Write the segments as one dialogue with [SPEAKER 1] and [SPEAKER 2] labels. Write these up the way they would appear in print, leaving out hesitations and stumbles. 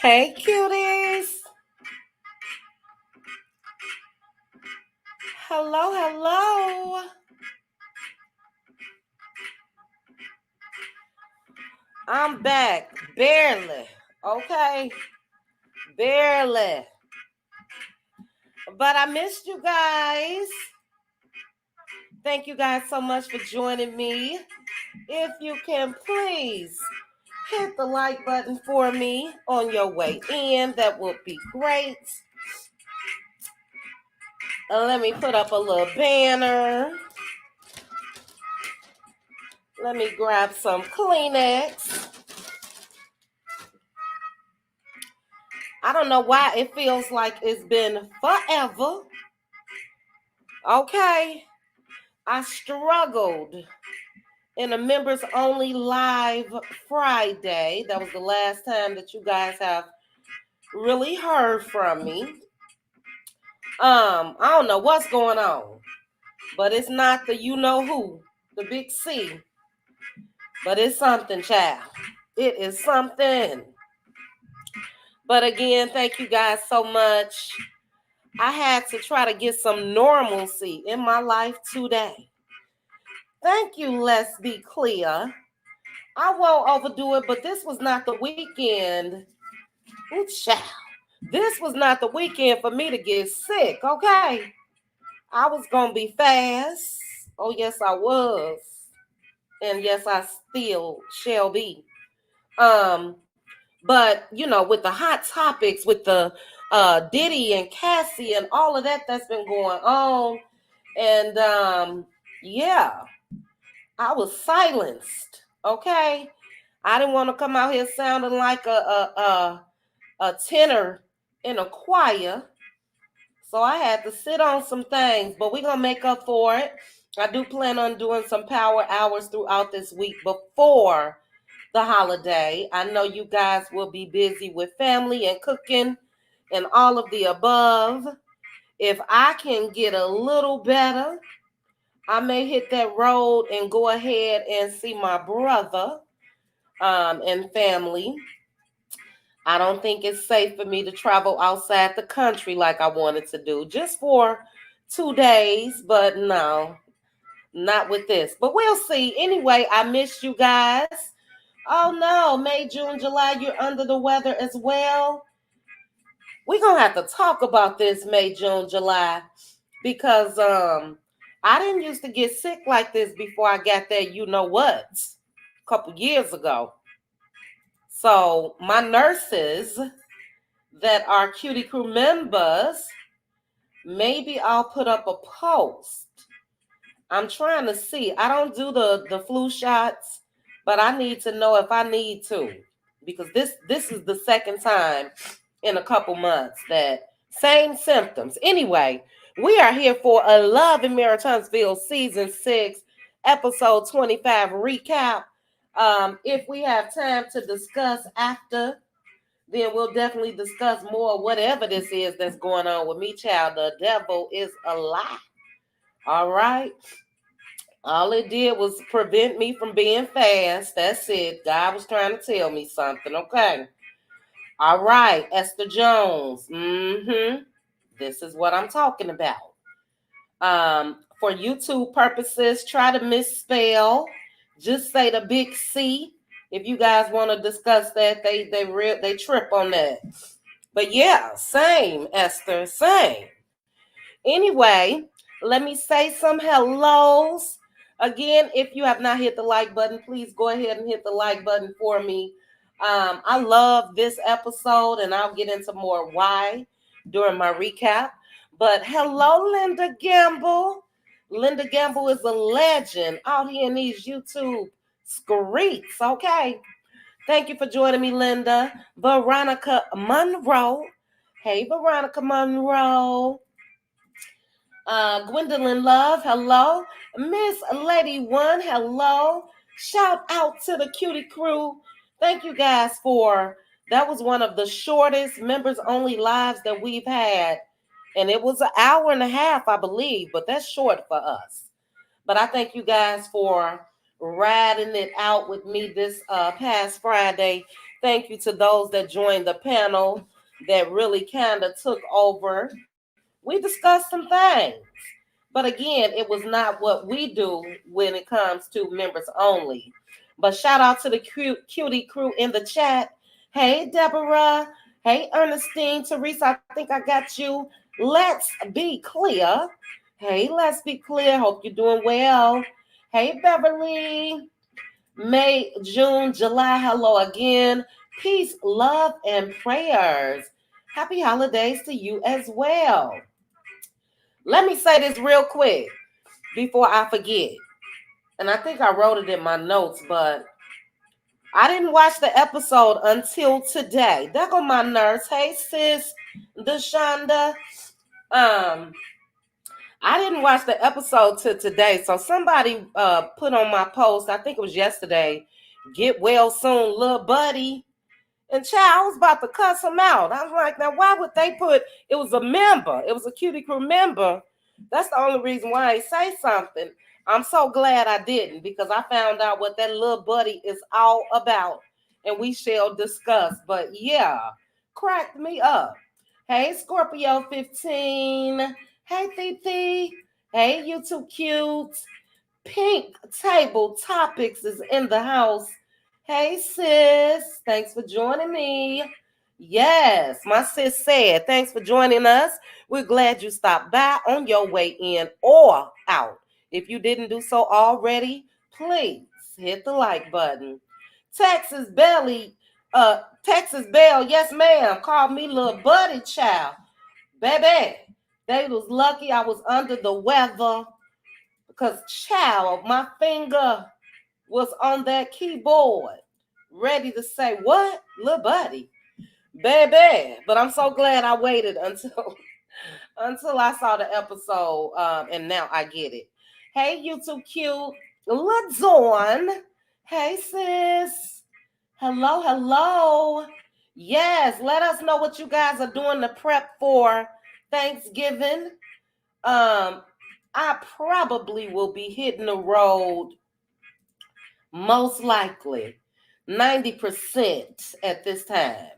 [SPEAKER 1] Hey, cuties. Hello, hello. I'm back. Barely. Okay. Barely. But I missed you guys. Thank you guys so much for joining me. If you can please hit the like button for me on your way in, that would be great. Let me put up a little banner. Let me grab some Kleenex. I don't know why it feels like it's been forever. Okay. I struggled in a members only live Friday. That was the last time that you guys have really heard from me. I don't know what's going on, but it's not the you know who, the big C, but it's something, child. It is something. But again, thank you guys so much. I had to try to get some normalcy in my life today. Thank you, let's be clear. I won't overdo it, but this was not the weekend. Ooh, child. This was not the weekend for me to get sick, okay? I was going to be fast. Oh, yes, I was. And yes, I still shall be. But, you know, with the hot topics, with the Diddy and Cassie and all of that's been going on. And, yeah, I was silenced, okay? I didn't want to come out here sounding like a tenor in a choir. So I had to sit on some things, but we're going to make up for it. I do plan on doing some power hours throughout this week before the holiday. I know you guys will be busy with family and cooking and all of the above. If I can get a little better, I may hit that road and go ahead and see my brother and family. I don't think it's safe for me to travel outside the country like I wanted to do, just for 2 days, but no, not with this. But we'll see. Anyway, I missed you guys. Oh no, May, June, July, you're under the weather as well. We're going to have to talk about this May, June, July, because I didn't used to get sick like this before I got that you know what a couple years ago. So my nurses that are Cutie Crew members, maybe I'll put up a post. I'm trying to see. I don't do the flu shots, but I need to know if I need to, because this is the second time in a couple months that same symptoms. Anyway, we are here for a Love in Maritinsville season 6, episode 25 recap. If we have time to discuss after, then we'll definitely discuss more, whatever this is that's going on with me, child. The devil is a lie. All right. All it did was prevent me from being fast. That's it. God was trying to tell me something. Okay. All right. Esther Jones. This is what I'm talking about. For YouTube purposes, try to misspell. Just say the big C. If you guys want to discuss that, they trip on that. But yeah, same, Esther, same. Anyway, let me say some hellos. Again, if you have not hit the like button, please go ahead and hit the like button for me. I love this episode, and I'll get into more why during my recap. But hello, Linda Gamble. Linda Gamble is a legend out here in these YouTube streets, okay? Thank you for joining me, Linda. Veronica Monroe. Hey, Veronica Monroe. Gwendolyn Love, hello. Miss Lady One, hello. Shout out to the Cutie Crew. Thank you guys that was one of the shortest members only lives that we've had And it was an hour and a half, I believe, but that's short for us. But I thank you guys for riding it out with me this past Friday. Thank you to those that joined the panel that really kind of took over. We discussed some things. But again, it was not what we do when it comes to members only. But shout out to the cutie crew in the chat. Hey, Deborah. Hey, Ernestine. Teresa, I think I got you. Let's be clear. Hey, let's be clear. Hope you're doing well. Hey, Beverly. May, June, July. Hello again. Peace, love, and prayers. Happy holidays to you as well. Let me say this real quick before I forget. And I think I wrote it in my notes, but I didn't watch the episode until today. There go my nurse. Hey, sis, Deshonda. Um, I didn't watch the episode till today. So somebody put on my post, I think it was yesterday, get well soon, little buddy. And child, I was about to cuss him out. I was like, now why would they put, it was a member. It was a cutie crew member. That's the only reason why I say something. I'm so glad I didn't, because I found out what that little buddy is all about. And we shall discuss. But yeah, cracked me up. Hey, Scorpio 15. Hey, Titi. Hey, you too cute. Pink Table Topics is in the house. Hey, sis. Thanks for joining me. Yes, my sis said, thanks for joining us. We're glad you stopped by on your way in or out. If you didn't do so already, please hit the like button. Texas Belly, Texas Belle, yes, ma'am. Called me little buddy child. Baby, they was lucky I was under the weather because child, my finger was on that keyboard, ready to say, what? Little buddy. Baby. But I'm so glad I waited until I saw the episode, and now I get it. Hey, you too cute. Ladorn. Hey, sis. Hello, hello. Yes, let us know what you guys are doing to prep for Thanksgiving. I probably will be hitting the road, most likely 90% at this time.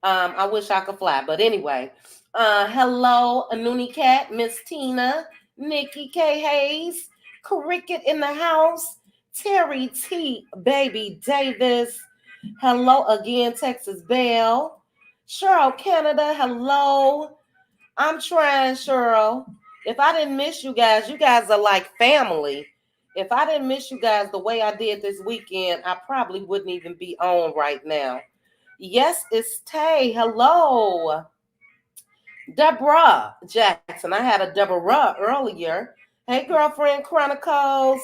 [SPEAKER 1] I wish I could fly, but anyway. Hello, Anuni Cat, Miss Tina, Nikki K. Hayes, Cricket in the house, Terry T. Baby Davis. Hello again, Texas Belle. Cheryl Canada, hello. I'm trying, Cheryl. If I didn't miss you guys are like family. If I didn't miss you guys the way I did this weekend, I probably wouldn't even be on right now. Yes, it's Tay. Hello. Deborah Jackson. I had a Deborah earlier. Hey, girlfriend Chronicles.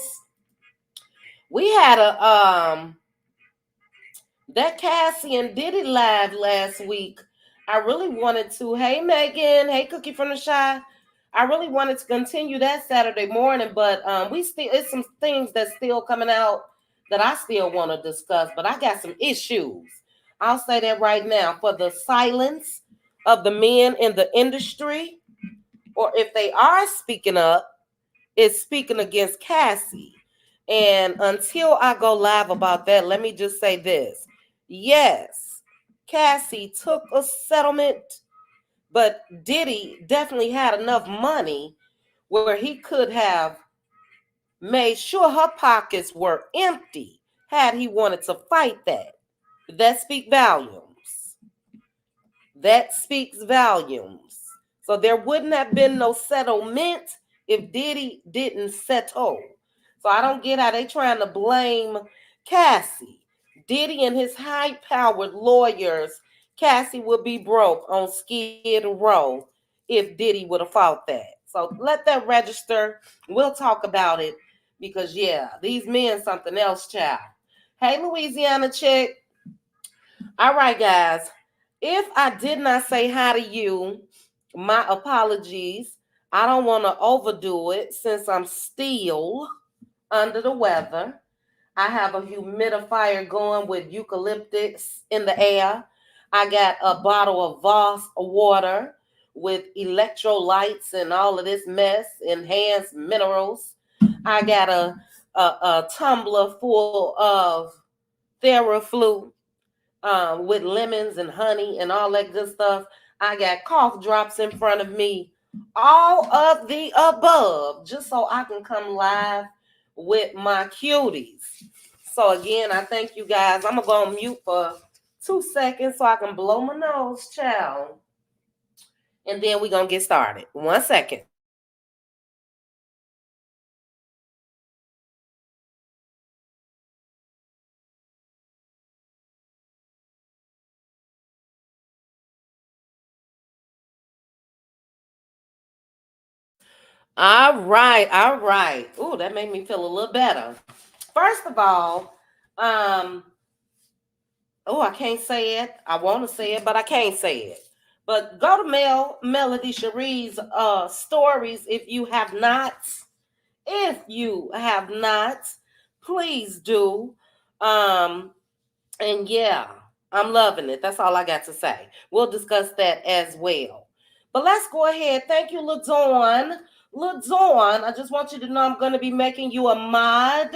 [SPEAKER 1] We had that Cassie and Diddy live last week. I really wanted to. Hey, Megan. Hey, Cookie from the Shy. I really wanted to continue that Saturday morning, but it's some things that's still coming out that I still want to discuss, but I got some issues. I'll say that right now. For the silence of the men in the industry, or if they are speaking up, it's speaking against Cassie. And until I go live about that, let me just say this. Yes, Cassie took a settlement, but Diddy definitely had enough money where he could have made sure her pockets were empty had he wanted to fight that. That speaks volumes. That speaks volumes. So there wouldn't have been no settlement if Diddy didn't settle. So I don't get how they trying to blame Cassie. Diddy and his high-powered lawyers, Cassie would be broke on Skid Row if Diddy would have fought that. So let that register. We'll talk about it because, yeah, these men something else, child. Hey, Louisiana chick. All right, guys. If I did not say hi to you, my apologies. I don't want to overdo it since I'm still under the weather. I have a humidifier going with eucalyptus in the air. I got a bottle of Voss water with electrolytes and all of this mess, enhanced minerals. I got a tumbler full of Theraflu with lemons and honey and all that good stuff. I got cough drops in front of me. All of the above, just so I can come live with my cuties. So again, I thank you guys. I'm gonna go on mute for 2 seconds so I can blow my nose, child. And then we're gonna get started. 1 second. All right, all right. Ooh, that made me feel a little better. First of all, um, oh, I can't say it. I want to say it, but I can't say it. But go to Melody Cherie's stories if you have not. If you have not, please do. Um, and yeah, I'm loving it. That's all I got to say. We'll discuss that as well. But let's go ahead. Thank you, LaDawn. LaDawn, I just want you to know I'm going to be making you a mod.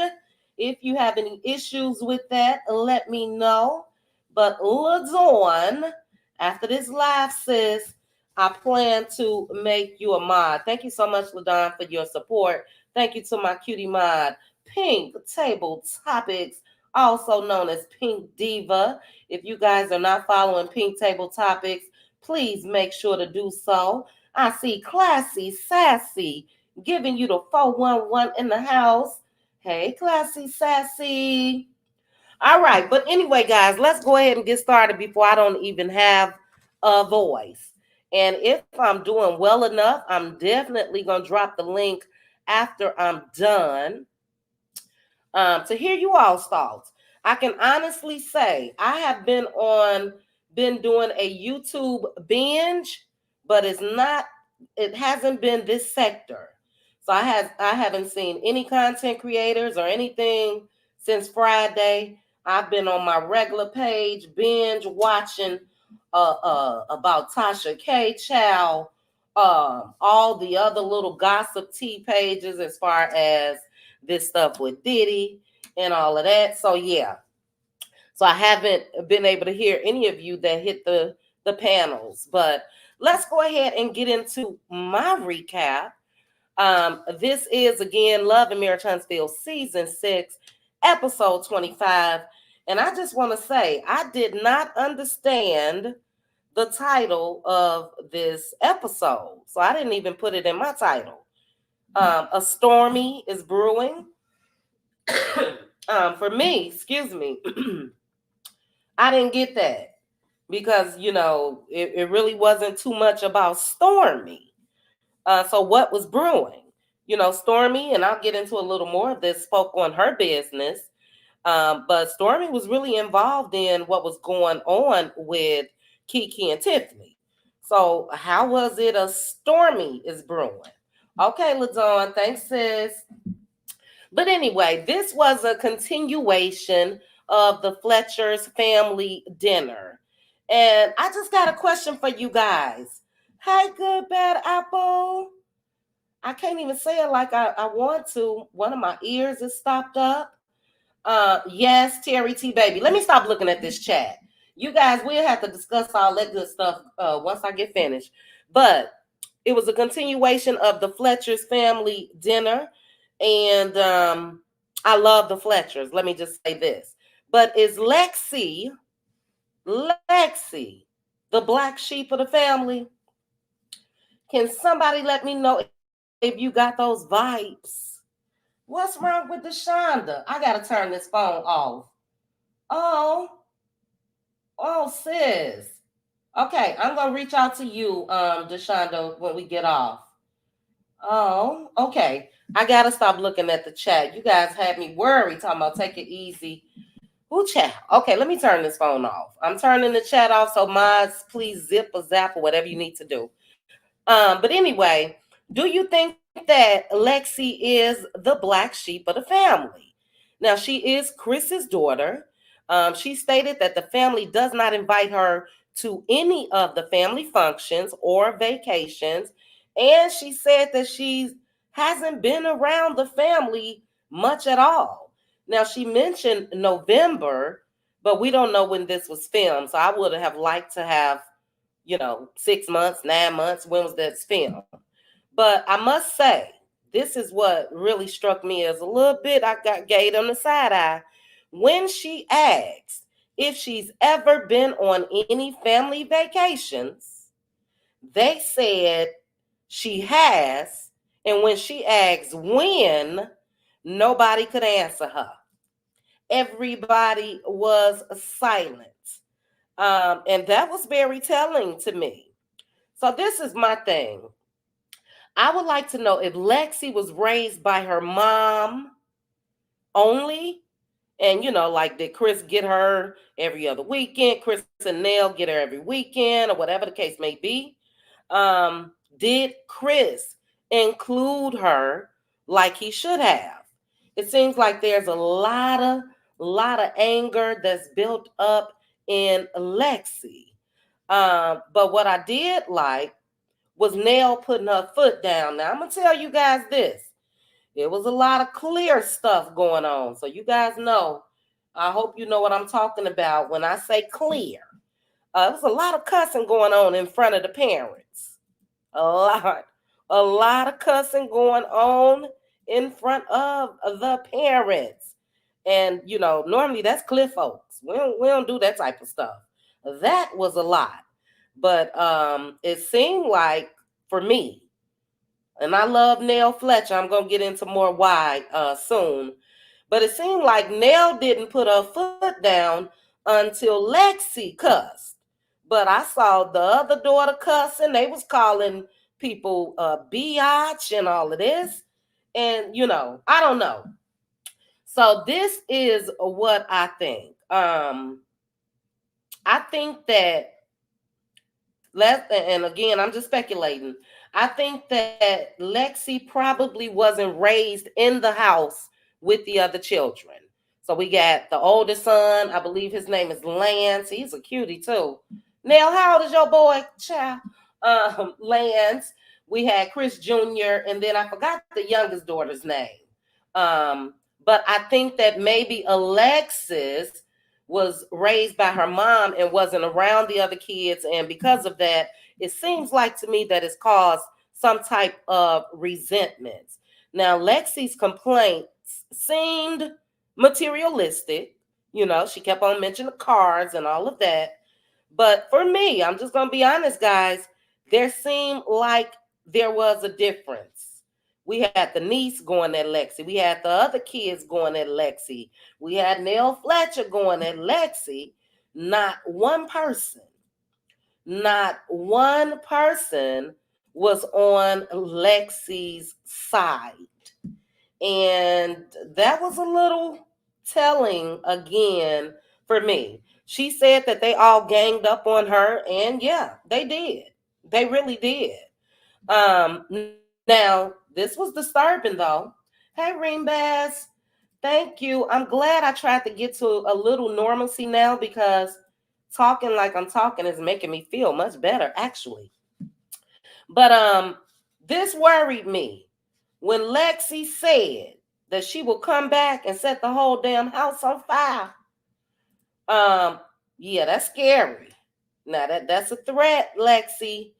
[SPEAKER 1] If you have any issues with that, let me know. But LaDawn, after this live, sis, I plan to make you a mod. Thank you so much, LaDawn, for your support. Thank you to my cutie mod, Pink Table Topics, also known as Pink Diva. If you guys are not following Pink Table Topics, please make sure to do so. I see Classy Sassy giving you the 411 in the house. Hey, Classy Sassy. All right, but anyway, guys, let's go ahead and get started before I don't even have a voice. And if I'm doing well enough, I'm definitely going to drop the link after I'm done to hear you all's thoughts. I can honestly say I have been doing a YouTube binge, but it hasn't been this sector. So I haven't seen any content creators or anything since Friday. I've been on my regular page binge watching about Tasha K. Chow, all the other little gossip tea pages as far as this stuff with Diddy and all of that. So yeah. So I haven't been able to hear any of you that hit the panels. But let's go ahead and get into my recap. This is again Love and Marriage Huntsville season 6, episode 25. And I just want to say I did not understand the title of this episode. So I didn't even put it in my title. A stormy is brewing. For me, excuse me, I didn't get that because, it really wasn't too much about Stormy. So what was brewing? Stormy, and I'll get into a little more of this, spoke on her business. But Stormy was really involved in what was going on with Kiki and Tiffany. So how was it a stormy is brewing? Okay, LaDawn, thanks, sis. But anyway, this was a continuation of the Fletcher's family dinner. And I just got a question for you guys. Hey, good, bad apple. I can't even say it like I want to. One of my ears is stopped up. Yes, Terry T. Baby. Let me stop looking at this chat. You guys, we'll have to discuss all that good stuff once I get finished. But it was a continuation of the Fletcher's family dinner. And I love the Fletchers. Let me just say this. But is Lexi, the black sheep of the family? Can somebody let me know if you got those vibes? What's wrong with Deshonda? I gotta turn this phone off. Oh, sis. Okay, I'm gonna reach out to you, Deshonda, when we get off. Oh, okay. I gotta stop looking at the chat. You guys had me worried, talking about take it easy. Who chat? Okay, let me turn this phone off. I'm turning the chat off, so mods, please zip or zap or whatever you need to do. But anyway, do you think that Lexi is the black sheep of the family? Now, she is Chris's daughter. She stated that the family does not invite her to any of the family functions or vacations. And she said that she hasn't been around the family much at all. Now, she mentioned November, but we don't know when this was filmed. So I would have liked to have, 6 months, 9 months. When was that filmed? But I must say, this is what really struck me as a little bit. I got gave on the side eye when she asked if she's ever been on any family vacations. They said she has, and when she asked when, nobody could answer her. Everybody was silent. And that was very telling to me. So, this is my thing. I would like to know if Lexi was raised by her mom only. And, like, did Chris get her every other weekend? Chris and Nell get her every weekend, or whatever the case may be. Did Chris include her like he should have? It seems like there's a lot of anger that's built up in Lexi. But what I did like was Nell putting her foot down. Now I'm gonna tell you guys this. It was a lot of clear stuff going on. So you guys know. I hope you know what I'm talking about when I say clear. There's a lot of cussing going on in front of the parents. A lot of cussing going on in front of the parents. And normally that's clear folks. We don't do that type of stuff. That was a lot. But it seemed like for me, and I love Nell Fletcher. I'm gonna get into more why soon. But it seemed like Nell didn't put her foot down until Lexi cussed. But I saw the other daughter cussing. They was calling people biatch and all of this. And I don't know. So this is what I think. I think that and again, I'm just speculating. I think that Lexi probably wasn't raised in the house with the other children. So we got the oldest son, I believe his name is Lance. He's a cutie too. Nell, how old is your boy, child? Lance. We had Chris Jr., and then I forgot the youngest daughter's name. But I think that maybe Alexis was raised by her mom and wasn't around the other kids. And because of that, it seems like to me that it's caused some type of resentment. Now, Lexi's complaints seemed materialistic. She kept on mentioning the cars and all of that. But for me, I'm just going to be honest, guys, there seemed like there was a difference. We had the niece going at Lexi. We had the other kids going at Lexi. We had Nell Fletcher going at Lexi. Not one person was on Lexi's side. And that was a little telling again for me. She said that they all ganged up on her, and yeah, they did. They really did. Now, this was disturbing though. Hey, Ringbass, thank you. I'm glad I tried to get to a little normalcy now because talking like I'm talking is making me feel much better, actually. But this worried me when Lexi said that she will come back and set the whole damn house on fire. Um, yeah, that's scary. Now that's a threat, Lexi.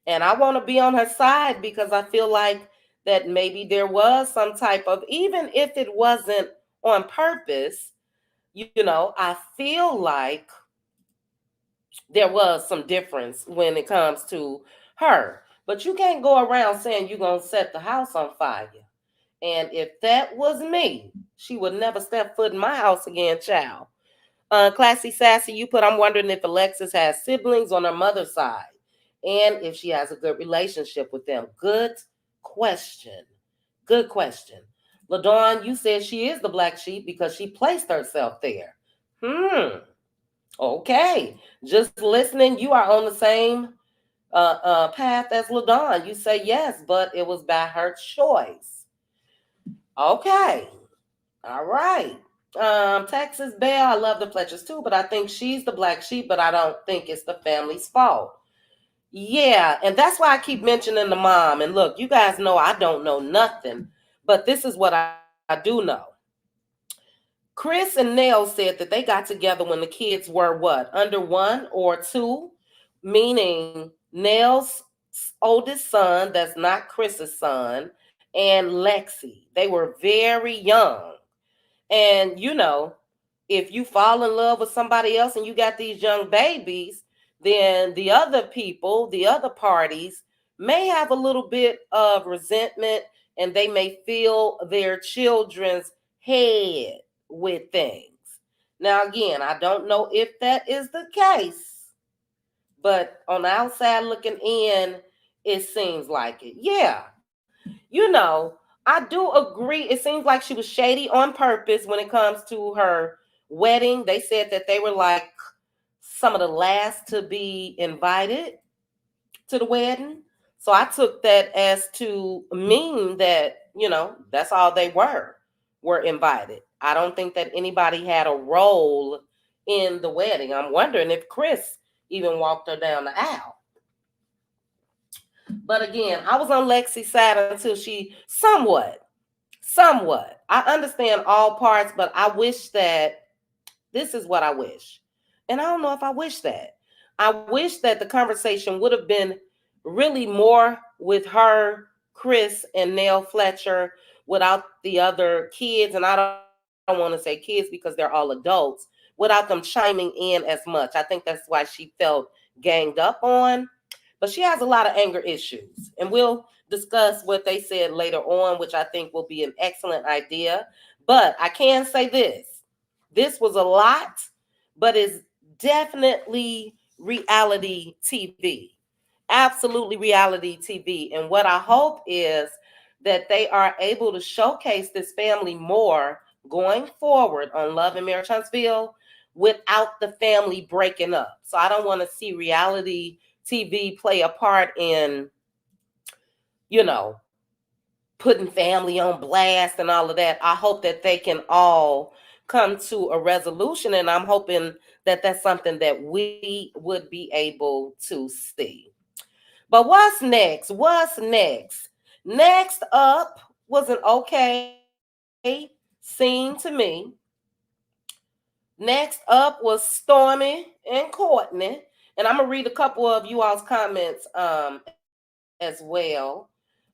[SPEAKER 1] And I want to be on her side because I feel like that maybe there was some type of, even if it wasn't on purpose, I feel like there was some difference when it comes to her. But you can't go around saying you're going to set the house on fire. And if that was me, she would never step foot in my house again, child. Classy Sassy, you put, I'm wondering if Alexis has siblings on her mother's side and if she has a good relationship with them. Good question. Good question. LaDawn, you said she is the black sheep because she placed herself there. Okay. Just listening, you are on the same path as LaDawn. You say yes, but it was by her choice. Okay. All right. Texas Belle, I love the Fletchers too, but I think she's the black sheep, but I don't think it's the family's fault. Yeah, and that's why I keep mentioning the mom. And look, you guys know I don't know nothing, but this is what I do know. Chris and Nell said that they got together when the kids were what, under 1 or 2, meaning Nell's oldest son, that's not Chris's son, and Lexi. They were very young. And if you fall in love with somebody else and you got these young babies, then the other people, the other parties, may have a little bit of resentment and they may fill their children's head with things. Now, again, I don't know if that is the case, but on the outside looking in, it seems like it. Yeah, I do agree. It seems like she was shady on purpose when it comes to her wedding. They said that they were like some of the last to be invited to the wedding. So I took that as to mean that, that's all they were invited. I don't think that anybody had a role in the wedding. I'm wondering if Chris even walked her down the aisle. But again, I was on Lexi's side until she somewhat. I understand all parts, but I wish that this is what I wish. And I don't know if I wish that. I wish that the conversation would have been really more with her, Chris, and Nell Fletcher without the other kids. And I don't want to say kids because they're all adults, without them chiming in as much. I think that's why she felt ganged up on. But she has a lot of anger issues. And we'll discuss what they said later on, which I think will be an excellent idea. But I can say this was a lot, but it's definitely reality TV. Absolutely reality TV. And what I hope is that they are able to showcase this family more going forward on Love and Marriage Huntsville without the family breaking up. So I don't want to see reality TV play a part in, you know, putting family on blast and all of that. I hope that they can all come to a resolution, and I'm hoping that that's something that we would be able to see. But what's next? What's next? Next up was an okay scene to me. Next up was Stormy and Courtney. And I'm going to read a couple of you all's comments as well.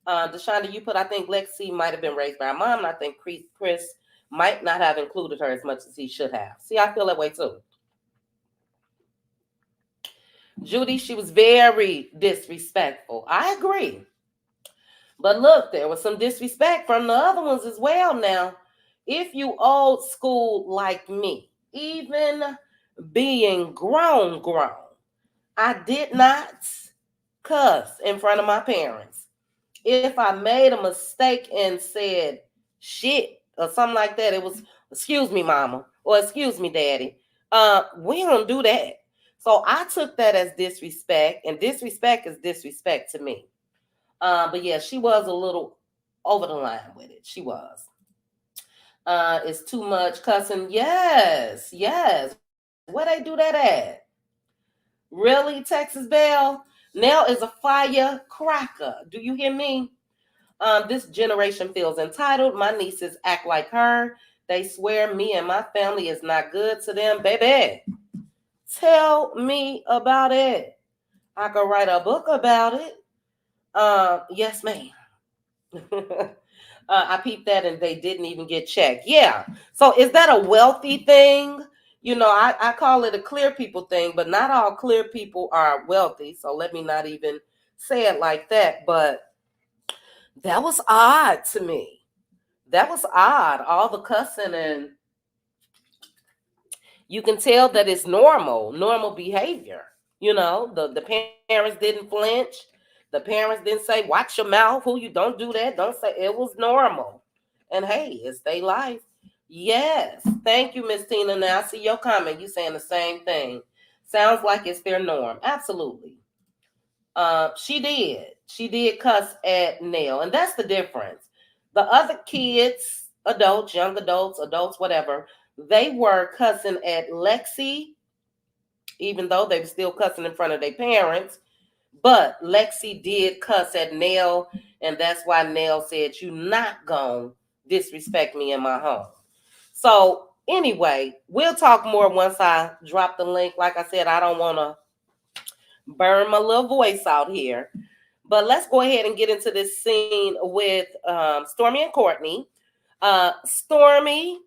[SPEAKER 1] Deshaunda, you put, I think Lexi might have been raised by her mom, and I think Chris might not have included her as much as he should have. See, I feel that way too. Judy, she was very disrespectful. I agree. But look, there was some disrespect from the other ones as well now. If you old school like me, even being grown, I did not cuss in front of my parents. If I made a mistake and said shit or something like that, it was excuse me, mama, or excuse me, daddy. We don't do that. So I took that as disrespect, and disrespect is disrespect to me. But yeah, she was a little over the line with it. She was. It's too much cussing. Yes, yes. Where they do that at? Really, Texas Belle? Nell is a firecracker. Do you hear me? This generation feels entitled. My nieces act like her. They swear me and my family is not good to them. Baby, tell me about it. I could write a book about it. Yes, ma'am. I peeped that and they didn't even get checked. Yeah. So is that a wealthy thing? I call it a clear people thing, but not all clear people are wealthy. So let me not even say it like that. But that was odd to me. That was odd. All the cussing, and you can tell that it's normal behavior. The parents didn't flinch. The parents didn't say, watch your mouth, who you don't do that. Don't say it was normal. And hey, it's their life. Yes. Thank you, Miss Tina. Now I see your comment. You saying the same thing. Sounds like it's their norm. Absolutely. She did. She did cuss at Nell, and that's the difference. The other kids, adults, young adults, whatever, they were cussing at Lexi, even though they were still cussing in front of their parents. But Lexi did cuss at Nell, and that's why Nell said, "You not gonna disrespect me in my home." So anyway, we'll talk more once I drop the link. Like I said, I don't want to burn my little voice out here. But let's go ahead and get into this scene with Stormy and Courtney. Stormy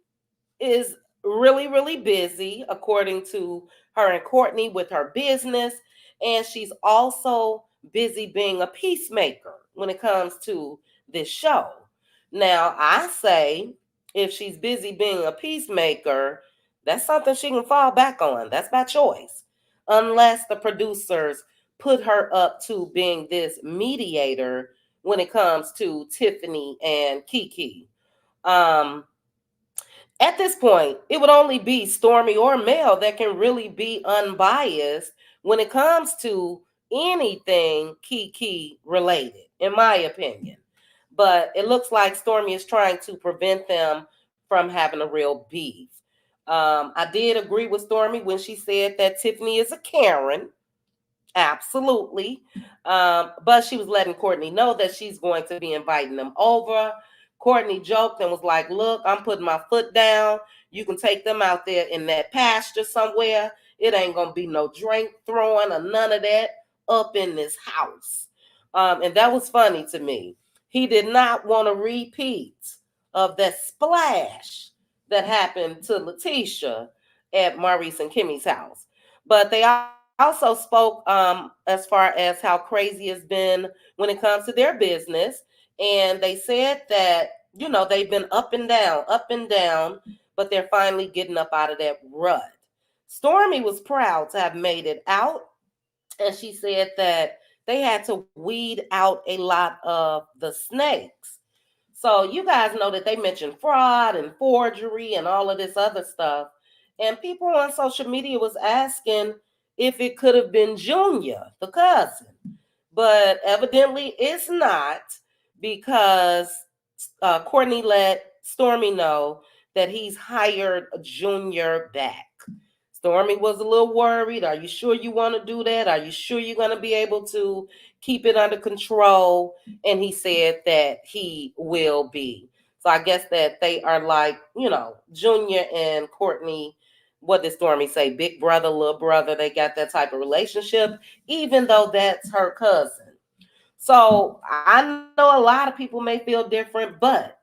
[SPEAKER 1] is really, really busy, according to her and Courtney, with her business. And she's also busy being a peacemaker when it comes to this show. Now, I say if she's busy being a peacemaker, that's something she can fall back on. That's by choice. Unless the producers put her up to being this mediator when it comes to Tiffany and Kiki. Um, at this point, it would only be Stormy or Mel that can really be unbiased when it comes to anything Kiki related, in my opinion. But it looks like Stormy is trying to prevent them from having a real beef. I did agree with Stormy when she said that Tiffany is a Karen. Absolutely. But she was letting Courtney know that she's going to be inviting them over. Courtney joked and was like, "Look, I'm putting my foot down. You can take them out there in that pasture somewhere. It ain't going to be no drink throwing or none of that up in this house." And that was funny to me. He did not want a repeat of that splash that happened to Letitia at Maurice and Kimmy's house. But they also spoke as far as how crazy it's been when it comes to their business. And they said that, they've been up and down, but they're finally getting up out of that rut. Stormy was proud to have made it out. And she said that they had to weed out a lot of the snakes. So you guys know that they mentioned fraud and forgery and all of this other stuff. And people on social media was asking if it could have been Junior, the cousin. But evidently it's not, because Courtney let Stormy know that he's hired Junior back. Stormy was a little worried. Are you sure you want to do that? Are you sure you're going to be able to keep it under control? And he said that he will be. So I guess that they are like, Junior and Courtney. What did Stormy say? Big brother, little brother. They got that type of relationship, even though that's her cousin. So I know a lot of people may feel different, but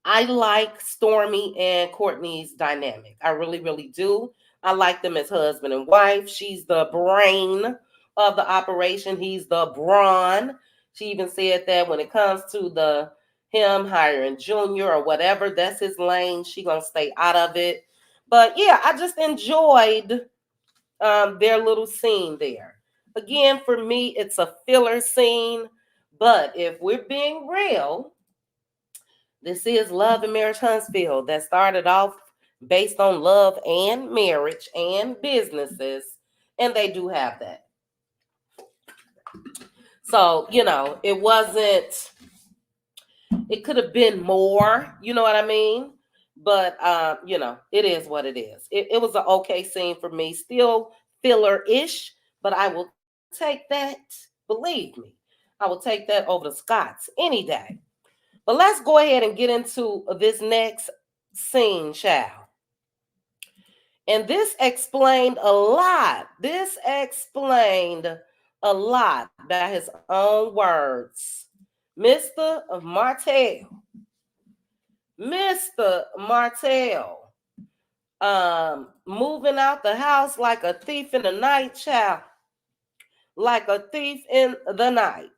[SPEAKER 1] I like Stormy and Courtney's dynamic. I really, really do. I like them as husband and wife. She's the brain of the operation. He's the brawn. She even said that when it comes to the him hiring Junior or whatever, that's his lane. She gonna stay out of it. But yeah, I just enjoyed their little scene there. Again, for me, it's a filler scene. But if we're being real, this is Love and Marriage Huntsville that started off based on love and marriage and businesses. And they do have that. So, it wasn't, it could have been more, you know what I mean? But, it is what it is. It was an okay scene for me. Still filler ish, but I will take that. Believe me, I will take that over the Scots any day. But let's go ahead and get into this next scene, child. And this explained a lot. This explained a lot by his own words. Mr. Martell. Mr. Martell. Moving out the house like a thief in the night, child. Like a thief in the night.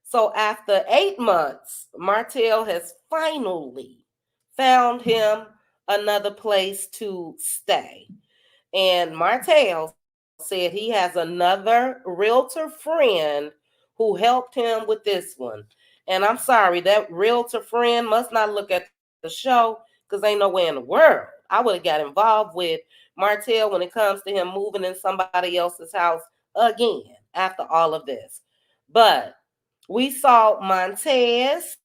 [SPEAKER 1] So after 8 months, Martell has finally found him another place to stay. And Martell said he has another realtor friend who helped him with this one. And I'm sorry, that realtor friend must not look at the show, because ain't no way in the world I would have got involved with Martell when it comes to him moving in somebody else's house again after all of this. But we saw Montez,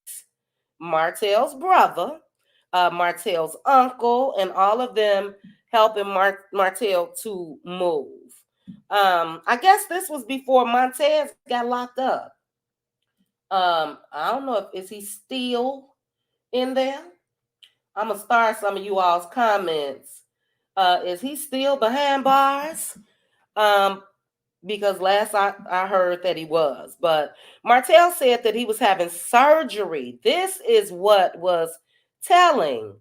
[SPEAKER 1] Martell's brother, Martell's uncle, and all of them helping Martell to move. I guess this was before Montez got locked up. I don't know if is he still in there. I'm gonna start some of you all's comments. Is he still behind bars? Um, because last I heard that he was. But Martell said that he was having surgery. This is what was telling.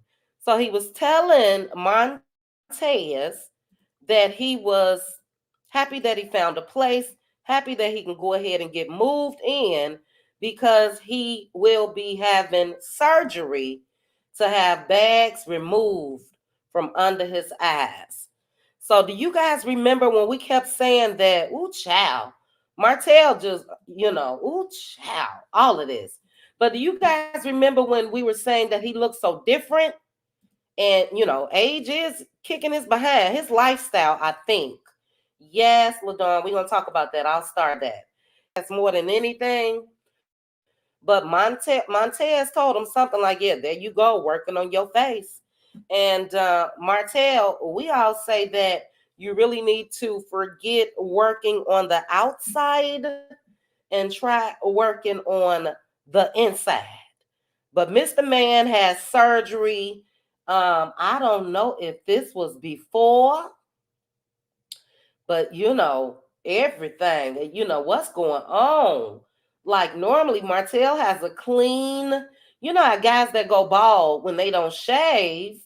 [SPEAKER 1] So he was telling Montez that he was happy that he found a place, happy that he can go ahead and get moved in because he will be having surgery to have bags removed from under his eyes. So do you guys remember when we kept saying that, ooh, child, Martell just, ooh, child, all of this. But do you guys remember when we were saying that he looked so different? And, age is kicking his behind, his lifestyle, I think. Yes, LaDawn, we're going to talk about that. I'll start that. That's more than anything. But Montez told him something like, yeah, there you go, working on your face. And Martell, we all say that you really need to forget working on the outside and try working on the inside. But Mr. Man has surgery. I don't know if this was before, but everything, what's going on. Like normally Martell has a clean, how guys that go bald when they don't shave,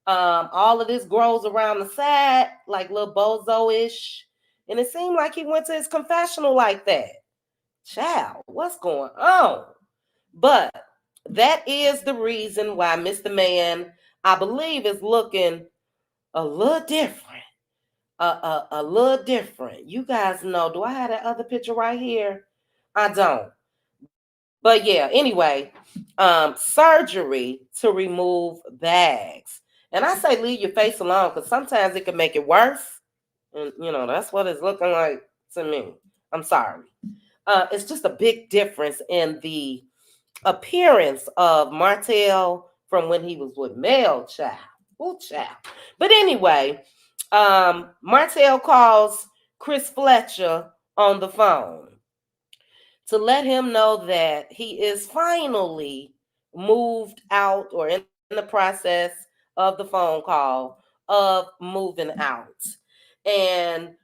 [SPEAKER 1] all of this grows around the side like little bozo-ish. And it seemed like he went to his confessional like that. Child, what's going on? But that is the reason why Mr. Man, I believe, is looking a little different. A little different. You guys know, do I have that other picture right here? I don't. But yeah, anyway, surgery to remove bags. And I say leave your face alone because sometimes it can make it worse. And that's what it's looking like to me. I'm sorry. It's just a big difference in the appearance of Martell from when he was with Mel Child. Ooh, child. But anyway, Martell calls Chris Fletcher on the phone to let him know that he is finally moved out or in the process of the phone call of moving out. And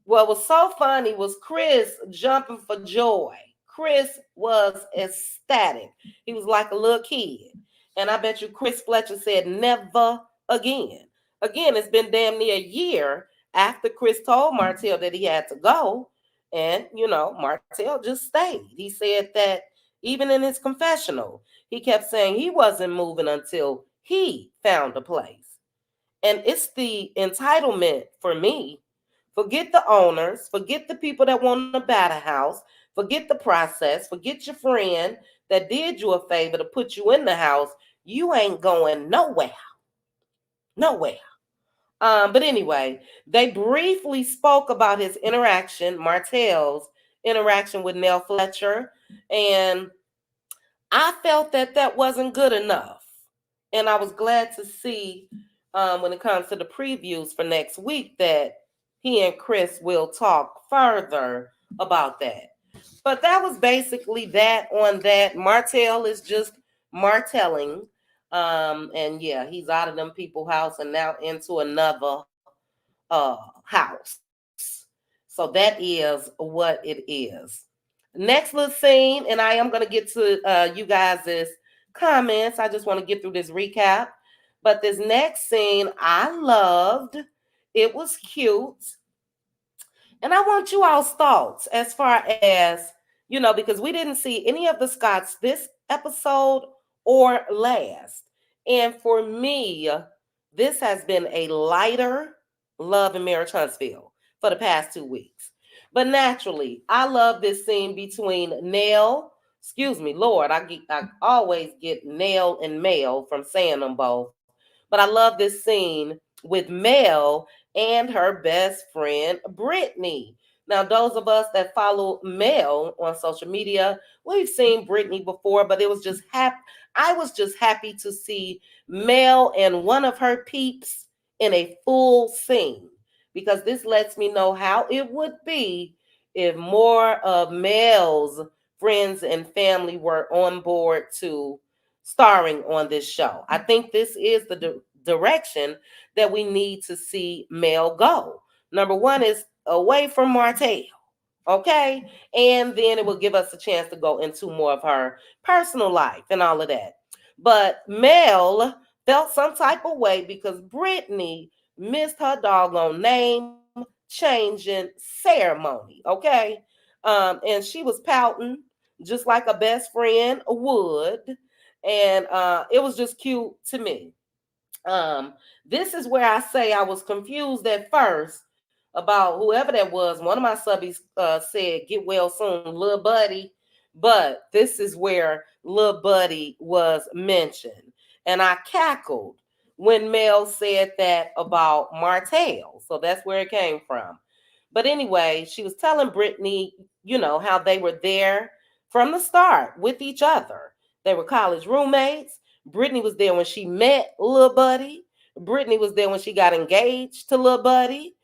[SPEAKER 1] what was so funny was Chris jumping for joy. Chris was ecstatic. He was like a little kid. And I bet you Chris Fletcher said never again. Again, it's been damn near a year after Chris told Martell that he had to go. And, Martell just stayed. He said that even in his confessional, he kept saying he wasn't moving until he found a place. And it's the entitlement for me. Forget the owners, forget the people that want to buy the house, forget the process, forget your friend that did you a favor to put you in the house. You ain't going nowhere. Nowhere. But anyway, they briefly spoke about his interaction, Martell's interaction with Nell Fletcher, and I felt that that wasn't good enough. And I was glad to see when it comes to the previews for next week that he and Chris will talk further about that. But that was basically that on that. Martell is just martelling. And yeah, he's out of them people house and now into another house. So that is what it is. Next little scene, and I am going to get to you guys' comments. I just want to get through this recap. But this next scene, I loved. It was cute. And I want you all's thoughts as far as, because we didn't see any of the Scotts this episode or last. And for me, this has been a lighter Love and Marriage Huntsville for the past 2 weeks. But naturally, I love this scene between Nell, Lord, I always get Nell and Mel from saying them both. But I love this scene with Mel and her best friend, Brittany. Now, those of us that follow Mel on social media, we've seen Brittany before, but it was just I was just happy to see Mel and one of her peeps in a full scene because this lets me know how it would be if more of Mel's friends and family were on board to starring on this show. I think this is the direction that we need to see Mel go. Number one is away from Martell. Okay. And then it will give us a chance to go into more of her personal life and all of that. But Mel felt some type of way because Brittany missed her doggone name changing ceremony. Okay. And she was pouting just like a best friend would. And it was just cute to me. Um, this is where I say I was confused at first about whoever that was. One of my subbies said, "Get well soon, little buddy." But this is where little buddy was mentioned. And I cackled when Mel said that about Martell. So that's where it came from. But anyway, she was telling Brittany, how they were there from the start with each other. They were college roommates. Brittany was there when she met Lil Buddy. Brittany was there when she got engaged to Lil Buddy.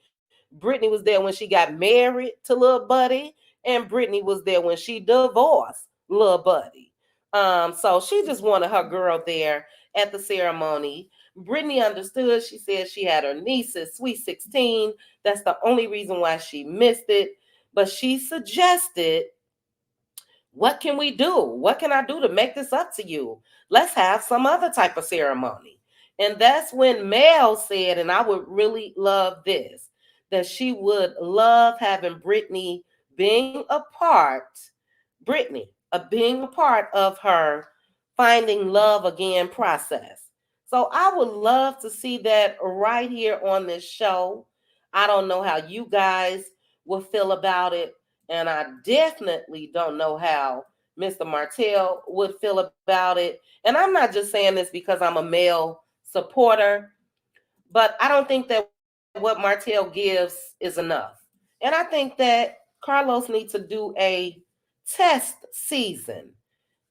[SPEAKER 1] Brittany was there when she got married to Lil Buddy. And Brittany was there when she divorced Lil Buddy. So she just wanted her girl there at the ceremony. Brittany understood. She said she had her niece's sweet 16. That's the only reason why she missed it. But she suggested, what can we do? What can I do to make this up to you? Let's have some other type of ceremony. And that's when Mel said, and I would really love this, that she would love having Brittany being a part, being a part of her finding love again process. So I would love to see that right here on this show. I don't know how you guys will feel about it. And I definitely don't know how Mr. Martell would feel about it. And I'm not just saying this because I'm a male supporter, but I don't think that what Martell gives is enough. And I think that Carlos needs to do a test season.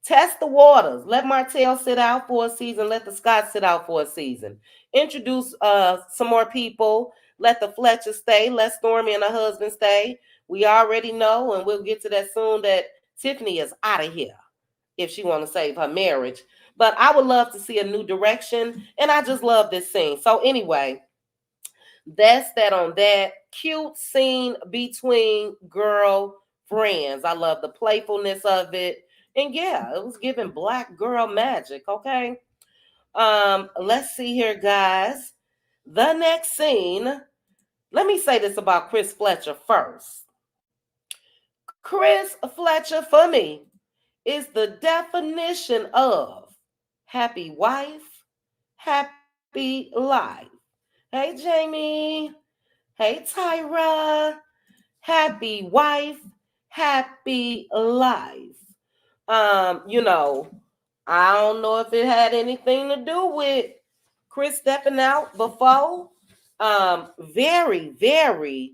[SPEAKER 1] Test the waters. Let Martell sit out for a season. Let the Scotts sit out for a season. Introduce some more people. Let the Fletchers stay. Let Stormy and her husband stay. We already know, and we'll get to that soon, that Tiffany is out of here if she want to save her marriage. But I would love to see a new direction, and I just love this scene. So anyway, that's that on that. Cute scene between girl friends. I love the playfulness of it. And yeah, it was giving black girl magic, okay? Let's see here, guys. The next scene. Let me say this about Chris Fletcher first. Chris Fletcher, for me, is the definition of happy wife, happy life. Hey, Jamie. Hey, Tyra. Happy wife, happy life. You know, I don't know if it had anything to do with Chris stepping out before. Very, very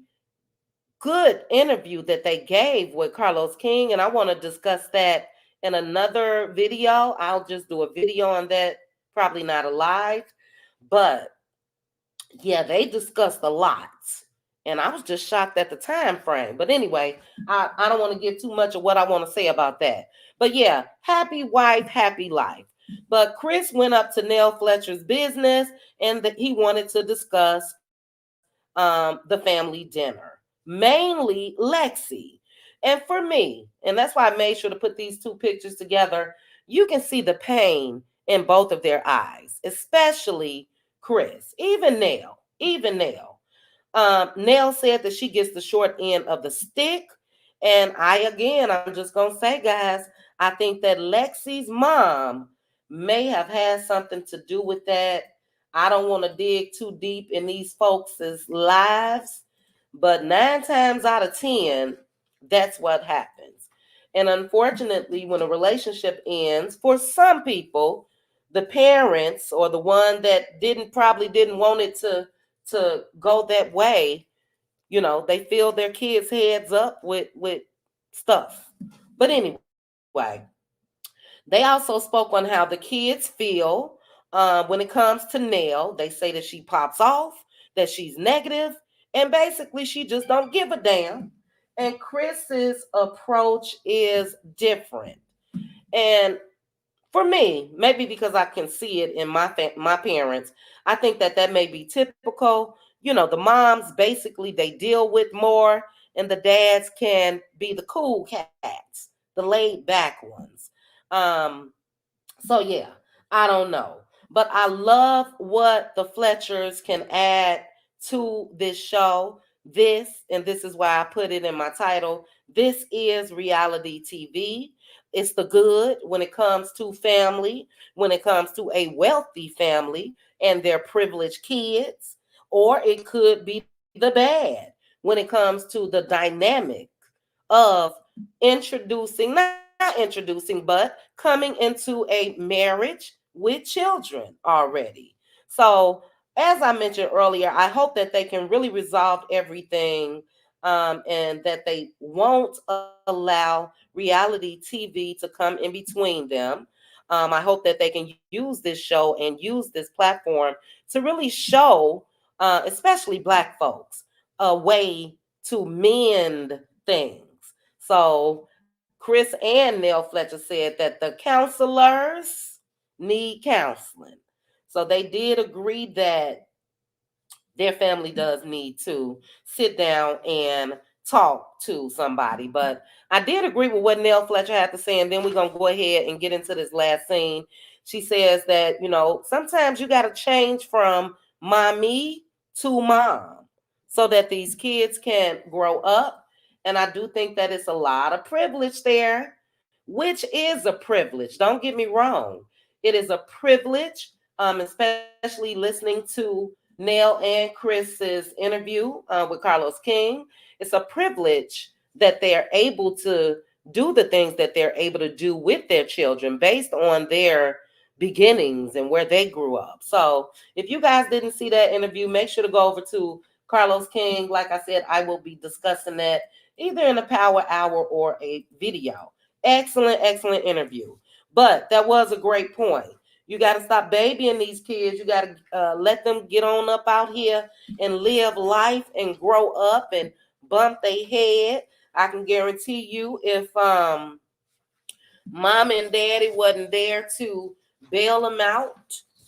[SPEAKER 1] good interview that they gave with Carlos King, and I want to discuss that in another video. I'll just do a video on that, probably not a live, but yeah, they discussed a lot. And I was just shocked at the time frame. But anyway, I don't want to give too much of what I want to say about that. But yeah, happy wife, happy life. But Chris went up to Nell Fletcher's business and he wanted to discuss the family dinner, mainly Lexi. And for me, and that's why I made sure to put these two pictures together, you can see the pain in both of their eyes, especially Chris, even Nell, Nell said that she gets the short end of the stick. And I'm just going to say, guys, I think that Lexi's mom may have had something to do with that. I don't want to dig too deep in these folks' lives, but 9 times out of 10, that's what happens. And unfortunately, when a relationship ends, for some people, the parents or the one that probably didn't want it to go that way, they fill their kids' heads up with stuff. But anyway, the They also spoke on how the kids feel when it comes to Nell. They say that she pops off, that she's negative, and basically she just don't give a damn. And Chris's approach is different. And for me, maybe because I can see it in my parents, I think that that may be typical. You know, the moms basically they deal with more, and the dads can be the cool cats, the laid back ones. Um, so yeah, I don't know. But I love what the Fletchers can add to this show. And this is why I put it in my title. This is reality TV. It's the good when it comes to family, when it comes to a wealthy family and their privileged kids, or it could be the bad when it comes to the dynamic of not introducing, but coming into a marriage with children already. So, as I mentioned earlier, I hope that they can really resolve everything and that they won't allow reality TV to come in between them. I hope that they can use this show and use this platform to really show, especially Black folks, a way to mend things. So Chris and Neil Fletcher said that the counselors need counseling. So they did agree that their family does need to sit down and talk to somebody. But I did agree with what Nell Fletcher had to say, and then we're gonna go ahead and get into this last scene. She says that, you know, sometimes you gotta change from mommy to mom so that these kids can grow up. And I do think that it's a lot of privilege there, which is a privilege. Don't get me wrong. It is a privilege, especially listening to Nell and Chris's interview with Carlos King. It's a privilege that they're able to do the things that they're able to do with their children based on their beginnings and where they grew up. So if you guys didn't see that interview, make sure to go over to Carlos King. Like I said, I will be discussing that either in a power hour or a video. Excellent, excellent interview. But that was a great point. You got to stop babying these kids. You got to let them get on up out here and live life and grow up and bump their head. I can guarantee you if mom and daddy wasn't there to bail them out,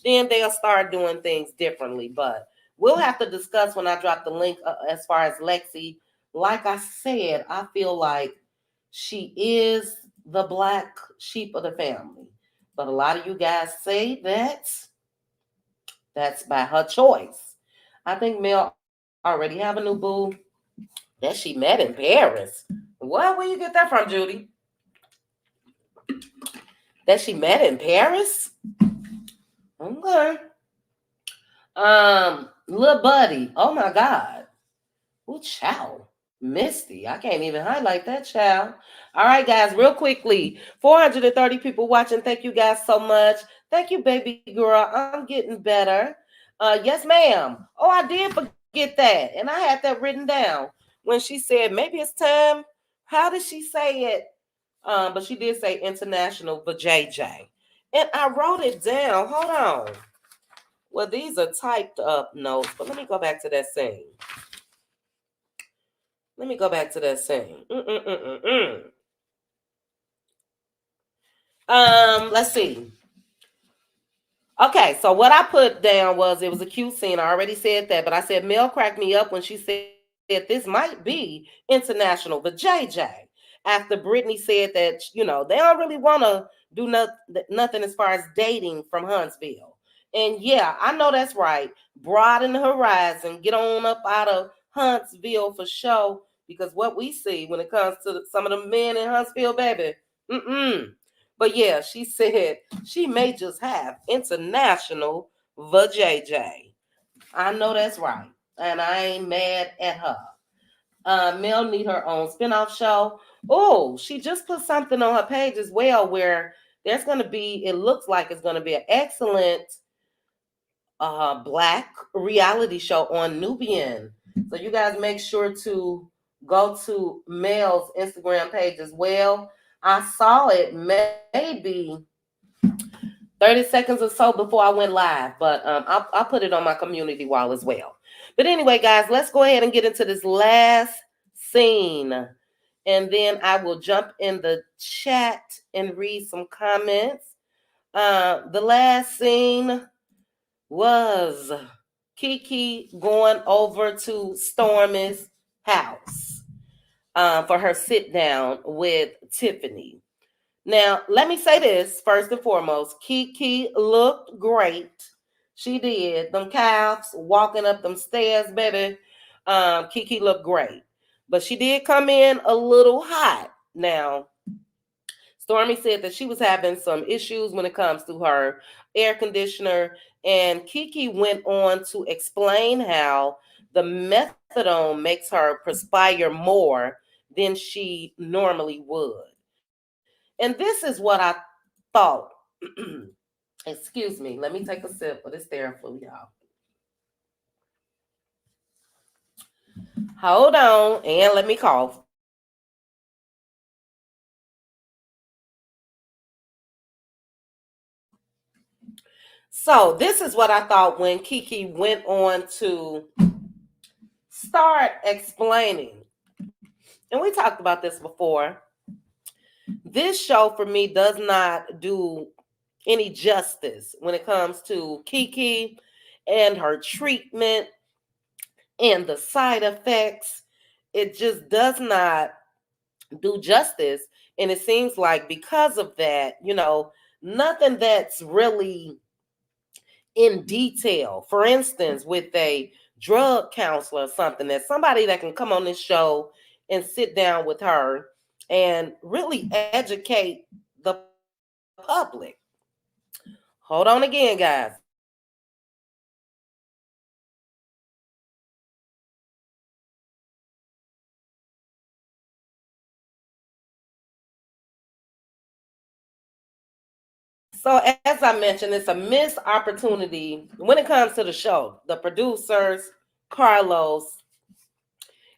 [SPEAKER 1] then they'll start doing things differently. But we'll have to discuss when I drop the link as far as Lexi. Like I said, I feel like she is the black sheep of the family. But a lot of you guys say that that's by her choice. I think Mel already have a new boo that she met in Paris. Where you get that from, Judy? That she met in Paris? Okay. Little buddy. Oh my God. Ooh, child. Misty. I can't even highlight that child. All right, guys, real quickly. 430 people watching. Thank you guys so much. Thank you, baby girl. I'm getting better. Yes, ma'am. Oh, I did forget that. And I had that written down when she said maybe it's time. How did she say it? But she did say international for JJ. And I wrote it down. Hold on. Well, these are typed up notes, but let me go back to that scene. Let me go back to that scene. Let's see. Okay, so what I put down was it was a cute scene. I already said that, but I said Mel cracked me up when she said this might be international for JJ. After Brittany said that, you know, they don't really want to do nothing as far as dating from Huntsville. And yeah, I know that's right. Broaden the horizon, get on up out of Huntsville for show. Because what we see when it comes to some of the men in Huntsville, baby, But yeah, she said she may just have international for JJ. I know that's right. And I ain't mad at her. Mel need her own spinoff show. Oh, she just put something on her page as well where there's going to be, it looks like it's going to be an excellent black reality show on Nubian. So you guys make sure to go to Mel's Instagram page as well. I saw it maybe 30 seconds or so before I went live, but I'll put it on my community wall as well. But anyway, guys, let's go ahead and get into this last scene. And then I will jump in the chat and read some comments. The last scene was Kiki going over to Stormy's house for her sit down with Tiffany. Now, let me say this first and foremost. Kiki looked great. She did. Them calves walking up them stairs, baby. Kiki looked great. But she did come in a little hot. Now, Stormy said that she was having some issues when it comes to her air conditioner. And Kiki went on to explain how the methadone makes her perspire more than she normally would. And this is what I thought. Excuse me. Let me take a sip of this Theraflu, y'all. Hold on and let me cough. So this is what I thought when Kiki went on to start explaining. And we talked about this before. This show for me does not do any justice when it comes to Kiki and her treatment and the side effects. It just does not do justice. And it seems like because of that, nothing that's really in detail. For instance, with a drug counselor or something, that somebody that can come on this show and sit down with her and really educate the public. Hold on again, guys. So, as I mentioned, it's a missed opportunity when it comes to the show. The producers, Carlos,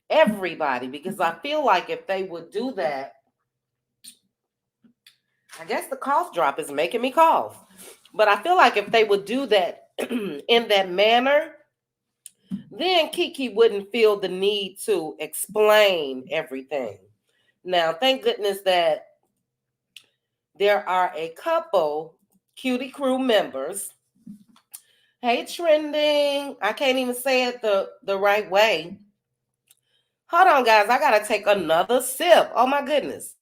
[SPEAKER 1] everybody, because I feel like if they would do that, I guess the cough drop is making me cough. But I feel like if they would do that in that manner, then Kiki wouldn't feel the need to explain everything. Now, thank goodness that there are a couple Cutie Crew members. Hey, trending. I can't even say it the right way. Hold on, guys. I got to take another sip. Oh, my goodness.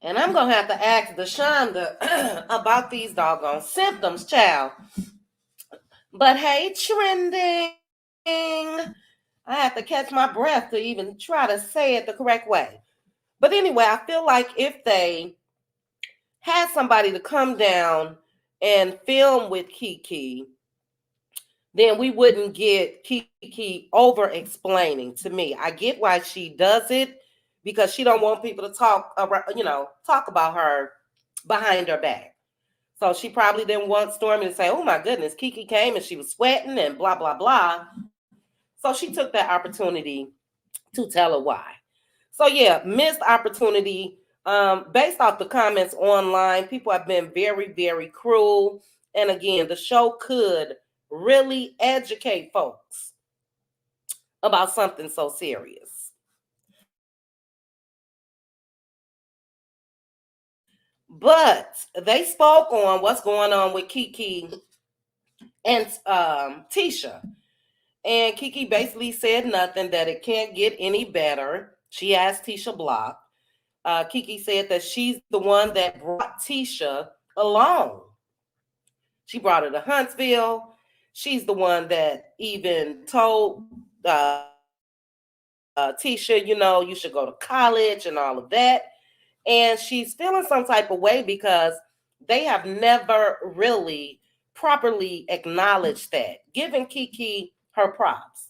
[SPEAKER 1] And I'm going to have to ask Deshonda about these doggone symptoms, child. But hey, trending. I have to catch my breath to even try to say it the correct way. But anyway, I feel like if they had somebody to come down and film with Kiki, then we wouldn't get Kiki over explaining to me. I get why she does it because she don't want people to talk about her behind her back. So she probably didn't want Stormy to say, "Oh my goodness, Kiki came and she was sweating and blah blah blah." So she took that opportunity to tell her why. So yeah, missed opportunity. Based off the comments online, people have been very, very cruel. And again, the show could really educate folks about something so serious. But they spoke on what's going on with Kiki and Tisha. And Kiki basically said nothing, that it can't get any better. She asked Tisha Block. Kiki said that she's the one that brought Tisha along. She brought her to Huntsville. She's the one that even told Tisha, you should go to college and all of that. And she's feeling some type of way because they have never really properly acknowledged that, giving Kiki her props.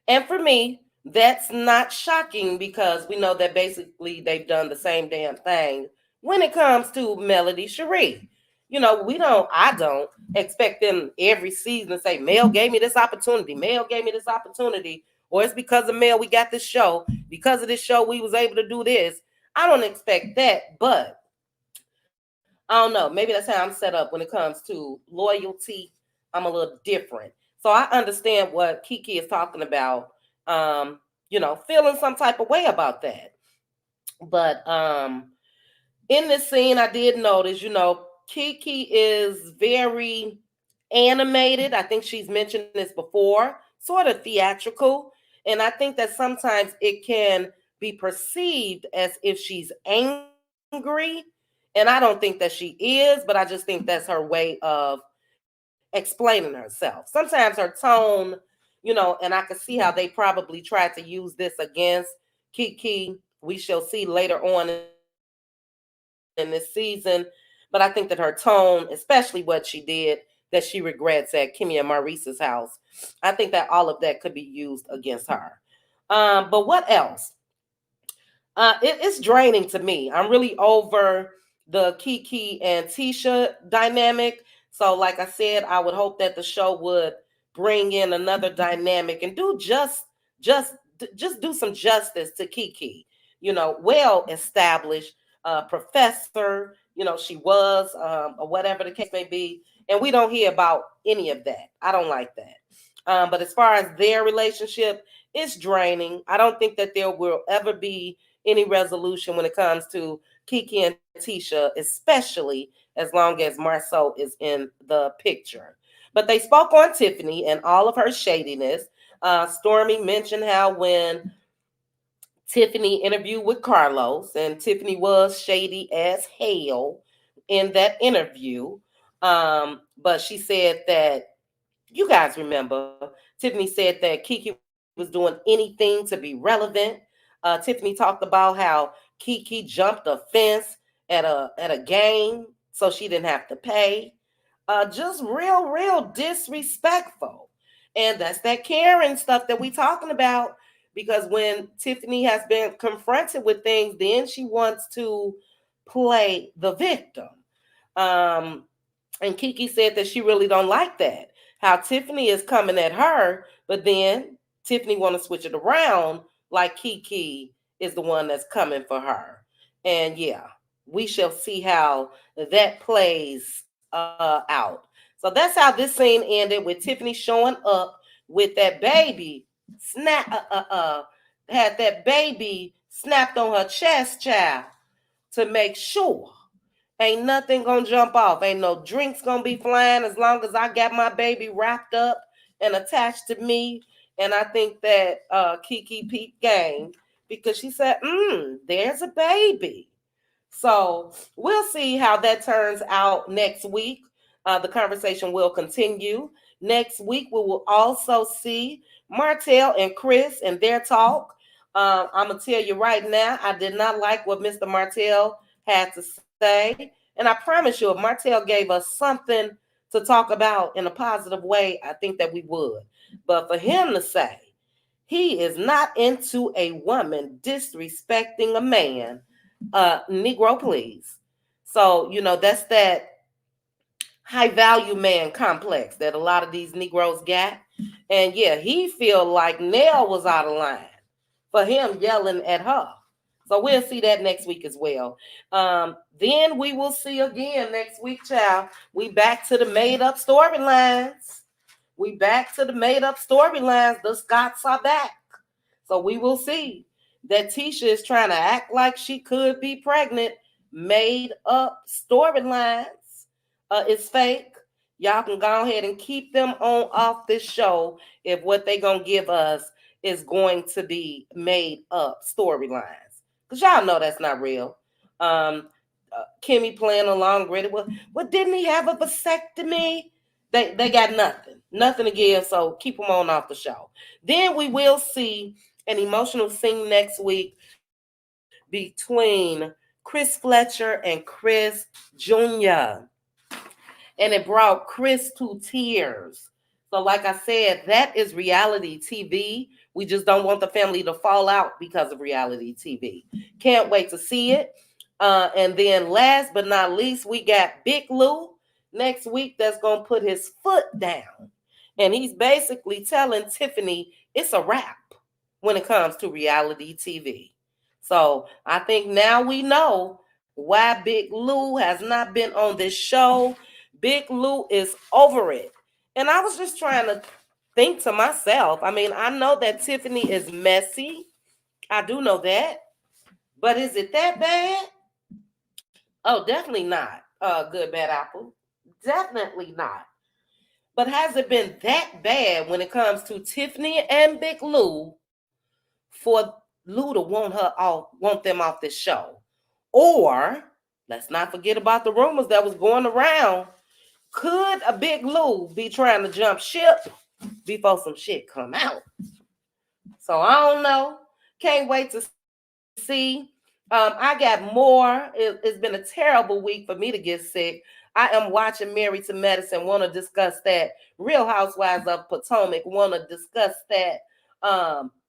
[SPEAKER 1] And for me, that's not shocking because we know that basically they've done the same damn thing when it comes to Melody Cherie. I don't expect them every season to say, Mel gave me this opportunity. Mel gave me this opportunity. Or it's because of Mel we got this show. Because of this show we was able to do this. I don't expect that, but I don't know. Maybe that's how I'm set up when it comes to loyalty. I'm a little different. So I understand what Kiki is talking about. Feeling some type of way about that. But in this scene, I did notice, Kiki is very animated. I think she's mentioned this before, sort of theatrical. And I think that sometimes it can be perceived as if she's angry. And I don't think that she is, but I just think that's her way of explaining herself. Sometimes her tone, and I can see how they probably tried to use this against Kiki. We shall see later on in this season. But I think that her tone, especially what she did, that she regrets at Kimmy and Maurice's house, I think that all of that could be used against her. But what else? It's draining to me. I'm really over the Kiki and Tisha dynamic. So, like I said, I would hope that the show would bring in another dynamic and just do some justice to Kiki. Well established professor. She was, or whatever the case may be, and we don't hear about any of that. I don't like that. But as far as their relationship, it's draining. I don't think that there will ever be any resolution when it comes to Kiki and Tisha, especially as long as Marceau is in the picture. But they spoke on Tiffany and all of her shadiness. Stormy mentioned how when Tiffany interviewed with Carlos, and Tiffany was shady as hell in that interview. But she said that you guys remember, Tiffany said that Kiki was doing anything to be relevant. Tiffany talked about how Kiki jumped a fence at a game so she didn't have to pay. Just real disrespectful. And that's that Karen stuff that we talking about. Because when Tiffany has been confronted with things, then she wants to play the victim. Um, and Kiki said that she really don't like that. How Tiffany is coming at her, but then Tiffany want to switch it around like Kiki is the one that's coming for her. And yeah, we shall see how that plays out. So that's how this scene ended with Tiffany showing up with that baby snap had that baby snapped on her chest, child, to make sure ain't nothing gonna jump off. Ain't no drinks gonna be flying as long as I got my baby wrapped up and attached to me. And I think that Kiki peeped game because she said, there's a baby. So we'll see how that turns out next week. The conversation will continue. Next week, we will also see Martell and Chris and their talk. I'm going to tell you right now, I did not like what Mr. Martell had to say. And I promise you, if Martell gave us something to talk about in a positive way, I think that we would. But for him to say he is not into a woman disrespecting a man, Negro, please. So, that's that high value man complex that a lot of these Negroes got. And yeah, he feel like Nell was out of line for him yelling at her. So we'll see that next week as well. Then we will see again next week, child. We back to the made up storylines. We back to the made up storylines. The Scots are back. So we will see that Tisha is trying to act like she could be pregnant. Made up storylines is fake. Y'all can go ahead and keep them on off this show if what they gonna give us is going to be made up storylines. Because y'all know that's not real. Kimmy playing along with it. Well, didn't he have a vasectomy? They got nothing to give. So keep them on off the show. Then we will see an emotional scene next week between Chris Fletcher and Chris Jr. And it brought Chris to tears. So, like I said, that is reality TV. We just don't want the family to fall out because of reality TV. Can't wait to see it. And then last but not least, we got Big Lou. next week that's going to put his foot down. And he's basically telling Tiffany it's a wrap when it comes to reality TV. So I think now we know why Big Lou has not been on this show. Big Lou is over it. And I was just trying to think to myself. I mean, I know that Tiffany is messy. I do know that. But is it that bad? Oh, definitely not. Good Bad Apple. Definitely not. But has it been that bad when it comes to Tiffany and Big Lou for Lou to want them off this show? Or let's not forget about the rumors that was going around. Could a Big Lou be trying to jump ship before some shit come out? So I don't know. Can't wait to see. I got more. It's been a terrible week for me to get sick. I am watching Married to Medicine. Want to discuss that. Real Housewives of Potomac. Want to discuss that.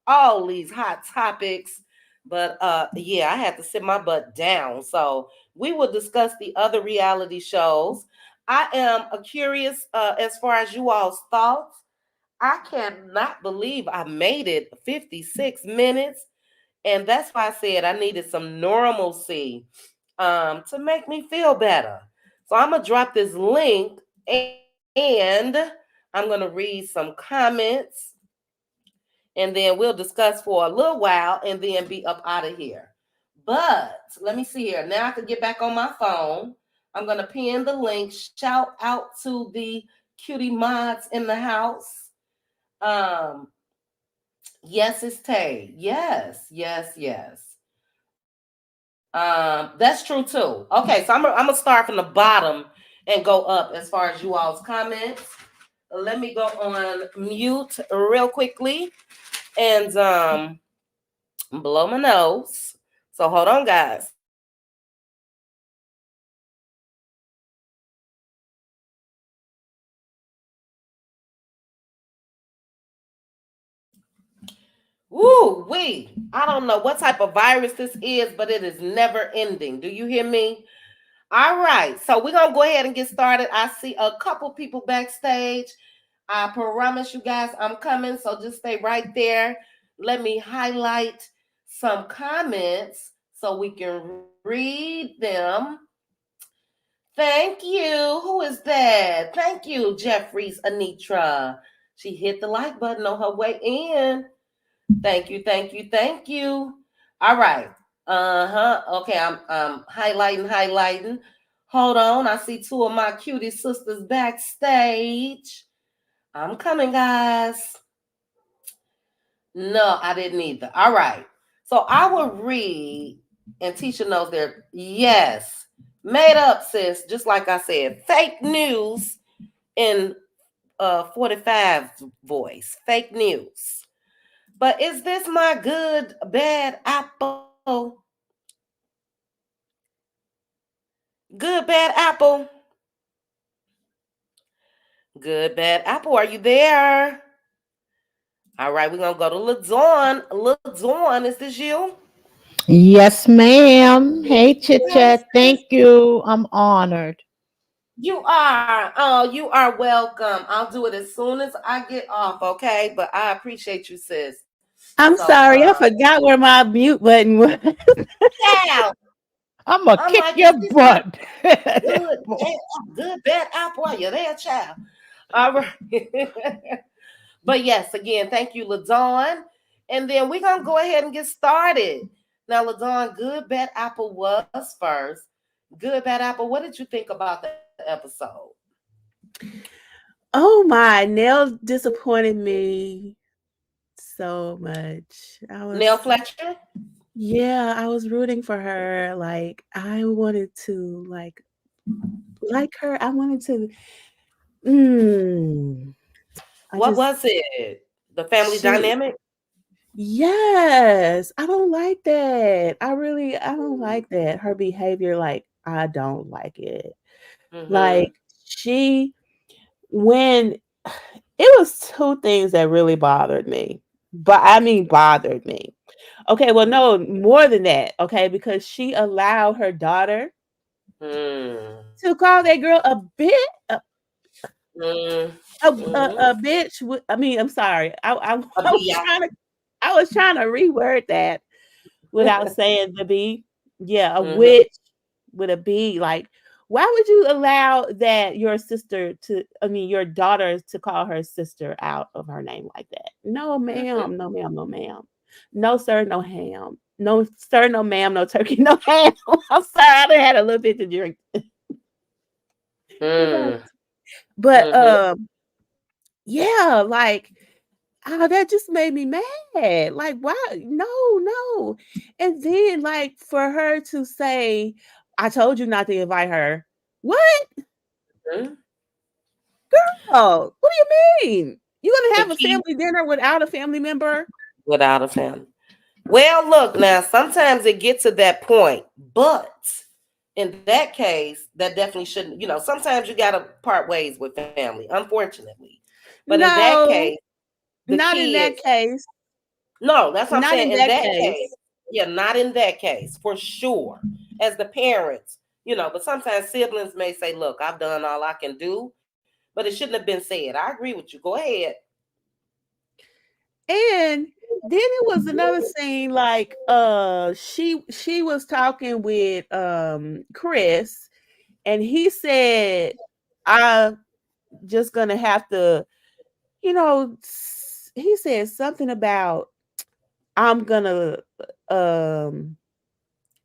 [SPEAKER 1] All these hot topics. But yeah, I had to sit my butt down. So we will discuss the other reality shows. I am curious as far as you all's thoughts. I cannot believe I made it 56 minutes. And that's why I said I needed some normalcy to make me feel better. So I'm going to drop this link and I'm going to read some comments and then we'll discuss for a little while and then be up out of here. But let me see here. Now I can get back on my phone. I'm going to pin the link. Shout out to the cutie mods in the house. Um, yes, it's Tay. Yes, yes, yes. That's true too. Okay, so I'm gonna start from the bottom and go up as far as you all's comments. Let me go on mute real quickly and blow my nose. So hold on, guys. Woo wee! I don't know what type of virus this is, but it is never ending. Do you hear me? All right, so we're gonna go ahead and get started. I see a couple people backstage. I promise you guys I'm coming, so just stay right there. Let me highlight some comments so we can read them. Thank you. Who is that? Thank you, Jeffries Anitra. She hit the like button on her way in. Thank you, thank you, thank you. All right. Uh-huh. Okay, I'm highlighting. Hold on. I see two of my cutie sisters backstage. I'm coming, guys. No, I didn't either. All right. So I will read, and Tisha knows there. Yes. Made up, sis. Just like I said. Fake news in 45 voice. Fake news. But is this my good, bad apple? Good, bad apple. Good, bad apple. Are you there? All right, we're going to go to LaDawn. LaDawn, is this you?
[SPEAKER 2] Yes, ma'am. Hey, Chit
[SPEAKER 1] Yes,
[SPEAKER 2] Chat. Thank you. I'm honored.
[SPEAKER 1] you are. Oh, you are welcome. I'll do it as soon as I get off, okay? But I appreciate you, sis.
[SPEAKER 2] I'm
[SPEAKER 1] So,
[SPEAKER 2] sorry. I forgot where my mute button was.
[SPEAKER 1] child,
[SPEAKER 2] I'm going to
[SPEAKER 1] I'm
[SPEAKER 2] kick
[SPEAKER 1] like,
[SPEAKER 2] your
[SPEAKER 1] is this my
[SPEAKER 2] butt.
[SPEAKER 1] good, bad apple? Are you there, child? All right. But yes, again, thank you, LaDawn. And then we're going to go ahead and get started. Now, LaDawn, Good Bad Apple was first. Good Bad Apple, what did you think about the episode?
[SPEAKER 3] Oh my, Nell disappointed me so much.
[SPEAKER 1] Nell Fletcher?
[SPEAKER 3] I was rooting for her. Like, I wanted to, like her. I wanted to, mm, I
[SPEAKER 1] What
[SPEAKER 3] just,
[SPEAKER 1] was it? The family
[SPEAKER 3] she,
[SPEAKER 1] dynamic?
[SPEAKER 3] yes, I don't like that. I don't like that. Her behavior, like, I don't like it.
[SPEAKER 1] Mm-hmm.
[SPEAKER 3] Like, she, when it was two things that really bothered me, but I mean, bothered me. Okay, well, no, more than that. Okay, because she allowed her daughter
[SPEAKER 1] Mm.
[SPEAKER 3] to call that girl a bit
[SPEAKER 1] Mm,
[SPEAKER 3] a bitch. I mean, I'm sorry.
[SPEAKER 1] a
[SPEAKER 3] I was
[SPEAKER 1] biatch.
[SPEAKER 3] trying to reword that without saying the B. Yeah, a
[SPEAKER 1] Mm-hmm.
[SPEAKER 3] witch with a B. Like, why would you allow that your sister to? I mean, your daughter to call her sister out of her name like that? No, ma'am. No, ma'am. No, ma'am. No, sir. No ham. No, sir. No, ma'am. No turkey. No ham. I'm sorry. I done had a little bit to drink.
[SPEAKER 1] Mm,
[SPEAKER 3] But
[SPEAKER 1] mm-hmm.
[SPEAKER 3] yeah, like that just made me mad. Like, why? No, no. And then, like, for her to say, I told you not to invite her. What?
[SPEAKER 1] Mm-hmm.
[SPEAKER 3] Oh, what do you mean? You gonna
[SPEAKER 1] To
[SPEAKER 3] have a
[SPEAKER 1] keep
[SPEAKER 3] family dinner without a family member?
[SPEAKER 1] without a family. Well, look, now sometimes it gets to that point, but in that case, that definitely shouldn't, sometimes you got to part ways with family, unfortunately. But in that case,
[SPEAKER 3] No,
[SPEAKER 1] the
[SPEAKER 3] not in that
[SPEAKER 1] kids,
[SPEAKER 3] case.
[SPEAKER 1] no, that's what I'm
[SPEAKER 3] Not
[SPEAKER 1] saying.
[SPEAKER 3] in
[SPEAKER 1] In
[SPEAKER 3] that
[SPEAKER 1] that case,
[SPEAKER 3] case.
[SPEAKER 1] yeah, not in that case, for sure. As the parents, but sometimes siblings may say, look, I've done all I can do, but it shouldn't have been said. I agree with you. Go ahead.
[SPEAKER 3] And then it was another scene like she was talking with Chris and he said I just gonna have to, he said something about I'm gonna um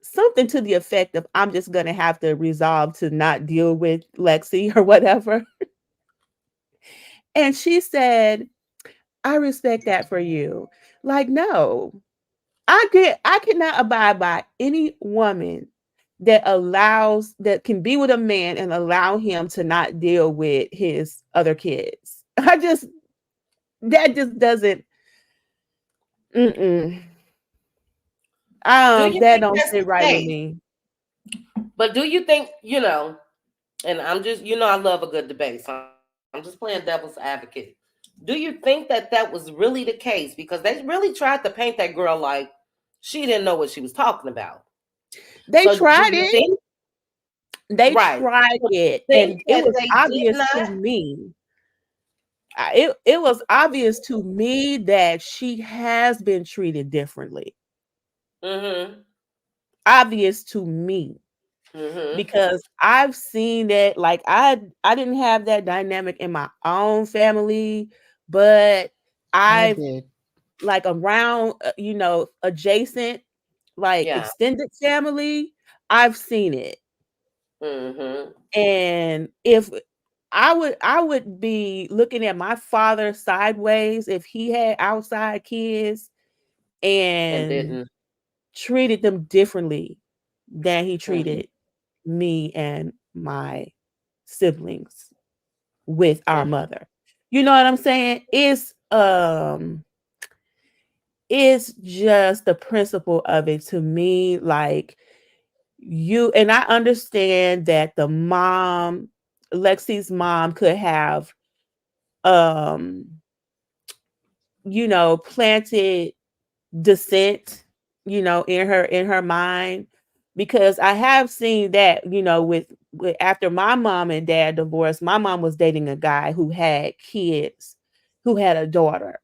[SPEAKER 3] something to the effect of I'm just gonna have to resolve to not deal with Lexi or whatever. And she said, I respect that for you. Like, no, I cannot abide by any woman that can be with a man and allow him to not deal with his other kids. That just doesn't. Mm-mm.
[SPEAKER 1] Do you
[SPEAKER 3] That
[SPEAKER 1] think
[SPEAKER 3] don't
[SPEAKER 1] that's
[SPEAKER 3] sit
[SPEAKER 1] the
[SPEAKER 3] right with
[SPEAKER 1] case?
[SPEAKER 3] me.
[SPEAKER 1] But do you think, and I'm just, I love a good debate. So I'm just playing devil's advocate. Do you think that was really the case? Because they really tried to paint that girl like she didn't know what she was talking about.
[SPEAKER 3] They
[SPEAKER 1] So do
[SPEAKER 3] tried
[SPEAKER 1] you
[SPEAKER 3] it.
[SPEAKER 1] think,
[SPEAKER 3] They
[SPEAKER 1] right?
[SPEAKER 3] tried
[SPEAKER 1] Do you
[SPEAKER 3] it,
[SPEAKER 1] think
[SPEAKER 3] and it
[SPEAKER 1] that
[SPEAKER 3] was
[SPEAKER 1] they did
[SPEAKER 3] obvious to
[SPEAKER 1] not?
[SPEAKER 3] me. It was obvious to me that she has been treated differently.
[SPEAKER 1] Mm-hmm.
[SPEAKER 3] Obvious to me
[SPEAKER 1] Mm-hmm.
[SPEAKER 3] because I've seen that. Like I didn't have that dynamic in my own family, but
[SPEAKER 2] I
[SPEAKER 3] I've
[SPEAKER 2] did.
[SPEAKER 3] like around adjacent like
[SPEAKER 1] Yeah.
[SPEAKER 3] extended family, I've seen it.
[SPEAKER 1] Mm-hmm.
[SPEAKER 3] And if I would be looking at my father sideways if he had outside kids
[SPEAKER 1] And
[SPEAKER 3] and
[SPEAKER 1] didn't.
[SPEAKER 3] treated them differently than he
[SPEAKER 1] Mm-hmm.
[SPEAKER 3] treated me and my siblings with our
[SPEAKER 1] Mm-hmm.
[SPEAKER 3] mother. You know what I'm saying? It's just the principle of it to me. Like, and I understand that Lexi's mom could have um planted dissent, in her mind, because I have seen that, with after my mom and dad divorced, my mom was dating a guy who had kids, who had a daughter,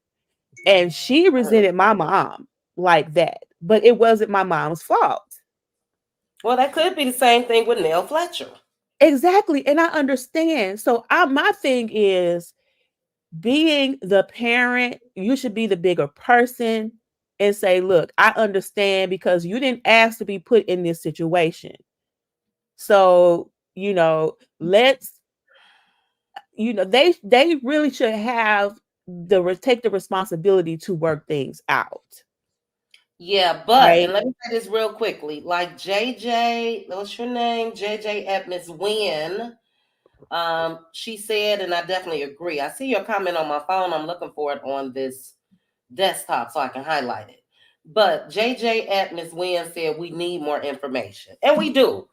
[SPEAKER 3] and she resented my mom like that, but it wasn't my mom's fault.
[SPEAKER 1] Well, that could be the same thing with Neil Fletcher.
[SPEAKER 3] Exactly, and I understand. So my thing is, being the parent, you should be the bigger person and say, look, I understand because you didn't ask to be put in this situation. So, let's, they really should have take the responsibility to work things out.
[SPEAKER 1] Yeah, but and
[SPEAKER 3] Right.
[SPEAKER 1] let me say this real quickly. Like JJ, what's your name? JJ at Miss Wynn. She said, and I definitely agree. I see your comment on my phone. I'm looking for it on this desktop so I can highlight it. But JJ at Miss Wynn said we need more information. And we do.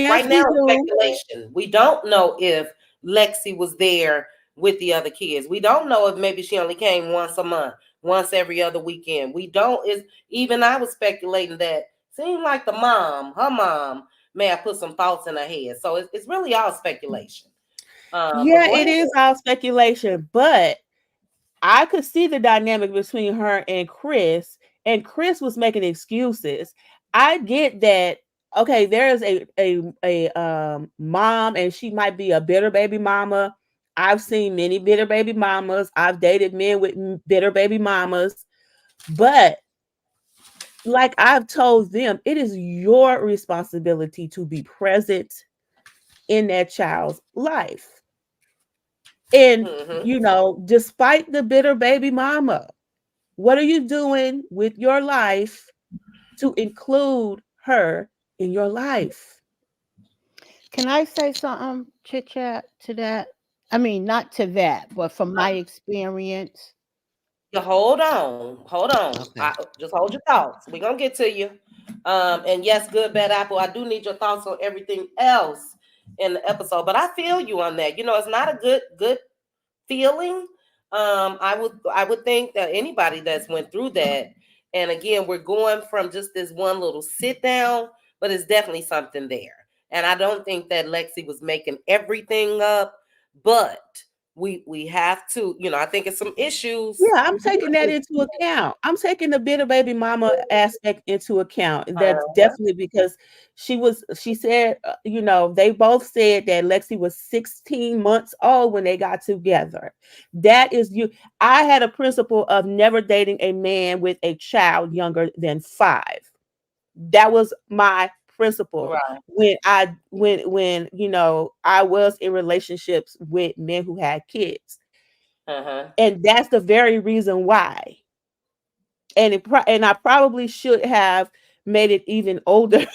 [SPEAKER 1] Right
[SPEAKER 3] Yes,
[SPEAKER 1] now
[SPEAKER 3] we
[SPEAKER 1] it's
[SPEAKER 3] do.
[SPEAKER 1] speculation. We don't know if Lexi was there with the other kids. We don't know if maybe she only came once a month, once every other weekend. We don't is even I was speculating that seemed like her mom may have put some thoughts in her head. So it's really all speculation. But
[SPEAKER 3] Yeah,
[SPEAKER 1] go
[SPEAKER 3] it
[SPEAKER 1] ahead.
[SPEAKER 3] is all speculation, but I could see the dynamic between her and Chris was making excuses. I get that. Okay, there's a mom, and she might be a bitter baby mama. I've seen many bitter baby mamas. I've dated men with bitter baby mamas, but like I've told them, it is your responsibility to be present in that child's life. And
[SPEAKER 1] Mm-hmm.
[SPEAKER 3] despite the bitter baby mama, what are you doing with your life to include her in your life?
[SPEAKER 2] Can I say something, chit chat, to that? I mean, not to that, but from my experience.
[SPEAKER 1] Yeah, hold on.
[SPEAKER 4] Okay.
[SPEAKER 1] Just hold your thoughts. We're gonna get to you. And yes, good bad apple. I do need your thoughts on everything else in the episode, but I feel you on that. It's not a good feeling. I would think that anybody that's went through that, and again, we're going from just this one little sit down, but it's definitely something there. And I don't think that Lexi was making everything up, but we have to, I think it's some issues.
[SPEAKER 3] Yeah, I'm taking that into account. I'm taking the bitter baby mama aspect into account. That's
[SPEAKER 1] Uh,
[SPEAKER 3] definitely because she said, they both said that Lexi was 16 months old when they got together. That is you. I had a principle of never dating a man with a child younger than 5. That was my principle
[SPEAKER 1] right.
[SPEAKER 3] when I was in relationships with men who had kids.
[SPEAKER 1] Uh-huh.
[SPEAKER 3] And that's the very reason why. And I probably should have made it even older.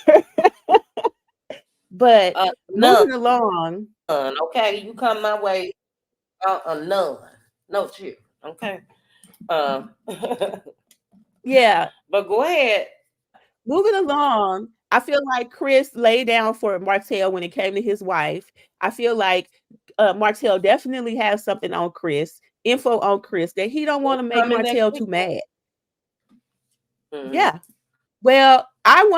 [SPEAKER 3] But
[SPEAKER 1] None.
[SPEAKER 3] moving along,
[SPEAKER 1] Okay, you come my way. None. No cheer. Okay. But
[SPEAKER 3] yeah,
[SPEAKER 1] go ahead.
[SPEAKER 3] moving along, I feel like Chris laid down for Martell when it came to his wife. I feel like Martell definitely has something on Chris, info on Chris that he don't want to make
[SPEAKER 1] Coming back.
[SPEAKER 3] Martell too mad.
[SPEAKER 1] Mm-hmm.
[SPEAKER 3] Yeah. Well, I'm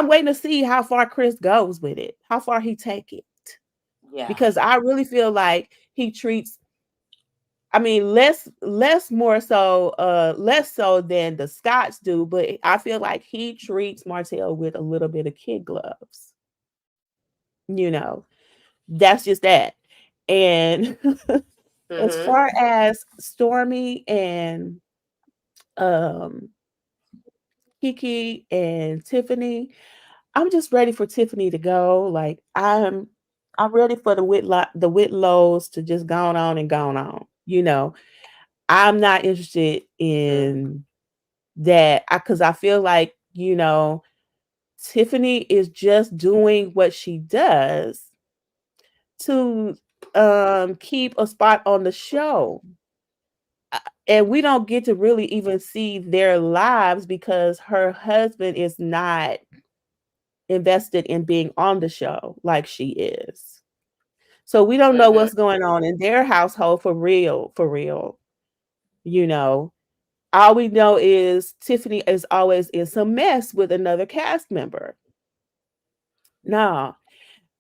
[SPEAKER 3] waiting to see how far Chris goes with it, how far he take it,
[SPEAKER 1] Yeah.
[SPEAKER 3] because I really feel like he treats. I mean, less so than the Scots do, but I feel like he treats Martell with a little bit of kid gloves. You know, that's just that. And as
[SPEAKER 1] Mm-hmm.
[SPEAKER 3] far as Stormy and um Kiki and Tiffany, I'm just ready for Tiffany to go. Like I'm ready for the Whitlows to just go on and go on. I'm not interested in that because I feel like, Tiffany is just doing what she does to keep a spot on the show. And we don't get to really even see their lives because her husband is not invested in being on the show like she is. So we don't know
[SPEAKER 1] Mm-hmm.
[SPEAKER 3] what's going on in their household for real, for real. You know, all we know is Tiffany is always in some mess with another cast member. No.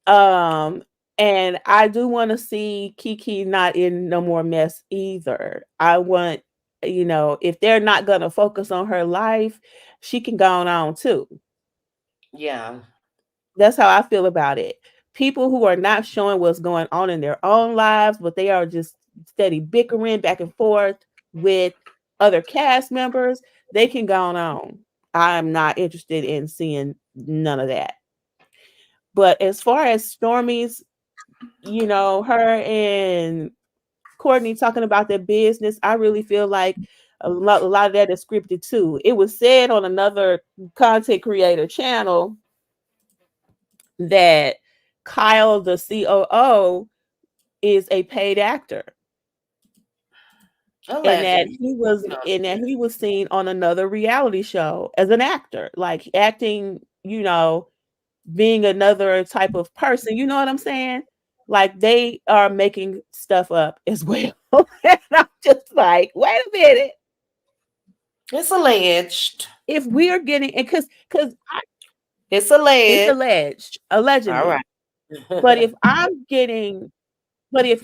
[SPEAKER 3] Um, and I do want to see Kiki not in no more mess either. I want, if they're not gonna focus on her life, she can go on too.
[SPEAKER 1] Yeah.
[SPEAKER 3] That's how I feel about it. People who are not showing what's going on in their own lives, but they are just steady bickering back and forth with other cast members, they can go on. I'm not interested in seeing none of that. But as far as Stormy's, her and Courtney talking about their business, I really feel like a lot of that is scripted too. It was said on another content creator channel that Kyle, the COO, is a paid actor, and that
[SPEAKER 1] Allegedly.
[SPEAKER 3] he was seen on another reality show as an actor, like acting, being another type of person. You know what I'm saying? Like they are making stuff up as well. And I'm just like, wait a minute.
[SPEAKER 1] It's alleged.
[SPEAKER 3] If we are getting, because
[SPEAKER 1] It's
[SPEAKER 3] It's
[SPEAKER 1] alleged.
[SPEAKER 3] alleged,
[SPEAKER 1] All
[SPEAKER 3] allegedly. But
[SPEAKER 1] right.
[SPEAKER 3] if I'm getting, but if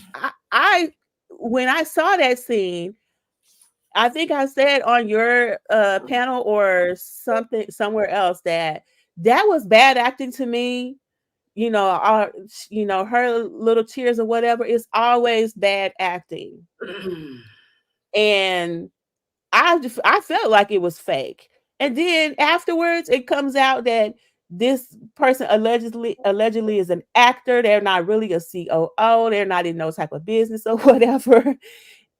[SPEAKER 3] I when I saw that scene, I think I said on your panel or something somewhere else that that was bad acting to me. Her little tears or whatever is always bad acting, and I felt like it was fake. And then afterwards, it comes out that this person allegedly is an actor. They're not really a COO. They're not in no type of business or whatever,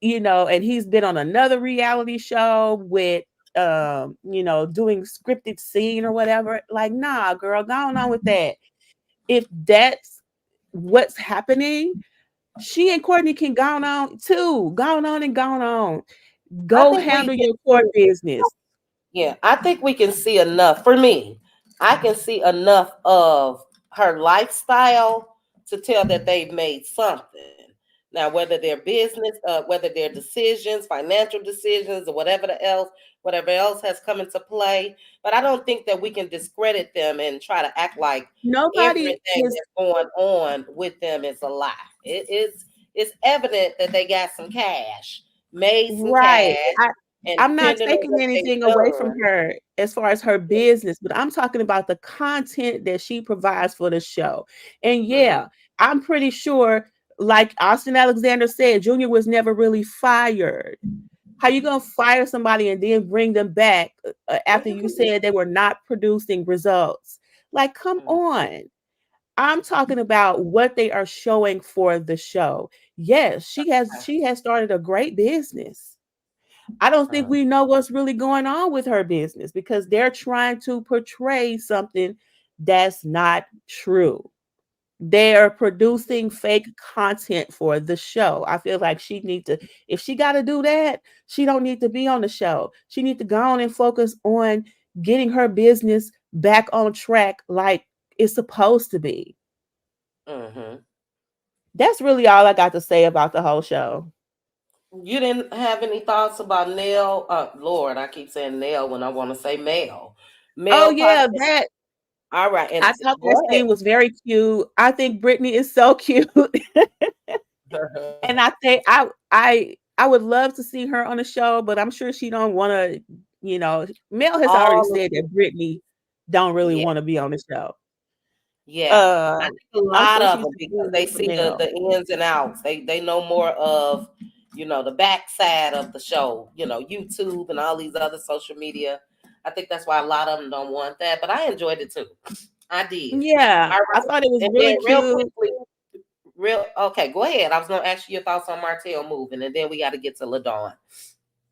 [SPEAKER 3] and he's been on another reality show with doing scripted scene or whatever. Like, nah, girl, going on with that. If that's what's happening, she and Courtney can go on too. Go on and go on.
[SPEAKER 1] I
[SPEAKER 3] Go
[SPEAKER 1] think we
[SPEAKER 3] handle
[SPEAKER 1] can
[SPEAKER 3] your court business.
[SPEAKER 1] Yeah, I think we can see enough. For me, I can see enough of her lifestyle to tell that they've made something. Now, whether their business, whether their decisions, financial decisions, or whatever else has come into play, but I don't think that we can discredit them and try to act like
[SPEAKER 3] Nobody
[SPEAKER 1] everything
[SPEAKER 3] is
[SPEAKER 1] that's going on with them is a lie. It's evident that they got some cash, made some
[SPEAKER 3] right.
[SPEAKER 1] cash, and
[SPEAKER 3] I'm not
[SPEAKER 1] depending on
[SPEAKER 3] taking
[SPEAKER 1] what they've
[SPEAKER 3] anything away from
[SPEAKER 1] done.
[SPEAKER 3] her as far as her business, but I'm talking about the content that she provides for the show. And
[SPEAKER 1] Mhm.
[SPEAKER 3] yeah, I'm pretty sure, like Austin Alexander said, Junior was never really fired. How you gonna fire somebody and then bring them back
[SPEAKER 1] Well,
[SPEAKER 3] after
[SPEAKER 1] you
[SPEAKER 3] you
[SPEAKER 1] can do.
[SPEAKER 3] said they were not producing results? Like, come
[SPEAKER 1] Mm,
[SPEAKER 3] on. I'm talking about what they are showing for the show. Yes, she has started a great business. I don't think
[SPEAKER 1] uh,
[SPEAKER 3] we know what's really going on with her business because they're trying to portray something that's not true. They're producing fake content for the show. I feel like she need to, if she got to do that, she don't need to be on the show. She need to go on and focus on getting her business back on track like it's supposed to be.
[SPEAKER 1] mhm.
[SPEAKER 3] That's really all I got to say about the whole show.
[SPEAKER 1] You didn't have any thoughts about Nell? Lord, I keep saying Nell when I want to say Mel.
[SPEAKER 3] Oh
[SPEAKER 1] Mel
[SPEAKER 3] yeah,
[SPEAKER 1] Pocket.
[SPEAKER 3] that
[SPEAKER 1] All right, and
[SPEAKER 3] I thought
[SPEAKER 1] go
[SPEAKER 3] that scene was very cute. I think Brittany is so cute.
[SPEAKER 1] ahead.
[SPEAKER 3] And I would love to see her on the show, but I'm sure she don't want to, Mel has already
[SPEAKER 1] All of
[SPEAKER 3] said
[SPEAKER 1] it.
[SPEAKER 3] that Brittany don't really
[SPEAKER 1] Yeah,
[SPEAKER 3] want to be on the show.
[SPEAKER 1] yeah. I think a
[SPEAKER 3] I'm
[SPEAKER 1] lot
[SPEAKER 3] sure
[SPEAKER 1] of
[SPEAKER 3] she's
[SPEAKER 1] them because
[SPEAKER 3] agreeing
[SPEAKER 1] they
[SPEAKER 3] with
[SPEAKER 1] see the
[SPEAKER 3] Mel.
[SPEAKER 1] the ins and outs. They know more of the backside of the show. YouTube and all these other social media. I think that's why a lot of them don't want that. But I enjoyed it too. I did.
[SPEAKER 3] Yeah,
[SPEAKER 1] All
[SPEAKER 3] I
[SPEAKER 1] right,
[SPEAKER 3] thought it was
[SPEAKER 1] and
[SPEAKER 3] really
[SPEAKER 1] then real
[SPEAKER 3] cute.
[SPEAKER 1] quickly, real okay. Go ahead. I was gonna ask you your thoughts on Martell moving, and then we got to get to Ladon.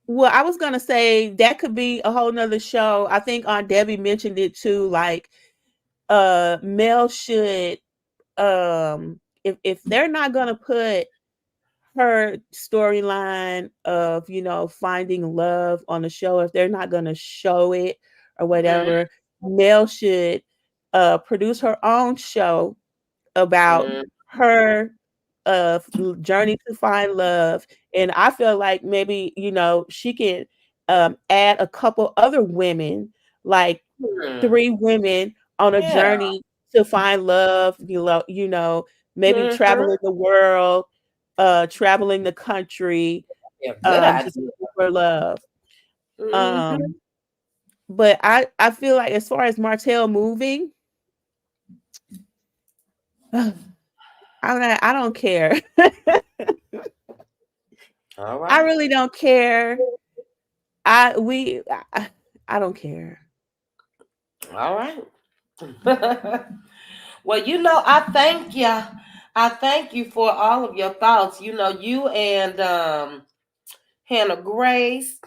[SPEAKER 3] Well, I was gonna say that could be a whole nother show. I think Aunt Debbie mentioned it too. Like, Mel should, if they're not gonna put her storyline of finding love on the show, if they're not going to show it or
[SPEAKER 1] Mm-hmm.
[SPEAKER 3] whatever, Mel should produce her own show about
[SPEAKER 1] Mm-hmm.
[SPEAKER 3] her journey to find love. And I feel like maybe she can add a couple other women, like
[SPEAKER 1] Hmm.
[SPEAKER 3] 3 women on a
[SPEAKER 1] Yeah.
[SPEAKER 3] journey to find love, maybe
[SPEAKER 1] Mm-hmm.
[SPEAKER 3] traveling the world, traveling the country,
[SPEAKER 1] Yeah. Good idea.
[SPEAKER 3] just looking for love.
[SPEAKER 1] Mm-hmm.
[SPEAKER 3] Um, but I feel like as far as Martell moving, I don't care.
[SPEAKER 1] All
[SPEAKER 3] I
[SPEAKER 1] right.
[SPEAKER 3] really don't care. I we I don't care.
[SPEAKER 1] All right. Well, I thank you. I thank you for all of your thoughts. You and Hannah Grace.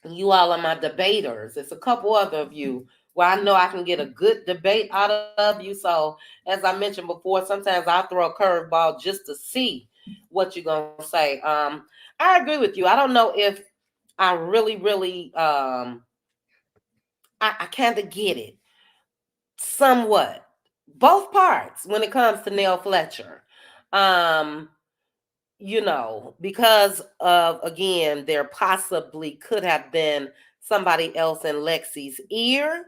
[SPEAKER 1] You all are my debaters. It's a couple other of you where I know I can get a good debate out of you. So, as I mentioned before, sometimes I'll throw a curveball just to see what you're gonna say. I agree with you. I don't know if I really, really, I kind of get it somewhat, both parts when it comes to Neil Fletcher. Um, because of, again, there possibly could have been somebody else in Lexi's ear.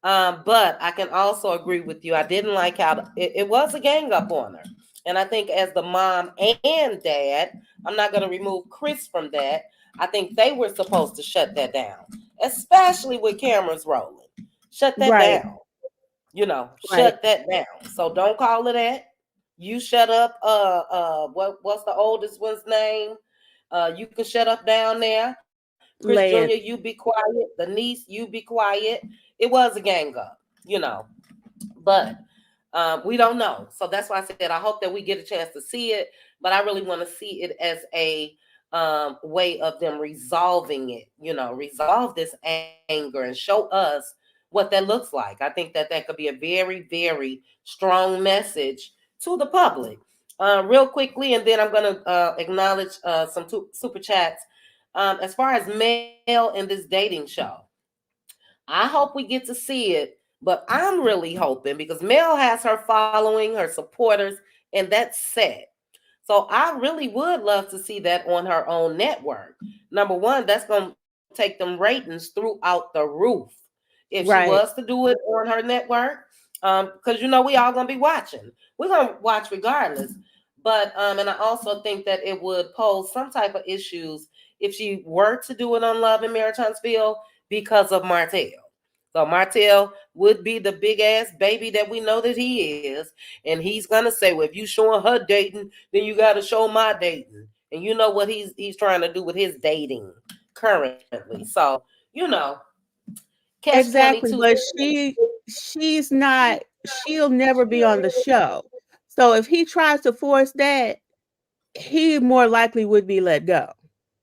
[SPEAKER 1] But I can also agree with you. I didn't like how it was a gang up on her. And I think as the mom and dad, I'm not going to remove Chris from that. I think they were supposed to shut that down, especially with cameras rolling. Shut that
[SPEAKER 3] Right.
[SPEAKER 1] down.
[SPEAKER 3] Right.
[SPEAKER 1] Shut that down. So don't call it that. You shut up. What's the oldest one's name? You can shut up down there. Chris Jr., you
[SPEAKER 3] Lance.
[SPEAKER 1] be quiet. The niece, you be quiet. It was a gang up, but we don't know. So that's why I said I hope that we get a chance to see it, but I really want to see it as a way of them resolving it, resolve this anger and show us what that looks like. I think that that could be a very, very strong message to the public. Real quickly, and then I'm going to acknowledge some super chats. As far as male in this dating show, I hope we get to see it, but I'm really hoping because Mel has her following, her supporters, and that's set. So I really would love to see that on her own network. Number one, that's going to take them ratings throughout the roof. If she was to
[SPEAKER 3] Right.
[SPEAKER 1] do it on her network, because we all gonna be watching. We're gonna watch regardless. But and I also think that it would pose some type of issues if she were to do it on Love and Marriage Huntsville because of Martell. So Martell would be the big ass baby that we know that he is, and he's gonna say, "Well, if you showing her dating, then you got to show my dating." And you know what he's trying to do with his dating currently. So you know, catch twenty
[SPEAKER 3] Exactly.
[SPEAKER 1] two.
[SPEAKER 3] But she's not, she'll never be on the show. So if he tries to force that, he more likely would be let go.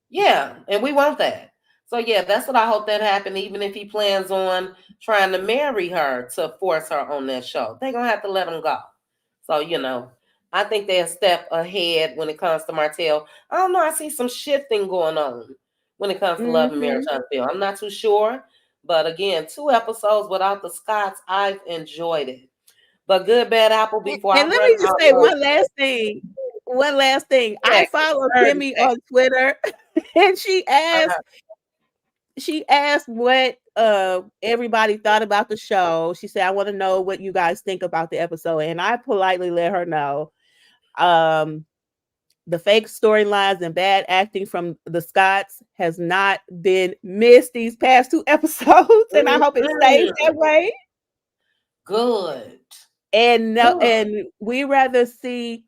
[SPEAKER 1] Yeah, and we want that. So yeah, that's what I hope that happen. Even if he plans on trying to marry her to force her on that show, they're gonna have to let him go. So I think they're a step ahead when it comes to Martell. I don't know. I see some shifting going on when it comes to Love and Marriage
[SPEAKER 3] Hmm.
[SPEAKER 1] Huntsville. I'm not too sure, but again, 2 episodes without the Scots, I've enjoyed it. But good, bad apple. Before I
[SPEAKER 3] And let
[SPEAKER 1] run
[SPEAKER 3] me just
[SPEAKER 1] out,
[SPEAKER 3] say one last thing. One last thing. I
[SPEAKER 1] yeah,
[SPEAKER 3] follow
[SPEAKER 1] 30
[SPEAKER 3] Kimmy on
[SPEAKER 1] seconds.
[SPEAKER 3] Twitter, and
[SPEAKER 1] Uh-huh.
[SPEAKER 3] she asked what everybody thought about the show. She said, "I want to know what you guys think about the episode," and I politely let her know. Um, the fake storylines and bad acting from the Scots has not been missed these past 2 episodes, and I hope it stays
[SPEAKER 1] Mhm.
[SPEAKER 3] that way.
[SPEAKER 1] Good.
[SPEAKER 3] And no,
[SPEAKER 1] Good.
[SPEAKER 3] and we rather see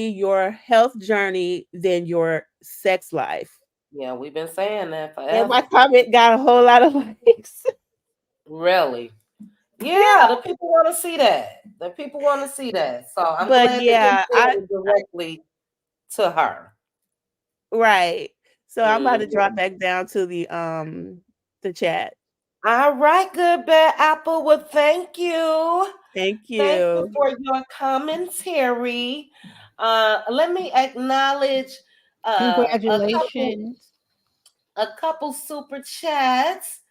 [SPEAKER 3] your health journey than your sex life.
[SPEAKER 1] Yeah, we've been saying that
[SPEAKER 3] And my
[SPEAKER 1] forever.
[SPEAKER 3] comment got a whole lot of likes.
[SPEAKER 1] Really. Yeah,
[SPEAKER 3] Yeah,
[SPEAKER 1] the people want to see that. The people want to see that. So I'm
[SPEAKER 3] but
[SPEAKER 1] glad that they
[SPEAKER 3] yeah,
[SPEAKER 1] said it directly to her.
[SPEAKER 3] right. So I'm about to
[SPEAKER 1] Mhm.
[SPEAKER 3] drop back down to the chat.
[SPEAKER 1] All right, good bad apple. Well, thank you.
[SPEAKER 3] Thank
[SPEAKER 1] Thank you
[SPEAKER 3] you.
[SPEAKER 1] for your commentary. Let me acknowledge uh, a couple
[SPEAKER 2] Congratulations.
[SPEAKER 1] a couple super chats.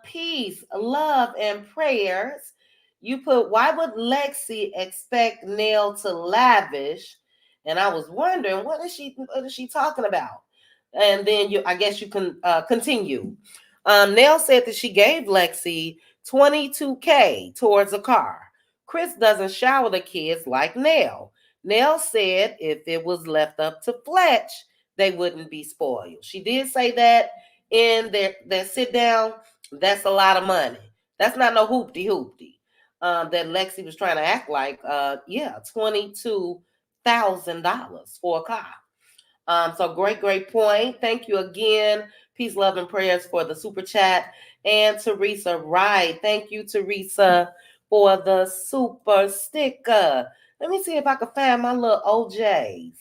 [SPEAKER 1] Peace, love, and prayers. You put, why would Lexi expect Nell to lavish? And I was wondering, what is she talking about? And then I guess you can continue. Nell said that she gave Lexi 22K towards a car. Chris doesn't shower the kids like Nell. Nell said if it was left up to Fletch, they wouldn't be spoiled. She did say that in their sit down. That's a lot of money. That's not no hoopty hoopty. That Lexi was trying to act like. Yeah, $22,000 for a car. So great point. Thank you again. Peace, love, and prayers for the super chat. And Teresa Wright. Thank you, Teresa, for the super sticker. Let me see if I can find my little OJs.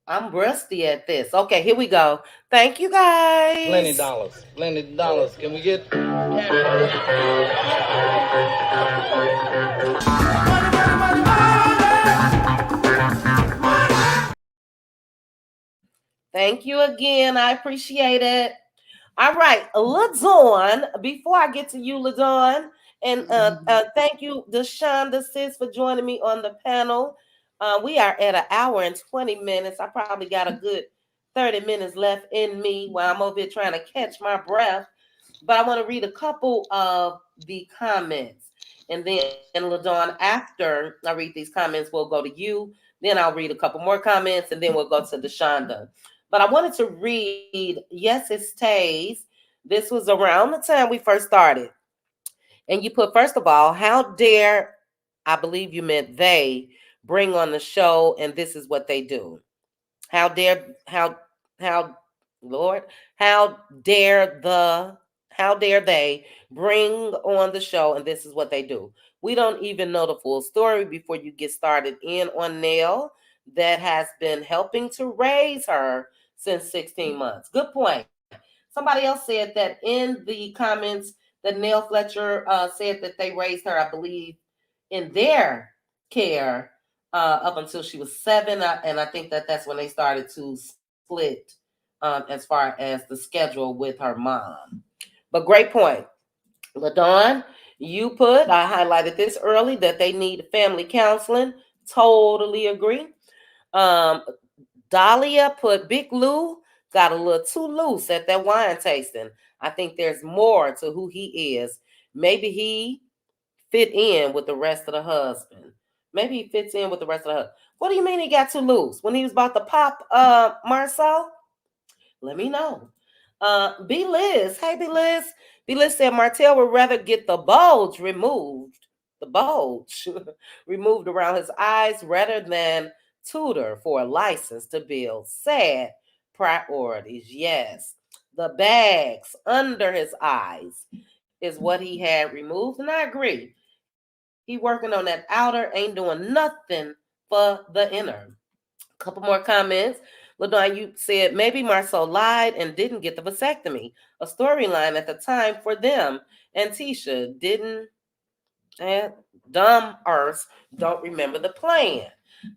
[SPEAKER 1] I'm rusty at this. Okay, here we go. Thank you guys.
[SPEAKER 4] Plenty dollars. Plenty dollars. Can we get
[SPEAKER 1] Thank you again. I appreciate it. All right, LaDawn. Before I get to you, LaDawn, and thank you, Deshonda Sis, for joining me on the panel. We are at an hour and 20 minutes. I probably got a good 30 minutes left in me while I'm over here trying to catch my breath. But I want to read a couple of the comments. And then, LaDawn, after I read these comments, we'll go to you. Then I'll read a couple more comments, and then we'll go to Deshonda. But I wanted to read, yes, it stays. This was around the time we first started. And you put, first of all, how dare, I believe you meant they, bring on the show, and this is what they do. How dare, how, Lord, how dare the, how dare they bring on the show, and this is what they do. We don't even know the full story before you get started in on Nell that has been helping to raise her since 16 months. Good point. Somebody else said that in the comments that Nell Fletcher said that they raised her, I believe, in their care up until she was 7. And I think that that's when they started to split as far as the schedule with her mom. But great point. LaDawn, you put, I highlighted this early, that they need family counseling. Totally agree. Um, Dahlia put, Big Lou got a little too loose at that wine tasting. I think there's more to who he is. Maybe he fit in with the rest of the husband. Maybe he fits in with the rest of the husband. What do you mean he got too loose? When he was about to pop Marcel? Let me know. B Liz. Hey B Liz. B Liz said Martell would rather get the bulge removed. The bulge removed around his eyes rather than tutor for a license to build. Sad priorities. Yes. The bags under his eyes is what he had removed. And I agree. He working on that outer, ain't doing nothing for the inner. Couple more comments. LaDon, you said maybe Marcel lied and didn't get the vasectomy. A storyline at the time for them. And Tisha didn't, and dumb earths don't remember the plan.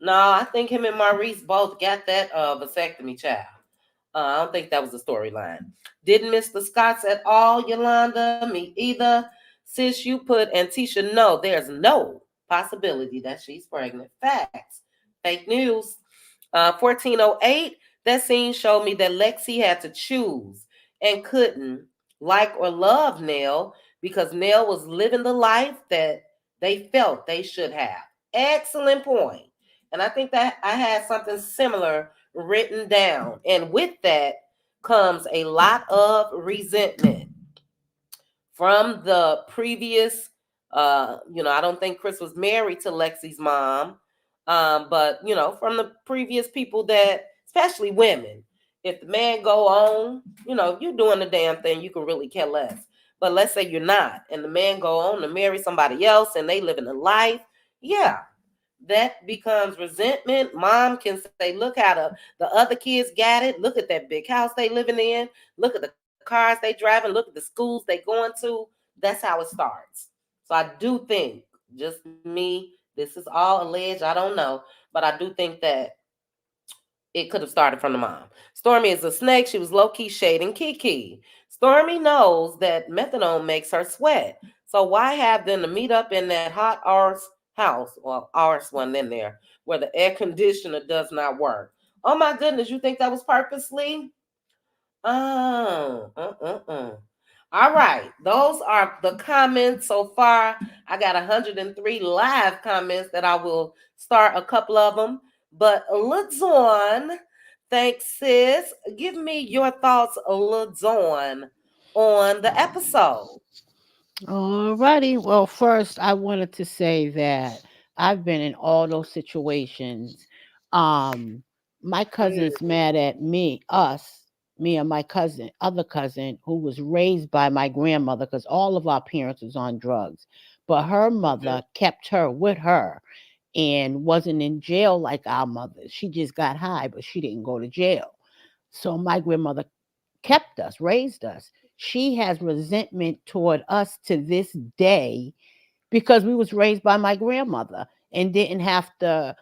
[SPEAKER 1] No, I think him and Maurice both got that vasectomy child. I don't think that was the storyline. Didn't miss the Scots at all, Yolanda. Me either. Sis, you put, and Tisha, no, there's no possibility that she's pregnant. Facts. Fake news. 1408, that scene showed me that Lexi had to choose and couldn't like or love Nell because Nell was living the life that they felt they should have. Excellent point. And I think that I had something similar written down. And with that comes a lot of resentment from the previous I don't think Chris was married to Lexi's mom. But from the previous people that, especially women, if the man go on, you're doing the damn thing, you can really care less. But let's say you're not, and the man go on to marry somebody else and they living a life, yeah, that becomes resentment. Mom can say, look how the other kids got it. Look at that big house they living in. Look at the cars they driving. Look at the schools they going to. That's how it starts. So I do think, just me, this is all alleged, I don't know, but I do think that it could have started from the mom. Stormy is a snake. She was low-key shading Kiki. Stormy knows that methadone makes her sweat. So why have them to meet up in that hot arse house, or arse one in there, where the air conditioner does not work? Oh my goodness, you think that was purposely? All right, those are the comments so far. I got 103 live comments that I will start a couple of them. But Ladzon, thanks, sis. Give me your thoughts, Ladzon, on the episode.
[SPEAKER 2] Alrighty. Well, first, I wanted to say that I've been in all those situations. Um, my cousin's mad at me and my cousin, other cousin, who was raised by my grandmother, because all of our parents was on drugs. But her
[SPEAKER 1] Mhm.
[SPEAKER 2] mother kept her with her and wasn't in jail like our mother. She just got high, but she didn't go to jail. So my grandmother kept us, raised us. She has resentment toward us to this day because we was raised by my grandmother and didn't have to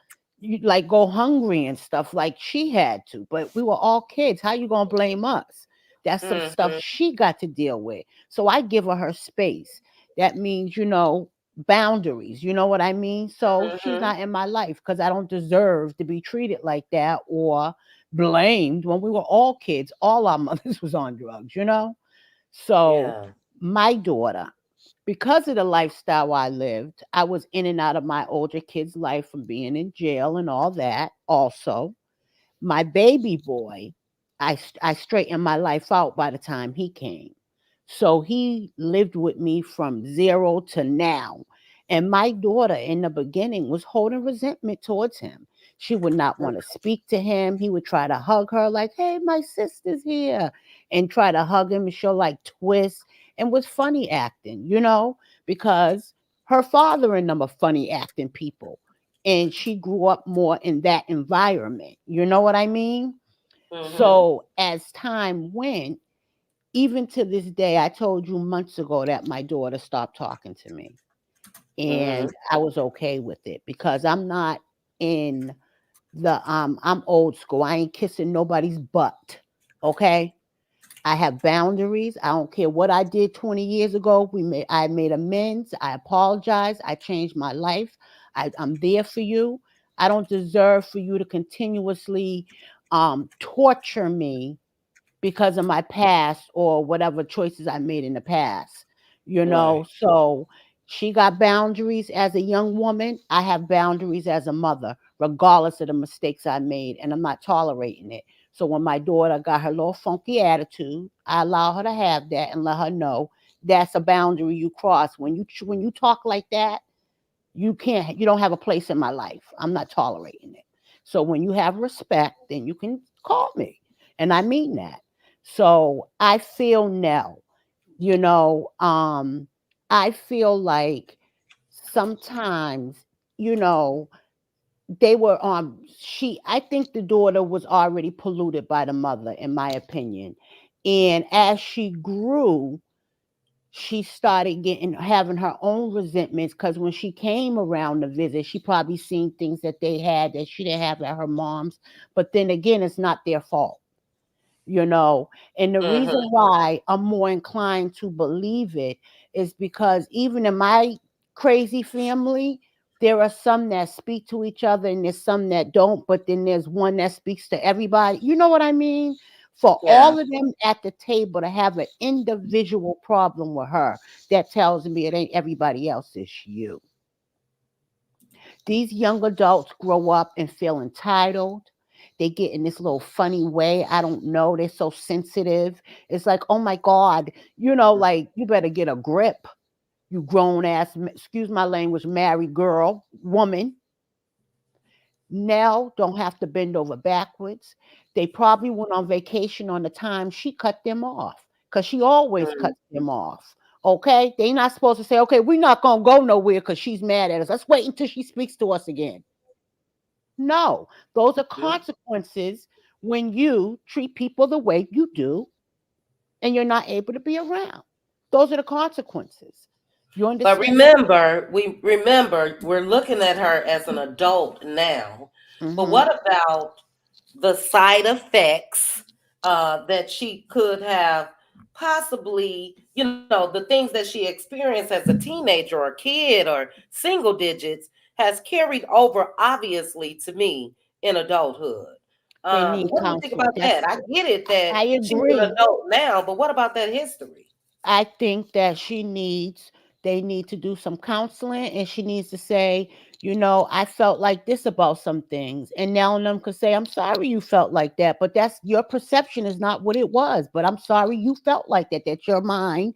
[SPEAKER 2] like go hungry and stuff like she had to. But we were all kids. How you gonna blame us? That's some stuff
[SPEAKER 1] Mhm.
[SPEAKER 2] she got to deal with. So I give her space. That means, boundaries. You know what I mean? So she's
[SPEAKER 1] Mhm.
[SPEAKER 2] not in my life because I don't deserve to be treated like that or blamed when we were all kids. All our mothers was on drugs. So
[SPEAKER 1] Yeah.
[SPEAKER 2] my daughter, because of the lifestyle I lived, I was in and out of my older kid's life from being in jail and all that. Also, my baby boy, I straightened my life out by the time he came. So he lived with me from zero to now. And my daughter in the beginning was holding resentment towards him. She would not want to speak to him. He would try to hug her, like, hey, my sister's here, and try to hug him and show like twists and was funny acting, because her father and them are funny acting people. And she grew up more in that environment. You know what I mean?
[SPEAKER 1] Mm-hmm.
[SPEAKER 2] So as time went, even to this day, I told you months ago that my daughter stopped talking to me.
[SPEAKER 1] Mm-hmm.
[SPEAKER 2] And I was okay with it because I'm not in I'm old school. I ain't kissing nobody's butt. Okay? I have boundaries. I don't care what I did 20 years ago. I made amends. I apologize. I changed my life. I'm there for you. I don't deserve for you to continuously torture me because of my past or whatever choices I made in the past.
[SPEAKER 1] Right.
[SPEAKER 2] So she got boundaries as a young woman. I have boundaries as a mother, regardless of the mistakes I made, and I'm not tolerating it. So when my daughter got her little funky attitude, I allow her to have that and let her know that's a boundary you cross. When you talk like that, you don't have a place in my life. I'm not tolerating it. So when you have respect, then you can call me. And I mean that. So I feel now, you know, um, I feel like sometimes, you know, they were she I think the daughter was already polluted by the mother, in my opinion. And as she grew, she started getting having her own resentments because when she came around to visit, she probably seen things that they had that she didn't have at her mom's. But then again, it's not their fault, you know. And the reason
[SPEAKER 1] Mm-hmm.
[SPEAKER 2] why I'm more inclined to believe it is because even in my crazy family, there are some that speak to each other and there's some that don't, but then there's one that speaks to everybody. You know what I mean? For
[SPEAKER 1] Yeah.
[SPEAKER 2] all of them at the table to have an individual problem with her, that tells me it ain't everybody else, it's you. These young adults grow up and feel entitled. They get in this little funny way. I don't know. They're so sensitive. It's like, oh my God, like you better get a grip, you grown ass, excuse my language, married girl, woman. Now don't have to bend over backwards. They probably went on vacation on the time she cut them off because she always
[SPEAKER 1] Mm-hmm.
[SPEAKER 2] cuts them off. Okay? They not supposed to say, okay, we're not going to go nowhere because she's mad at us. Let's wait until she speaks to us again. No, those are consequences when you treat people the way you do and you're not able to be around. Those are the consequences. You
[SPEAKER 1] But
[SPEAKER 2] understand?
[SPEAKER 1] remember we're looking at her as an adult now. But
[SPEAKER 2] Mm-hmm.
[SPEAKER 1] what about the side effects that she could have possibly, the things that she experienced as a teenager or kid or single digits has carried over obviously to me in adulthood.
[SPEAKER 2] They need
[SPEAKER 1] What do you think
[SPEAKER 2] counsel.
[SPEAKER 1] about that? I get it that
[SPEAKER 2] I
[SPEAKER 1] she's an
[SPEAKER 2] agree.
[SPEAKER 1] adult now, but what about that history?
[SPEAKER 2] I think that they need to do some counseling and she needs to say, I felt like this about some things. And now them could say, I'm sorry you felt like that, but that's your perception is not what it was. But I'm sorry you felt like that. That's your mind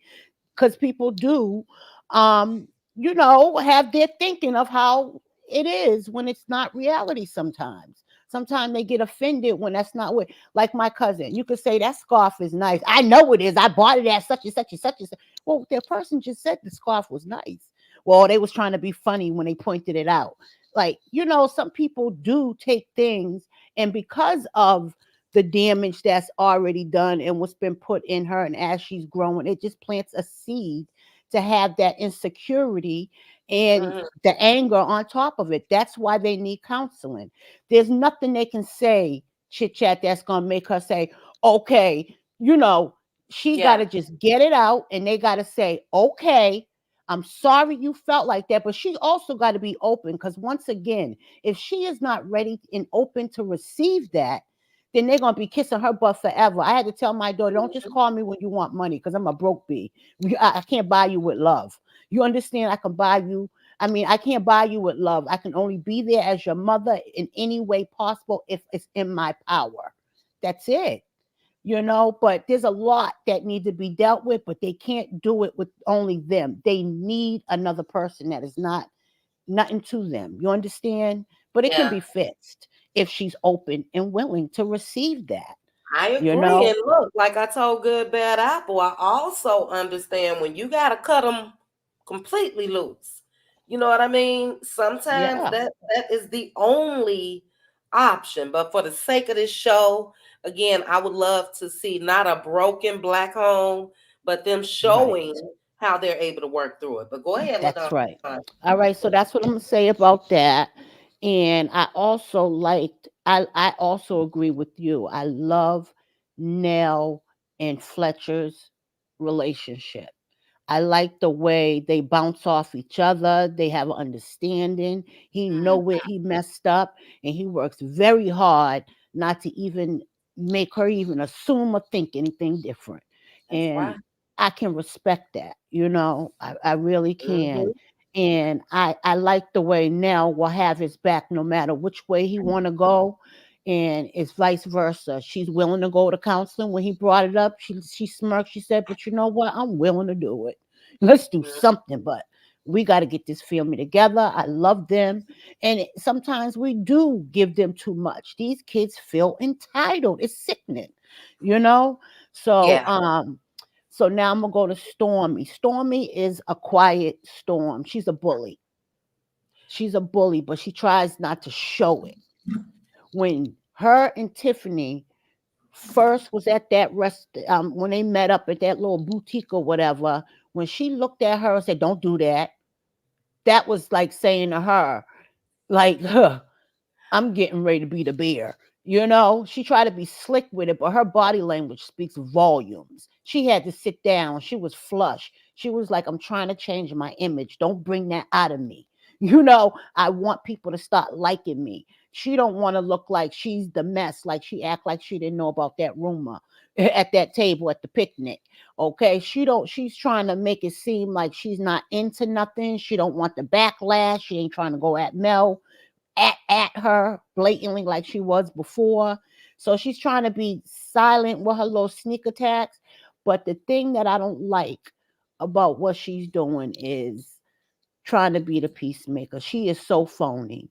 [SPEAKER 2] because people do have their thinking of how it is when it's not reality sometimes they get offended when that's not what, like my cousin, you could say that scarf is nice. I know it is. I bought it at such and such and such and such. Well, the person just said the scarf was nice. Well, they was trying to be funny when they pointed it out. Like, some people do take things, and because of the damage that's already done and what's been put in her, and as she's growing, it just plants a seed to have that insecurity and
[SPEAKER 1] Mhm.
[SPEAKER 2] the anger on top of it. That's why they need counseling. There's nothing they can say, chit chat, that's going to make her say, okay, she got
[SPEAKER 1] Yeah.
[SPEAKER 2] to just get it out and they got to say, okay, I'm sorry you felt like that. But she also got to be open because, once again, if she is not ready and open to receive that, then they're gonna be kissing her butt forever. I had to tell my daughter, don't just call me when you want money, because I'm a broke bee. I can't buy you with love. You understand? I can buy you. I mean, I can't buy you with love. I can only be there as your mother in any way possible if it's in my power. That's it. But there's a lot that need to be dealt with, but they can't do it with only them. They need another person that is not nothing to them. You understand? But it can
[SPEAKER 1] Yeah,
[SPEAKER 2] be fixed if she's open and willing to receive that,
[SPEAKER 1] I
[SPEAKER 2] you
[SPEAKER 1] agree.
[SPEAKER 2] know?
[SPEAKER 1] And look, like I told Good Bad Apple, I also understand when you got to cut them completely loose. You know what I mean? Sometimes
[SPEAKER 2] Yeah,
[SPEAKER 1] that is the only option. But for the sake of this show, again, I would love to see not a broken black home, but them
[SPEAKER 2] right.
[SPEAKER 1] showing how they're able to work through it. But go ahead,
[SPEAKER 2] That's
[SPEAKER 1] LaDon.
[SPEAKER 2] right. All right, so that's what I'm gonna say about that. And I also agree with you. I love Nell and Fletcher's relationship. I like the way they bounce off each other. They have an understanding. He know where he messed up, and he works very hard not to even make her even assume or think anything different.
[SPEAKER 1] That's right.
[SPEAKER 2] And I can respect that. I really can.
[SPEAKER 1] Hmm.
[SPEAKER 2] And I like the way Nell will have his back no matter which way he want to go. And it's vice versa. She's willing to go to counseling. When he brought it up, she smirked. She said, "But you know what? I'm willing to do it. Let's do something. But we got to get this family together. I love them, and sometimes we do give them too much. These kids feel entitled. It's sickening, you know. So
[SPEAKER 1] Yeah.
[SPEAKER 2] um, so now I'm gonna go to Stormy. Stormy is a quiet storm. She's a bully. She's a bully, but she tries not to show it. When her and Tiffany first was at that when they met up at that little boutique or whatever, when she looked at her and said, "Don't do that," that was like saying to her, like, huh, I'm getting ready to be the bear. She tried to be slick with it, but her body language speaks volumes. She had to sit down. She was flush. She was like, I'm trying to change my image. Don't bring that out of me. I want people to start liking me. She don't want to look like she's the mess, like she act like she didn't know about that rumor at that table at the picnic. Okay. She's trying to make it seem like she's not into nothing. She don't want the backlash. She ain't trying to go at Mel at her blatantly like she was before. So she's trying to be silent with her little sneak attacks. But the thing that I don't like about what she's doing is trying to be the peacemaker. She is so phony.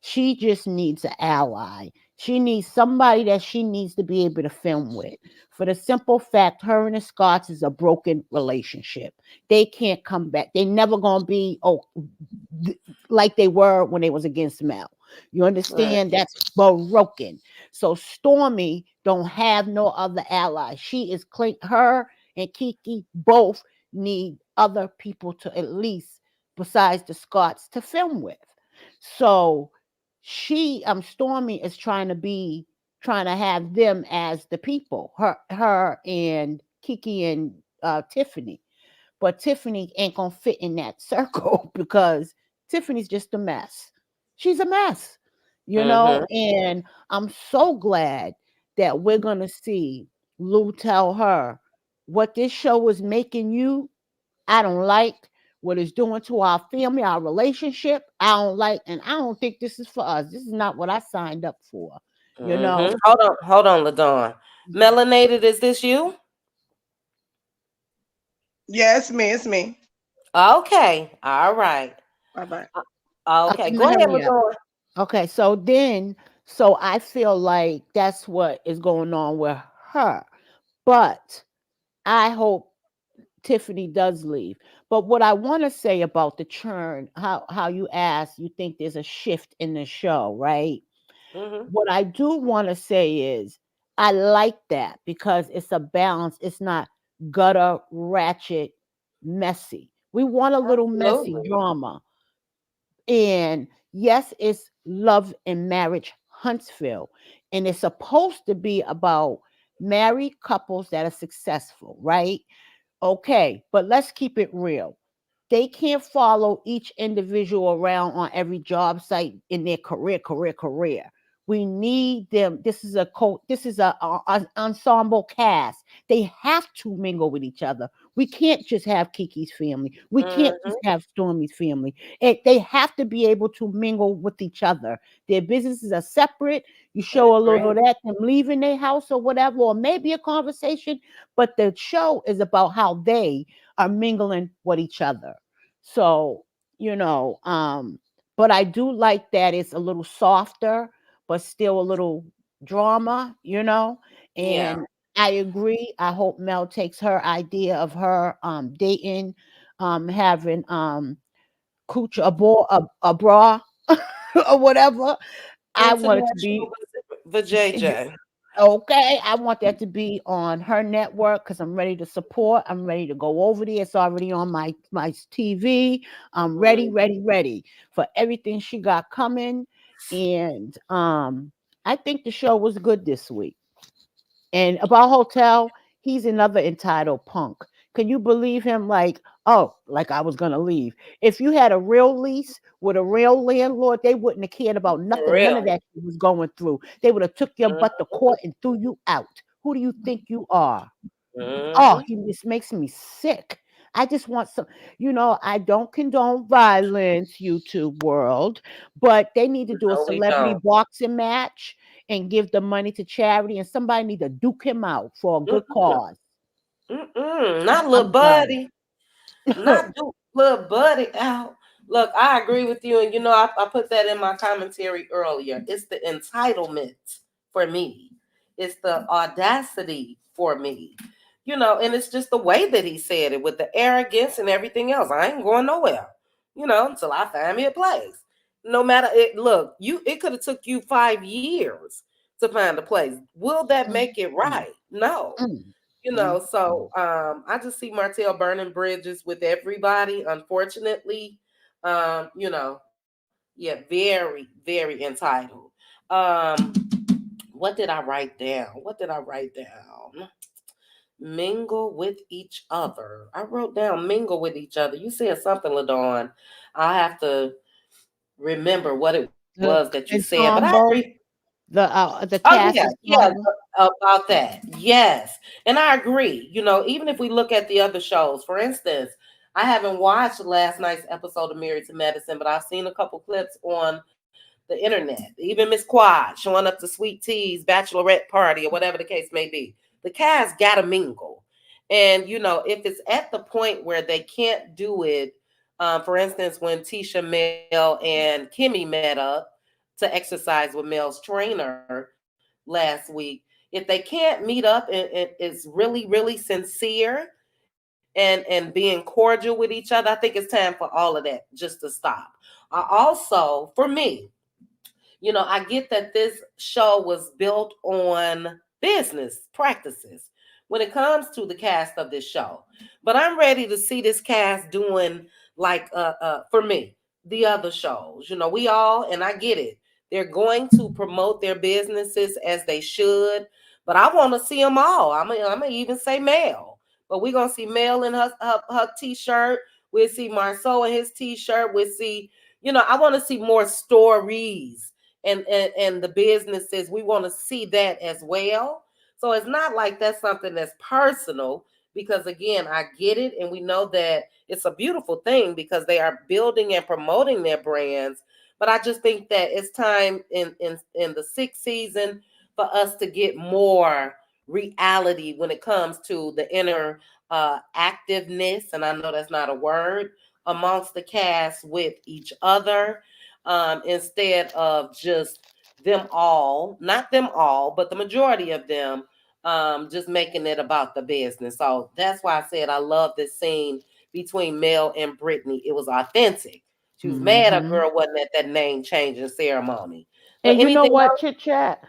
[SPEAKER 2] She just needs an ally. She needs somebody that she needs to be able to film with. For the simple fact, her and the Scots is a broken relationship. They can't come back. They never gonna be like they were when they was against Mel. You
[SPEAKER 1] Right.
[SPEAKER 2] understand? That's broken. So Stormy don't have no other ally. She is clean. Her and Kiki both need other people to at least besides the Scots to film with. So Stormy is trying to have them as the people. Her and Kiki and Tiffany. But Tiffany ain't gonna fit in that circle because Tiffany's just a mess. She's a mess,
[SPEAKER 1] Hmm.
[SPEAKER 2] and I'm so glad that we're gonna see Lou tell her what this show is making you. I don't like what it's doing to our family, our relationship. I don't like, and I don't think this is for us. This is not what I signed up for, you
[SPEAKER 1] Hmm.
[SPEAKER 2] know.
[SPEAKER 1] Hold on, LaDon. Melanated, is this you?
[SPEAKER 5] Yeah, it's me. It's me.
[SPEAKER 1] Okay. All right.
[SPEAKER 5] Bye bye.
[SPEAKER 1] Okay.
[SPEAKER 2] I'm
[SPEAKER 1] Go
[SPEAKER 2] gonna
[SPEAKER 1] ahead,
[SPEAKER 2] hurry up.
[SPEAKER 1] LaDon.
[SPEAKER 2] Okay, so I feel like that's what is going on with her. But I hope Tiffany does leave. But what I want to say about the churn, how you asked, you think there's a shift in the show, right?
[SPEAKER 1] Hmm.
[SPEAKER 2] What I do want to say is I like that because it's a balance. It's not gutter, ratchet, messy. We want a little messy
[SPEAKER 1] Absolutely.
[SPEAKER 2] drama. And yes, it's Love and Marriage Huntsville. And it's supposed to be about married couples that are successful, right? Okay, but let's keep it real. They can't follow each individual around on every job site in their career. We need them. This is a ensemble cast. They have to mingle with each other. We can't just have Kiki's family. We can't
[SPEAKER 1] Mm-hmm.
[SPEAKER 2] just have Stormy's family. They have to be able to mingle with each other. Their businesses are separate. You
[SPEAKER 1] I
[SPEAKER 2] show a little
[SPEAKER 1] agree.
[SPEAKER 2] of that, them leaving their house or whatever, or maybe a conversation, but the show is about how they are mingling with each other. So, you know, but I do like that it's a little softer, but still a little drama,
[SPEAKER 1] Yeah.
[SPEAKER 2] and I agree. I hope Mel takes her idea of her dating, having cooch a, a bra or whatever. I want it to
[SPEAKER 1] International
[SPEAKER 2] be
[SPEAKER 1] JJ.
[SPEAKER 2] okay. I want that to be on her network because I'm ready to support. I'm ready to go over there. It's already on my TV. I'm ready,
[SPEAKER 1] Mm.
[SPEAKER 2] ready, ready for everything she got coming. And I think the show was good this week. And about Hotel, he's another entitled punk. Can you believe him? Like, oh, like I was gonna leave. If you had a real lease with a real landlord, they wouldn't have cared about
[SPEAKER 1] For
[SPEAKER 2] nothing. None of
[SPEAKER 1] real.
[SPEAKER 2] that shit was going through. They would have took your butt to
[SPEAKER 1] Mm-hmm.
[SPEAKER 2] court and threw you out. Who do you think you are? Oh,
[SPEAKER 1] Mm-hmm.
[SPEAKER 2] he just makes me sick. I just want some, I don't condone violence, YouTube world, but they need to do a
[SPEAKER 1] No, we
[SPEAKER 2] celebrity
[SPEAKER 1] don't.
[SPEAKER 2] boxing match and give the money to charity, and somebody need to duke him out for a good
[SPEAKER 1] Mm-mm.
[SPEAKER 2] cause.
[SPEAKER 1] Mm-mm. Not little
[SPEAKER 2] I'm done.
[SPEAKER 1] buddy. Not do little buddy out. Look, I agree with you, and I put that in my commentary earlier. It's the entitlement for me. It's the audacity for me. And it's just the way that he said it with the arrogance and everything else. I ain't going nowhere, until I find me a place. No matter it, look, it could have took you 5 years to find a place. Will that make it
[SPEAKER 2] Mm,
[SPEAKER 1] right? No.
[SPEAKER 2] mm,
[SPEAKER 1] So
[SPEAKER 2] mm.
[SPEAKER 1] I just see Martell burning bridges with everybody, unfortunately. Yeah, very entitled. um what did I write down? Mingle with each other. I wrote down mingle with each other. You said something, LaDawn. I have to remember what it was that you
[SPEAKER 2] The
[SPEAKER 1] said, but I agree.
[SPEAKER 2] ensemble, the
[SPEAKER 1] Oh yeah,
[SPEAKER 2] cast
[SPEAKER 1] yeah,
[SPEAKER 2] ensemble.
[SPEAKER 1] about that. Yes, and I agree. Even if we look at the other shows, for instance, I haven't watched last night's episode of Married to Medicine, but I've seen a couple clips on the internet. Even Miss Quad showing up to Sweet Tea's bachelorette party or whatever the case may be. The cast gotta mingle, and if it's at the point where they can't do it, for instance, when Tisha, Mel, and Kimmy met up to exercise with Mel's trainer last week. If they can't meet up and it's really sincere and being cordial with each other, I think it's time for all of that just to stop. Also, for me, I get that this show was built on business practices when it comes to the cast of this show. But I'm ready to see this cast doing like for me, the other shows. We all, and I get it. They're going to promote their businesses as they should, but I want to see them all. I'm gonna even say Mel, but we're gonna see Mel in her t-shirt. We'll see Marceau in his t-shirt. We'll see, I want to see more stories and the businesses. We want to see that as well. So it's not like that's something that's personal, because again, I get it, and we know that it's a beautiful thing because they are building and promoting their brands. But I just think that it's time in the sixth season for us to get more reality when it comes to the inner activeness, and I know that's not a word, amongst the cast with each other, instead of just them all, not them all, but the majority of them, just making it about the business. So that's why I said I love this scene between Mel and Brittany. It was authentic. She was mad a
[SPEAKER 2] Hmm.
[SPEAKER 1] girl wasn't at that name changing ceremony. But
[SPEAKER 2] And you know
[SPEAKER 1] anything
[SPEAKER 2] what,
[SPEAKER 1] else?
[SPEAKER 2] chit chat?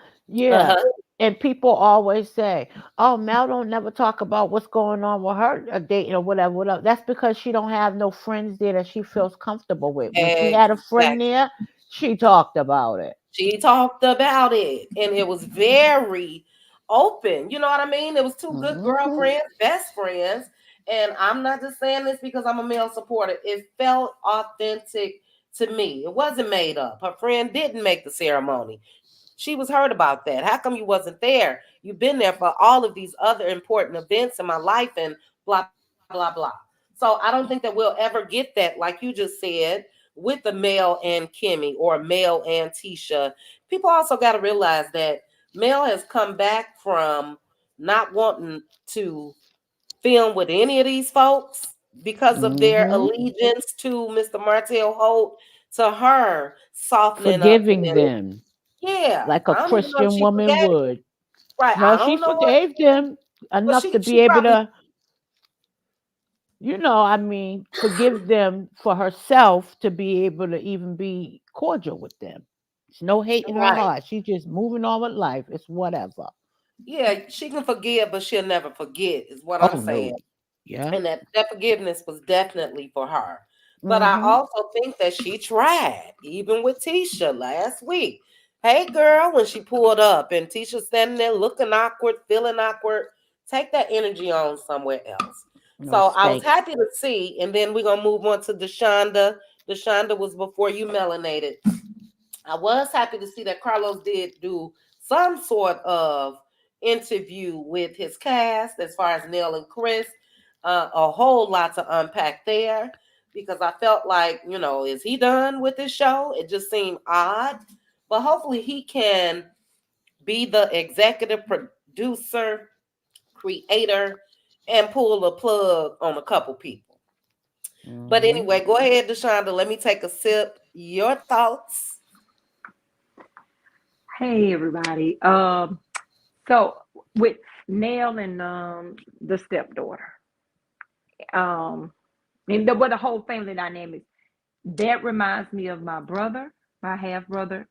[SPEAKER 1] Uh
[SPEAKER 2] Yeah.
[SPEAKER 1] huh.
[SPEAKER 2] And people always say, "Oh, Mel don't never talk about what's going on with her dating or whatever, whatever." That's because she don't have no friends there that she feels comfortable with. When she had a friend
[SPEAKER 1] Exactly.
[SPEAKER 2] there, she talked about it.
[SPEAKER 1] She talked about it, and it was very open. You know what I mean? It was two good
[SPEAKER 2] Hmm.
[SPEAKER 1] girlfriends, best friends. And I'm not just saying this because I'm a male supporter. It felt authentic to me. It wasn't made up. Her friend didn't make the ceremony. She was hurt about that. How come you wasn't there? You've been there for all of these other important events in my life and blah, blah, blah. So I don't think that we'll ever get that, like you just said, with the Mel and Kimmy or Mel and Tisha. People also got to realize that Mel has come back from not wanting to film with any of these folks because of their
[SPEAKER 2] Mm-hmm.
[SPEAKER 1] allegiance to Mr. Martell Holt, to her softening up to
[SPEAKER 2] Forgiving
[SPEAKER 1] them.
[SPEAKER 2] them
[SPEAKER 1] Yeah,
[SPEAKER 2] like a
[SPEAKER 1] I don't even know if
[SPEAKER 2] Christian
[SPEAKER 1] she
[SPEAKER 2] woman
[SPEAKER 1] forgot it.
[SPEAKER 2] would.
[SPEAKER 1] Right,
[SPEAKER 2] No,
[SPEAKER 1] I
[SPEAKER 2] she
[SPEAKER 1] don't know what,
[SPEAKER 2] forgave them
[SPEAKER 1] but
[SPEAKER 2] enough to
[SPEAKER 1] she
[SPEAKER 2] be able
[SPEAKER 1] probably,
[SPEAKER 2] to, forgive them for herself to be able to even be cordial with them. There's no hate in her
[SPEAKER 1] right.
[SPEAKER 2] heart. She's just moving on with life. It's whatever.
[SPEAKER 1] Yeah, she can forgive, but she'll never forget, is what I'm
[SPEAKER 2] Oh
[SPEAKER 1] saying.
[SPEAKER 2] no. Yeah.
[SPEAKER 1] And that forgiveness was definitely for her. But I
[SPEAKER 2] Mm-hmm.
[SPEAKER 1] also think that she tried, even with Tisha last week. Hey, girl, when she pulled up and Tisha standing there looking awkward, feeling awkward, take that energy on somewhere else.
[SPEAKER 2] No
[SPEAKER 1] So I was
[SPEAKER 2] spank.
[SPEAKER 1] happy to see, and then we're gonna move on to Deshonda. Deshonda was before you melanated. I was happy to see that Carlos did do some sort of interview with his cast as far as Neil and Chris. A whole lot to unpack there because I felt like, is he done with this show? It just seemed odd. But hopefully he can be the executive producer, creator, and pull the plug on a couple people. But
[SPEAKER 2] Mm-hmm.
[SPEAKER 1] anyway, go ahead, Deshonda. Let me take a sip. Your thoughts?
[SPEAKER 6] Hey everybody. So with Nell and the stepdaughter, um, and with the whole family dynamics, that reminds me of my brother, my half brother,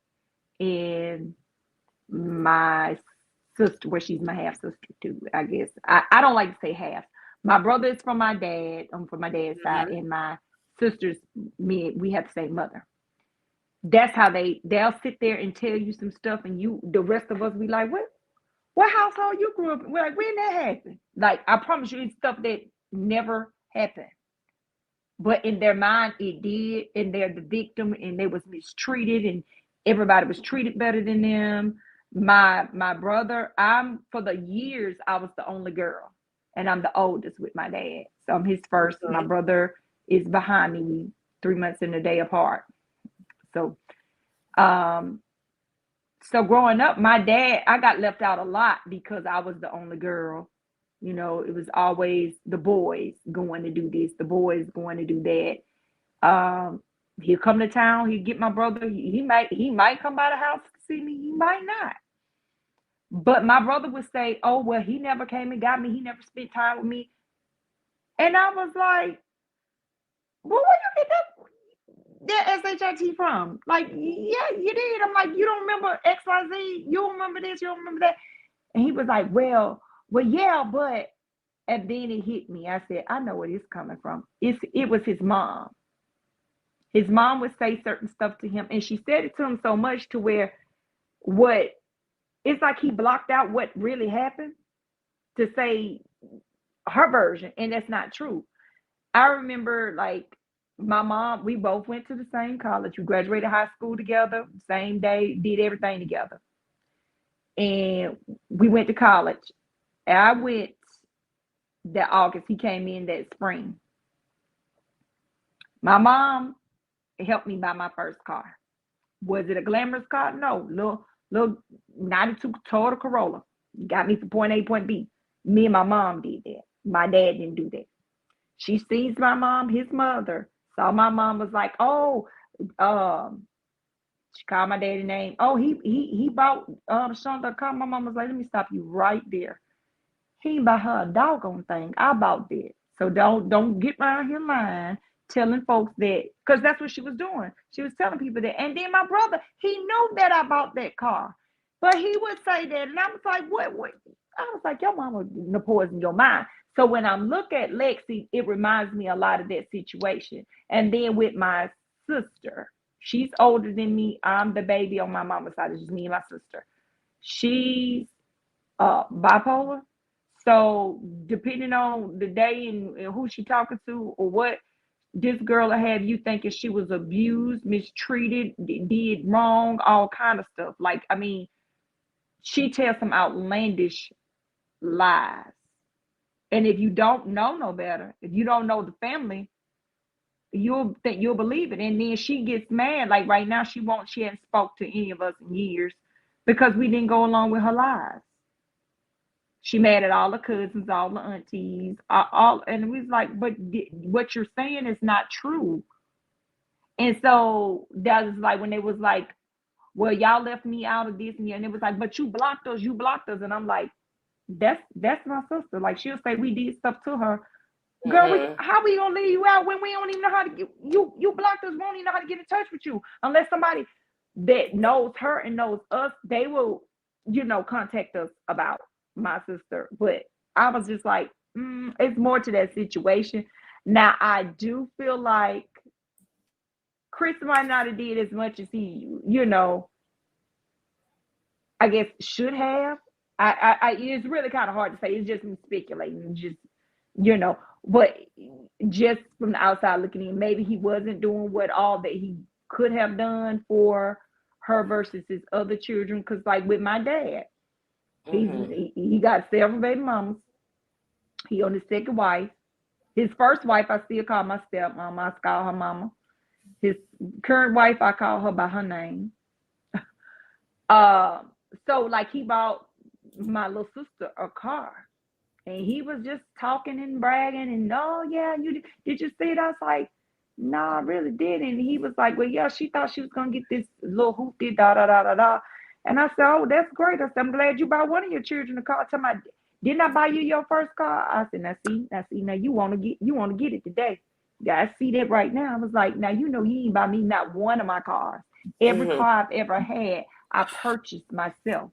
[SPEAKER 6] and my sister. Well, she's my half sister too. I guess I don't like to say half. My brother is from my dad, from my dad's side,
[SPEAKER 1] Mhm.
[SPEAKER 6] and my sister's me. We have the same mother. That's how they'll sit there and tell you some stuff, and the rest of us be like, what household you grew up in? We're like, when that happened? Like, I promise you, it's stuff that never happened. But in their mind, it did, and they're the victim, and they was mistreated, and everybody was treated better than them. My brother, for the years, I was the only girl, and I'm the oldest with my dad. So I'm his first. My
[SPEAKER 1] Mhm.
[SPEAKER 6] brother is behind me. We 3 months and a day apart. So um so growing up, my dad, I got left out a lot because I was the only girl. It was always the boys going to do this, the boys going to do that. He'll come to town, he'll get my brother. He might come by the house to see me, he might not. But my brother would say, "Oh, well, he never came and got me, he never spent time with me." And I was like, "Well, where you get that SHIT from?" Like, yeah, you did. I'm like, "You don't remember XYZ? You don't remember this, you don't remember that?" And he was like, well, yeah, but, and then it hit me. I said, I know where it's coming from. It was his mom. His mom would say certain stuff to him, and she said it to him so much to where what it's like he blocked out what really happened to say her version, and that's not true. I remember like my mom, we both went to the same college. We graduated high school together, same day, did everything together. And we went to college. I went that August. He came in that spring. My mom helped me buy my first car. Was it a glamorous car? No. Little 92 Toyota Corolla. Got me from point A, point B. Me and my mom did that. My dad didn't do that. She sees my mom, his mother, saw my mom was like, oh, she called my daddy name. Oh, he bought Shonda a car. My mom was like, let me stop you right there. He ain't buy her a doggone thing. I bought that. So don't get around here lying, telling folks that, because that's what she was doing. She was telling people that. And then my brother, he knew that I bought that car. But he would say that. And I was like, what? I was like, your mama poison your mind. So when I look at Lexi, it reminds me a lot of that situation. And then with my sister, she's older than me. I'm the baby on my mama's side. It's just me and my sister. She's bipolar. So depending on the day and who she talking to or what, this girl will have you thinking she was abused, mistreated, did wrong, all kind of stuff. Like, I mean, she tells some outlandish lies. And if you don't know no better, if you don't know the family, you'll think you'll believe it. And then she gets mad. Like right now, she hadn't spoke to any of us in years because we didn't go along with her lies. She mad at all the cousins, all the aunties, all, and we was like, but what you're saying is not true. And so that was like when they was like, well, y'all left me out of this, and it was like, but you blocked us, and I'm like, that's my sister. Like she'll say we did stuff to her. Girl, how we gonna leave you out when we don't even know how to get you blocked us, won't even know how to get in touch with you unless somebody that knows her and knows us, they will, contact us about my sister. But I was just like, it's more to that situation. Now I do feel like Chris might not have did as much as he, I guess should have. I it's really kind of hard to say. It's just me speculating, just but just from the outside looking in, maybe he wasn't doing what all that he could have done for her versus his other children. Because like with my dad, he got several baby mamas. He on his second wife. His first wife, I still call my stepmom. I call her mama. His current wife, I call her by her name. So like he bought my little sister a car. And he was just talking and bragging and, oh, yeah, did you see it? I was like, no, I really didn't. And he was like, well, yeah, she thought she was going to get this little hoopty, da. And I said, oh, that's great. I said, I'm glad you bought one of your children a car. Tell me, didn't I buy you your first car? I said, now you want to get it today. Yeah, I see that right now. I was like, now, you ain't buy me not one of my cars. Every car I've ever had, I purchased myself.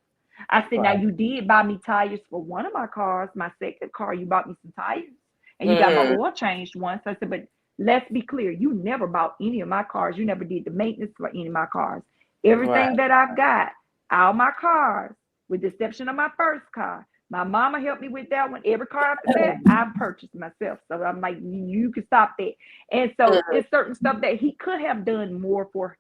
[SPEAKER 6] I said, now you did buy me tires for one of my cars. My second car, you bought me some tires. And you got my oil changed once. I said, but let's be clear. You never bought any of my cars. You never did the maintenance for any of my cars. Everything that I've got, all my cars, with the exception of my first car, my mama helped me with that one. Every car after that, I purchased myself. So I'm like, you can stop that. And so it's certain stuff that he could have done more for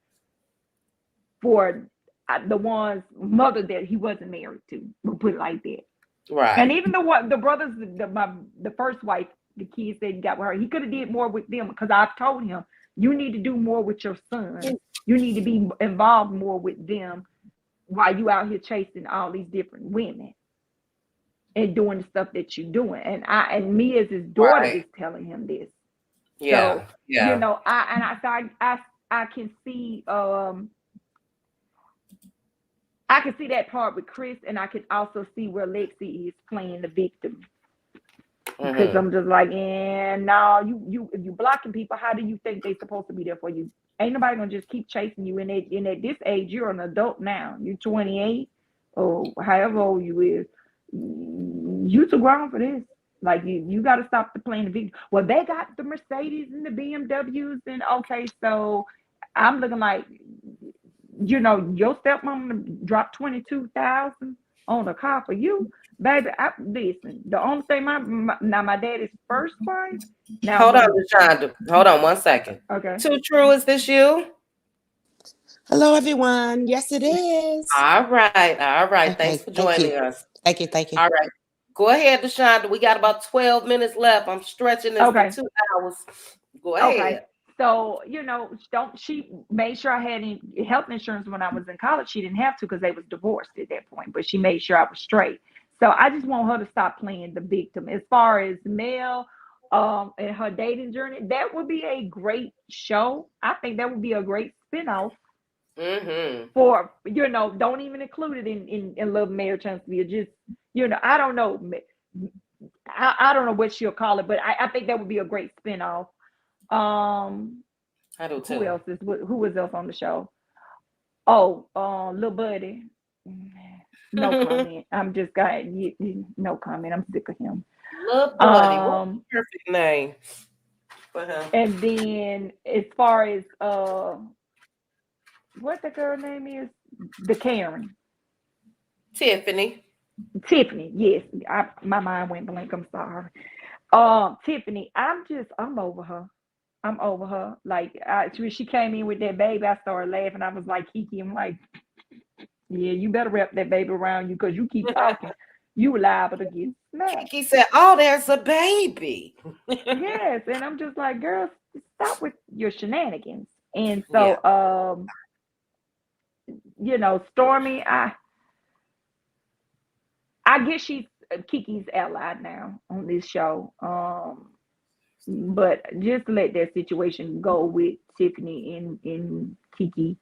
[SPEAKER 6] the one's mother that he wasn't married to. We'll put it like that.
[SPEAKER 1] Right.
[SPEAKER 6] And even the brothers, the first wife, the kids that he got with her, he could have did more with them because I've told him, you need to do more with your son. You need to be involved more with them while you out here chasing all these different women and doing the stuff that you're doing. And me as his daughter is telling him this.
[SPEAKER 1] Yeah.
[SPEAKER 6] So,
[SPEAKER 1] Yeah.
[SPEAKER 6] I can see I can see that part with Chris, and I can also see where Lexi is playing the victim. Because I'm just like, no, you if you blocking people, how do you think they're supposed to be there for you? Ain't nobody gonna just keep chasing you. And at this age, you're an adult now. You're 28 or however old you is. You too grown for this. Like you got to stop playing the victim. Well, they got the Mercedes and the BMWs, and okay, so I'm looking like, your stepmom dropped $22,000 on a car for you, baby. Listen, the only thing my daddy's first wife. Now
[SPEAKER 1] Hold on, Deshaunda. Hold on 1 second.
[SPEAKER 6] Okay.
[SPEAKER 1] Too True, is this you?
[SPEAKER 7] Hello, everyone. Yes, it is.
[SPEAKER 1] All right.
[SPEAKER 7] Okay,
[SPEAKER 1] Thanks for joining us.
[SPEAKER 7] Thank you.
[SPEAKER 1] All right. Go ahead, Deshaunda. We got about 12 minutes left. I'm stretching this for 2 hours. Go ahead.
[SPEAKER 6] Okay. So, she made sure I had any health insurance when I was in college. She didn't have to because they was divorced at that point, but she made sure I was straight. So I just want her to stop playing the victim. As far as Mel and her dating journey, that would be a great show. I think that would be a great spinoff. For don't even include it in Love, Marriage, Huntsville. Just I don't know. I don't know what she'll call it, but I think that would be a great spinoff.
[SPEAKER 1] I do too.
[SPEAKER 6] Who is else on the show? Oh, Lil Buddy. No comment. I'm just got no comment. I'm sick of him.
[SPEAKER 1] Lil Buddy. What's the perfect name for him?
[SPEAKER 6] And then as far as what the girl name is, the Karen.
[SPEAKER 1] Tiffany,
[SPEAKER 6] yes. My mind went blank. I'm sorry. Tiffany, I'm over her. Like she came in with that baby, I started laughing. I was like, Kiki, I'm like, Yeah, you better wrap that baby around you because you keep talking. You liable to get smacked.
[SPEAKER 1] Kiki said, "Oh, there's a baby."
[SPEAKER 6] Yes, and I'm just like, girl, stop with your shenanigans. And
[SPEAKER 1] Yeah.
[SPEAKER 6] so, Stormy, I guess she's Kiki's ally now on this show. But just let that situation go with Tiffany and Kiki.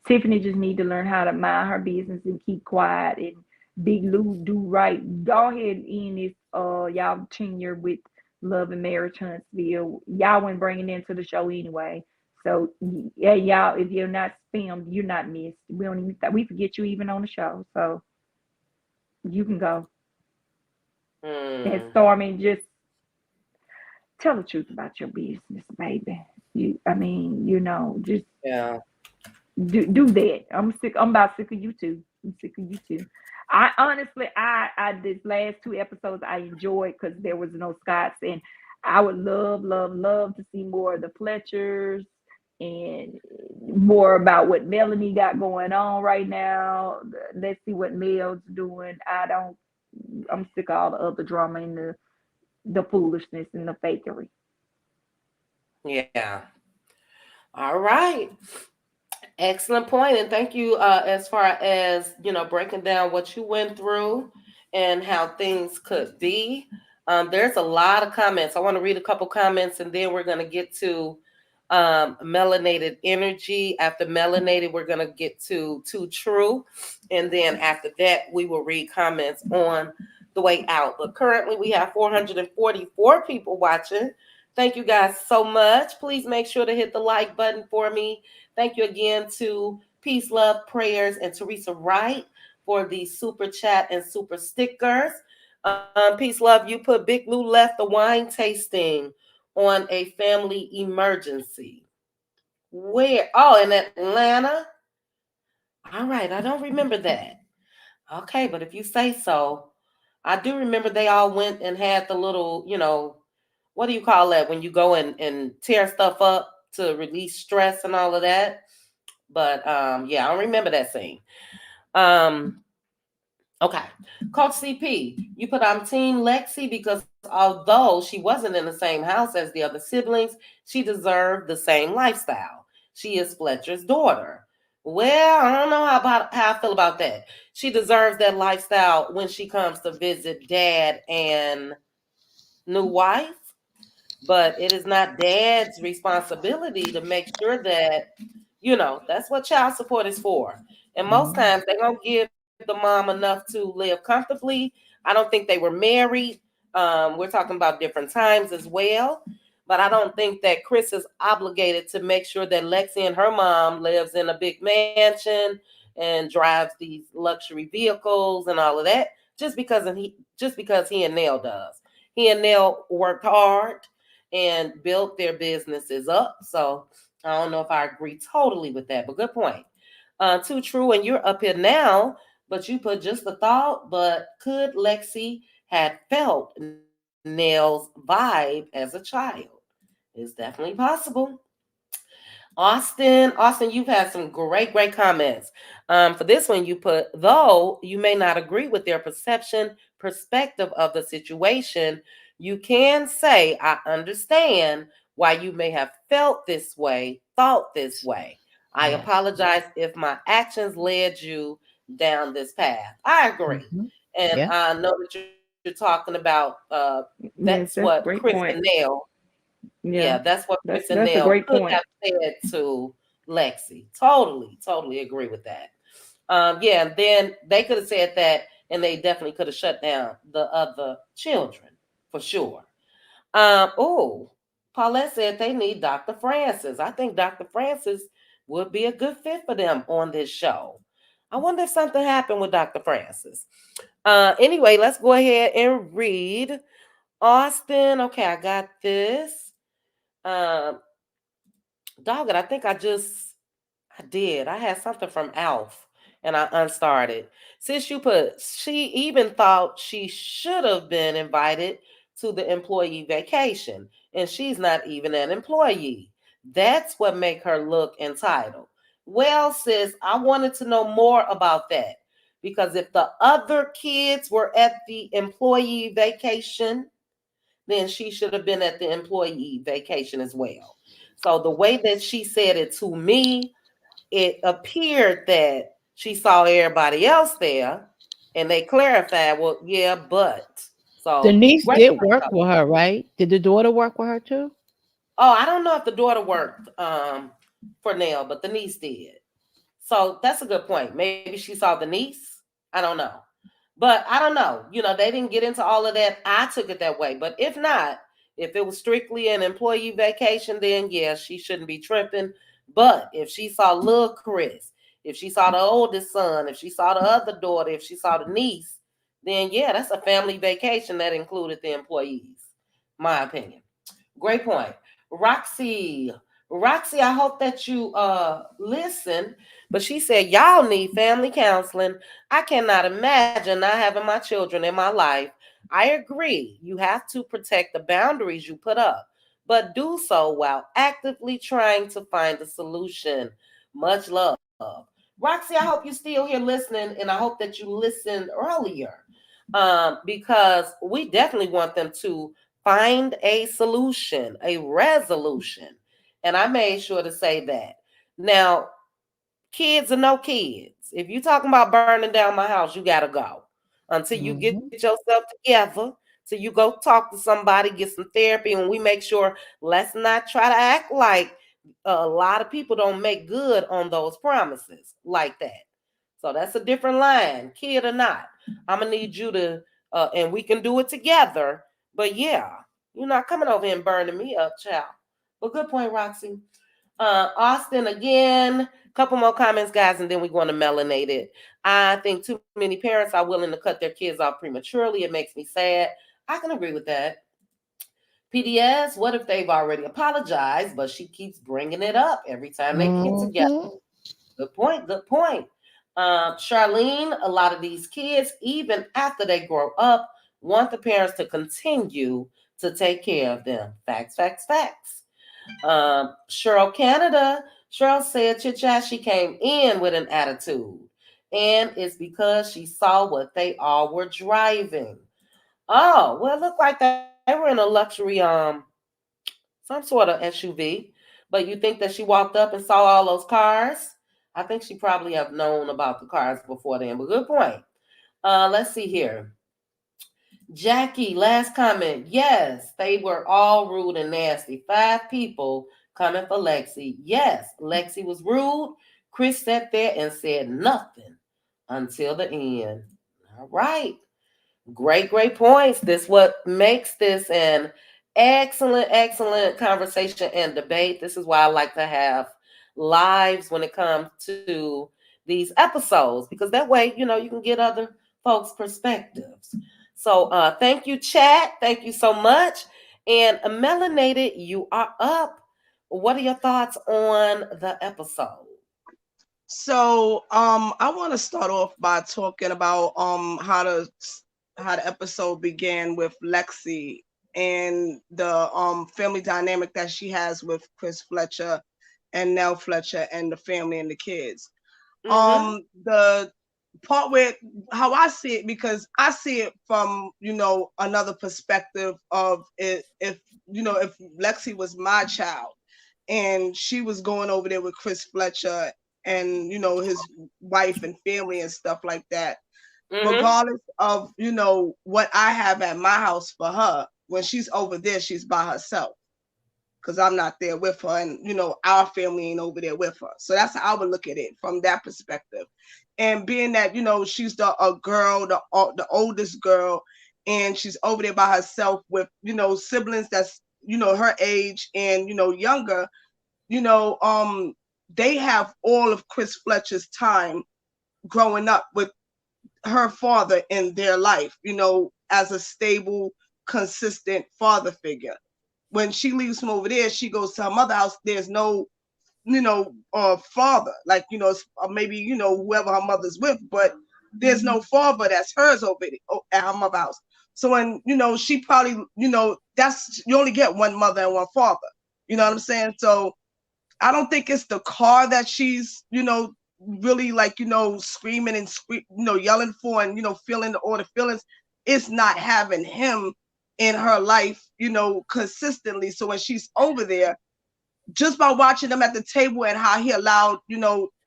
[SPEAKER 6] Tiffany just need to learn how to mind her business and keep quiet, and Big Lou do right. Go ahead and end this y'all tenure with Love and Marriage Huntsville. Y'all weren't bringing into the show anyway. So yeah, y'all, if you're not filmed, you're not missed. We don't even we forget you even on the show. So you can go. And
[SPEAKER 1] Mm,
[SPEAKER 6] Stormy, just tell the truth about your business, baby. I mean, just
[SPEAKER 1] yeah.
[SPEAKER 6] do that. I'm sick. I'm about sick of you too. I'm sick of you too. I honestly, I this last two episodes I enjoyed because there was no Scots, and I would love, love, love to see more of the Fletcher's and more about what Melanie got going on right now. Let's see what Mel's doing. I'm sick of all the other drama and the foolishness and the fakery.
[SPEAKER 1] Yeah. All right. Excellent point, and thank you. As far as breaking down what you went through and how things could be. There's a lot of comments. I want to read a couple comments, and then we're going to get to melanated energy. After melanated, we're going to get to Too True, and then after that, we will read comments on the way out. But currently, we have 444 people watching. Thank you guys so much. Please make sure to hit the like button for me. Thank you again to Peace, Love, Prayers, and Teresa Wright for the super chat and super stickers. Peace, Love, you put Big Lou left the wine tasting on a family emergency. Where? Oh, in Atlanta? All right, I don't remember that. Okay, but if you say so, I do remember they all went and had the little, what do you call that when you go and tear stuff up to release stress and all of that? But yeah, I don't remember that scene. Um, okay. Coach CP, you put on Team Lexi because although she wasn't in the same house as the other siblings, she deserved the same lifestyle. She is Fletcher's daughter. Well, I don't know how I feel about that. She deserves that lifestyle when she comes to visit dad and new wife, but it is not dad's responsibility to make sure that that's what child support is for. And most
[SPEAKER 2] Mhm.
[SPEAKER 1] times they're gonna give the mom enough to live comfortably. I don't think they were married. We're talking about different times as well. But I don't think that Chris is obligated to make sure that Lexi and her mom lives in a big mansion and drives these luxury vehicles and all of that just because he and Nell does. He and Nell worked hard and built their businesses up. So I don't know if I agree totally with that, but good point. Too true, and you're up here now, but you put just a thought. But could Lexi had felt Nell's vibe as a child? It's definitely possible. Austin, you've had some great comments. For this one, you put, though you may not agree with their perspective of the situation, you can say, I understand why you may have felt this way, thought this way. I
[SPEAKER 2] Yes.
[SPEAKER 1] apologize if my actions led you down this path. I agree.
[SPEAKER 2] Mhm.
[SPEAKER 1] And
[SPEAKER 2] Yeah.
[SPEAKER 1] I know that you're talking about that's
[SPEAKER 6] Yes,
[SPEAKER 1] what
[SPEAKER 6] that's a
[SPEAKER 1] Chris
[SPEAKER 6] great
[SPEAKER 1] and
[SPEAKER 6] point.
[SPEAKER 1] Nell, yeah,
[SPEAKER 6] Yeah,
[SPEAKER 1] that's what Chris and
[SPEAKER 6] that's a
[SPEAKER 1] Nell
[SPEAKER 6] great
[SPEAKER 1] could have
[SPEAKER 6] point.
[SPEAKER 1] said to Lexi. Totally agree with that. Yeah, and then they could have said that, and they definitely could have shut down the other children for sure. Oh, Paulette said they need Dr. Francis. I think Dr. Francis would be a good fit for them on this show. I wonder if something happened with Dr. Francis. Anyway, let's go ahead and read Austin. Okay, I got this. Um, Dog it, I think I did. I had something from Alf and I unstarted. Since you put, she even thought she should have been invited to the employee vacation, and she's not even an employee. That's what make her look entitled. Well, sis, I wanted to know more about that because if the other kids were at the employee vacation, then she should have been at the employee vacation as well. So the way that she said it to me, it appeared that she saw everybody else there, and they clarified, well, yeah, but.
[SPEAKER 2] The
[SPEAKER 1] So
[SPEAKER 2] niece
[SPEAKER 1] great
[SPEAKER 2] did
[SPEAKER 1] point,
[SPEAKER 2] work
[SPEAKER 1] though.
[SPEAKER 2] with her, right? Did the daughter work with her too?
[SPEAKER 1] Oh, I don't know if the daughter worked for Nell, but the niece did. So that's a good point. Maybe she saw the niece. I don't know. But I don't know. They didn't get into all of that. I took it that way. But if not, if it was strictly an employee vacation, then yeah, she shouldn't be tripping. But if she saw little Chris, if she saw the oldest son, if she saw the other daughter, if she saw the niece, then yeah, that's a family vacation that included the employees. My opinion. Great point. Roxy. Roxy, I hope that you listen. But she said, y'all need family counseling. I cannot imagine not having my children in my life. I agree. You have to protect the boundaries you put up, but do so while actively trying to find a solution. Much love. Roxy, I hope you're still here listening, and I hope that you listened earlier. Because we definitely want them to find a solution, a resolution. And I made sure to say that. Now, kids are no kids. If you're talking about burning down my house, you gotta go until you get
[SPEAKER 2] Hmm.
[SPEAKER 1] yourself together. So you go talk to somebody, get some therapy, and we make sure let's not try to act like a lot of people don't make good on those promises like that. So that's a different line, kid or not. I'm gonna need you to, and we can do it together. But yeah, you're not coming over here and burning me up, child. But good point, Roxy. Austin again. Couple more comments, guys, and then we're going to melanate it. I think too many parents are willing to cut their kids off prematurely. It makes me sad. I can agree with that. PDS, what if they've already apologized, but she keeps bringing it up every time they get together?
[SPEAKER 2] Hmm.
[SPEAKER 1] Good point. Good point. Charlene, a lot of these kids, even after they grow up, want the parents to continue to take care of them. Facts, facts, facts. Cheryl Canada, Cheryl said Chicha, she came in with an attitude. And it's because she saw what they all were driving. Oh, well, it looked like they were in a luxury some sort of SUV. But you think that she walked up and saw all those cars? I think she probably have known about the cars before then. But good point. Let's see here. Jackie, last comment. Yes, they were all rude and nasty. 5 people coming for Lexi. Yes, Lexi was rude. Chris sat there and said nothing until the end. All right. Great, great points. This what makes this an excellent, excellent conversation and debate. This is why I like to have lives when it comes to these episodes, because that way, you can get other folks' perspectives. So thank you, chat. Thank you so much. And Melanated, you are up. What are your thoughts on the episode?
[SPEAKER 5] So I want to start off by talking about how the episode began with Lexi and the family dynamic that she has with Chris Fletcher and Nell Fletcher and the family and the kids.
[SPEAKER 1] Mm-hmm.
[SPEAKER 5] The part where how I see it, because I see it from another perspective of it, if if Lexi was my child and she was going over there with Chris Fletcher and his wife and family and stuff like that,
[SPEAKER 1] Mm-hmm.
[SPEAKER 5] regardless of what I have at my house for her, when she's over there she's by herself because I'm not there with her, and our family ain't over there with her. So that's how I would look at it from that perspective. And being that she's a girl, the oldest girl, and she's over there by herself with siblings that's her age and younger, you know um they have all of Chris Fletcher's time growing up with her father in their life, as a stable, consistent father figure. When she leaves from over there, she goes to her mother house. There's no, father, like, maybe, whoever her mother's with, but there's no father that's hers over there, at her mother house. So when, she probably, that's, you only get one mother and one father. You know what I'm saying? So I don't think it's the car that she's, really like, screaming and yelling for and, feeling all the feelings. It's not having him in her life, consistently. So when she's over there, just by watching them at the table and how he allowed,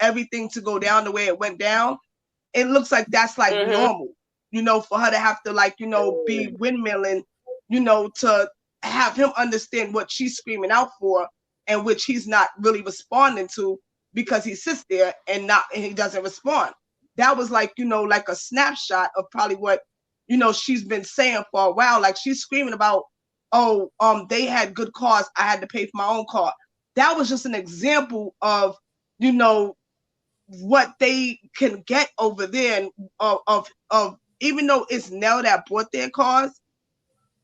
[SPEAKER 5] everything to go down the way it went down, it looks like that's like normal, for her to have to like, be windmilling, to have him understand what she's screaming out for, and which he's not really responding to because he sits there and he doesn't respond. That was like, like a snapshot of probably what, she's been saying for a while. Like she's screaming about, they had good cars, I had to pay for my own car. That was just an example of, what they can get over there, and of even though it's Nell that bought their cars,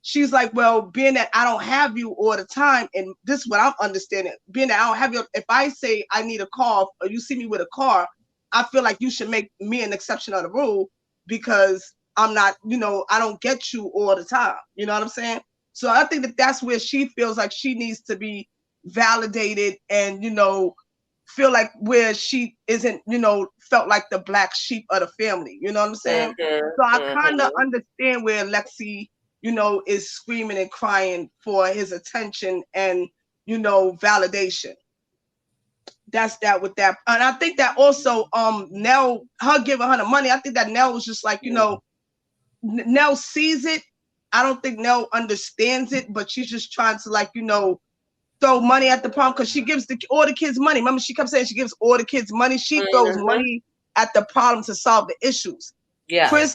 [SPEAKER 5] she's like, well, being that I don't have you all the time, and this is what I'm understanding, being that I don't have you, if I say I need a car or you see me with a car, I feel like you should make me an exception of the rule because I'm not, I don't get you all the time. You know what I'm saying? So I think that that's where she feels like she needs to be validated and, feel like where she isn't, felt like the black sheep of the family. You know what I'm saying? So I kind of understand where Lexi, is screaming and crying for his attention and, validation. That's that with that. And I think that also Nell, her giving her the money, I think that Nell was just like, Nell sees it. I don't think Nell understands it, but she's just trying to like, throw money at the problem because she gives all the kids money. Remember, she kept saying she gives all the kids money. She throws money at the problem to solve the issues.
[SPEAKER 1] Yeah.
[SPEAKER 5] Chris,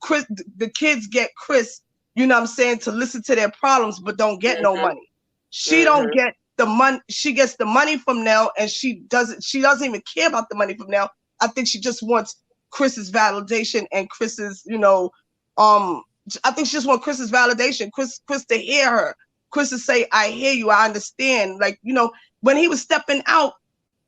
[SPEAKER 5] Chris, the kids get Chris, to listen to their problems, but don't get no money. She don't get the money. She gets the money from Nell, and she doesn't even care about the money from Nell. I think she just wants Chris's validation and Chris's, I think she just wants Chris's validation. Chris to hear her. Chris to say, I hear you, I understand. Like, when he was stepping out,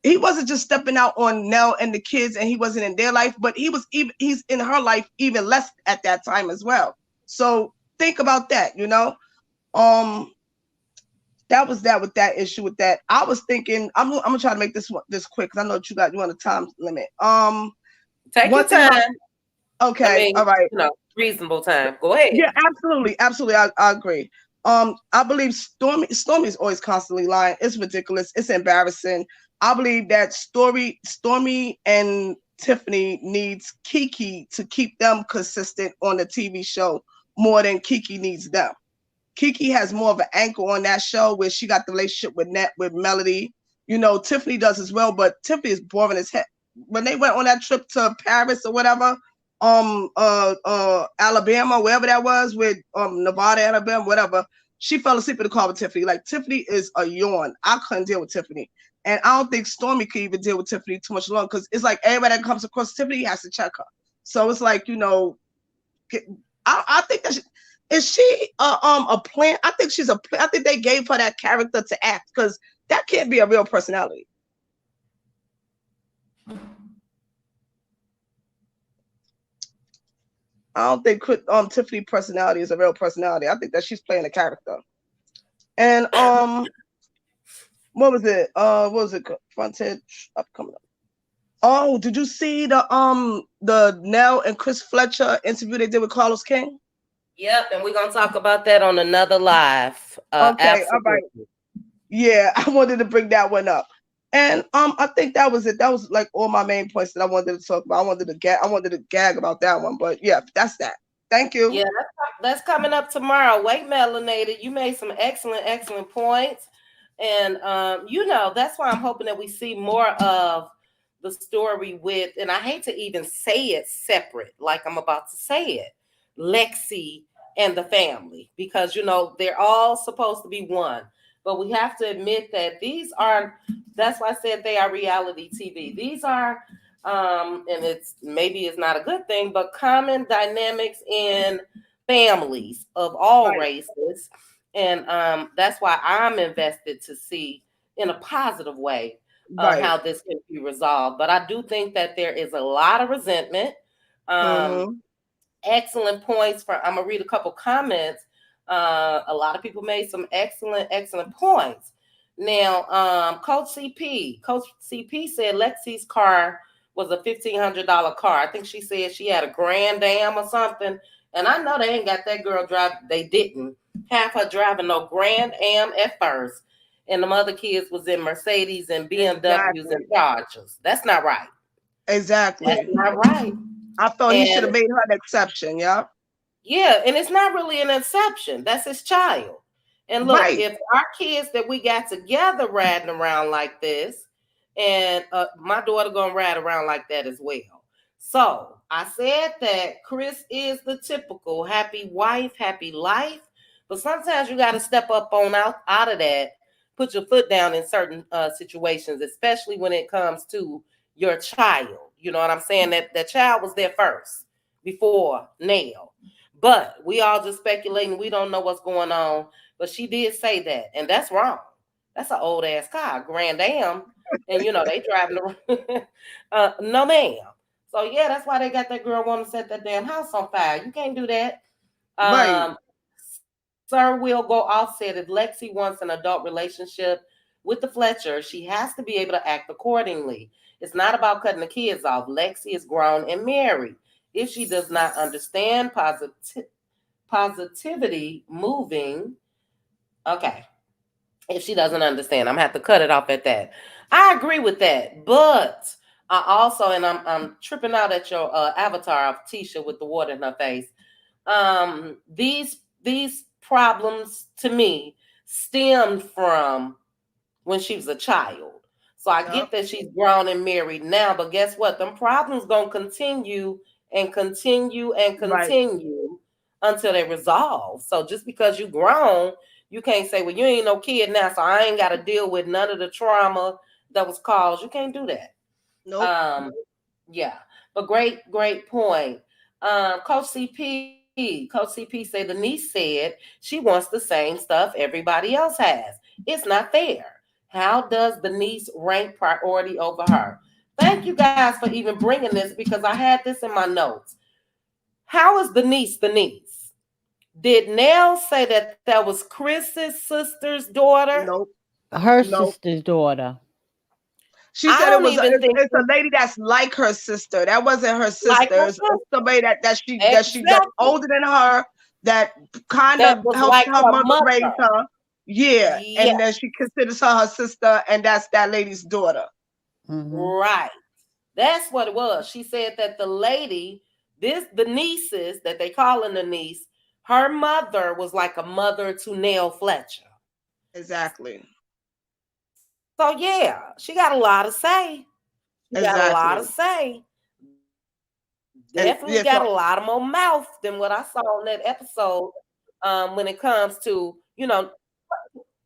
[SPEAKER 5] he wasn't just stepping out on Nell and the kids and he wasn't in their life, but he's in her life even less at that time as well. So think about that, that was that with that issue with that. I was thinking, I'm gonna try to make this quick because I know that you want a time limit.
[SPEAKER 1] Take your time.
[SPEAKER 5] Okay, all right.
[SPEAKER 1] Reasonable time. Go ahead.
[SPEAKER 5] Yeah, absolutely. I agree. I believe Stormy is always constantly lying. It's ridiculous. It's embarrassing. I believe that Stormy and Tiffany needs Kiki to keep them consistent on the TV show more than Kiki needs them. Kiki has more of an anchor on that show where she got the relationship with Melody. Tiffany does as well, but Tiffany is boring as heck. When they went on that trip to Paris or whatever, Alabama, wherever that was, with Nevada, Alabama, whatever, she fell asleep in the car with Tiffany. Like, Tiffany is a yawn. I couldn't deal with Tiffany. And I don't think Stormy could even deal with Tiffany too much longer because it's like everybody that comes across Tiffany has to check her. So it's like, I think that is she a plant? I think she's I think they gave her that character to act because that can't be a real personality. I don't think Tiffany personality is a real personality. I think that she's playing a character. And what was it? Frontage coming up. Oh, did you see the Nell and Chris Fletcher interview they did with Carlos King?
[SPEAKER 1] Yep, and we're gonna talk about that on another live.
[SPEAKER 5] Okay,
[SPEAKER 1] absolutely.
[SPEAKER 5] all right. Yeah, I wanted to bring that one up. And I think that was it. That was like all my main points that I wanted to talk about. I wanted to gag about that one, but yeah, that's that. Thank you.
[SPEAKER 1] Yeah, that's coming up tomorrow. Wait, Melanated, you made some excellent points, and that's why I'm hoping that we see more of the story with, and I hate to even say it separate, like I'm about to say it, Lexi and the family, because they're all supposed to be one. But we have to admit that that's why I said they are reality TV. These are, and it's not a good thing, but common dynamics in families of all races. And that's why I'm invested to see in a positive way how this can be resolved. But I do think that there is a lot of resentment. Excellent points I'm going to read a couple comments. A lot of people made some excellent points. Now, Coach CP said Lexi's car was a $1,500 car. I think she said she had a Grand Am or something. And I know they ain't got that girl drive. They didn't have her driving no Grand Am at first. And the other kids was in Mercedes and BMWs and
[SPEAKER 5] Exactly.
[SPEAKER 1] Chargers. That's not right. That's
[SPEAKER 5] Exactly.
[SPEAKER 1] not right.
[SPEAKER 5] I thought he should
[SPEAKER 1] And
[SPEAKER 5] have made her an exception. Yeah.
[SPEAKER 1] yeah, and it's not really an exception. That's his child. And look,
[SPEAKER 5] Right.
[SPEAKER 1] if our kids that we got together riding around like this, and my daughter gonna ride around like that as well. So I said that Chris is the typical happy wife, happy life, but sometimes you got to step up on out of that, put your foot down in certain situations, especially when it comes to your child. You know what I'm saying? That child was there first before Nail. But we all just speculating. We don't know what's going on. But she did say that, and that's wrong. That's an old ass car, Grand Am, and they driving around. No, ma'am. So yeah, that's why they got that girl want to set that damn house on fire. You can't do that.
[SPEAKER 5] Right.
[SPEAKER 1] Sir will go off said if Lexi wants an adult relationship with the Fletcher, she has to be able to act accordingly. It's not about cutting the kids off. Lexi is grown and married. If she does not understand positivity moving, okay. If she doesn't understand, I'm gonna have to cut it off at that. I agree with that, but I also, and I'm tripping out at your avatar of Tisha with the water in her face. These problems to me stemmed from when she was a child. So I
[SPEAKER 5] Yep.
[SPEAKER 1] get that she's grown and married now, but guess what? Them problems gonna continue and continue and
[SPEAKER 5] Right.
[SPEAKER 1] continue until they resolve. So just because you grown, you can't say, well, you ain't no kid now, so I ain't got to deal with none of the trauma that was caused. You can't do that.
[SPEAKER 5] Nope.
[SPEAKER 1] Um, yeah, but great point. Coach CP said the niece said she wants the same stuff everybody else has. It's not fair. How does the niece rank priority over her? Thank you guys for even bringing this because I had this in my notes. How is the niece the niece? Did Nell say that that was Chris's sister's daughter?
[SPEAKER 5] Nope.
[SPEAKER 2] Her
[SPEAKER 5] Nope.
[SPEAKER 2] sister's daughter.
[SPEAKER 5] She
[SPEAKER 1] I
[SPEAKER 5] said it
[SPEAKER 1] don't
[SPEAKER 5] was
[SPEAKER 1] even think
[SPEAKER 5] it's a lady that's like her sister. That wasn't her
[SPEAKER 1] like
[SPEAKER 5] sister.
[SPEAKER 1] her
[SPEAKER 5] It's
[SPEAKER 1] sister.
[SPEAKER 5] somebody that's
[SPEAKER 1] Exactly.
[SPEAKER 5] older than her that kind
[SPEAKER 1] That
[SPEAKER 5] of
[SPEAKER 1] was
[SPEAKER 5] helped
[SPEAKER 1] like
[SPEAKER 5] her
[SPEAKER 1] her
[SPEAKER 5] mother raise
[SPEAKER 1] mother.
[SPEAKER 5] her. Yeah,
[SPEAKER 1] Yeah,
[SPEAKER 5] and then she considers her sister, and that's that lady's daughter.
[SPEAKER 2] Hmm.
[SPEAKER 1] right. That's what it was. She said that the lady, the nieces that they calling the niece, her mother was like a mother to Nell Fletcher.
[SPEAKER 5] Exactly.
[SPEAKER 1] So yeah, she got a lot to say. She got a lot to
[SPEAKER 5] Exactly.
[SPEAKER 1] say.
[SPEAKER 5] And
[SPEAKER 1] Definitely
[SPEAKER 5] yeah,
[SPEAKER 1] got
[SPEAKER 5] so
[SPEAKER 1] a lot of more mouth than what I saw on that episode. When it comes to,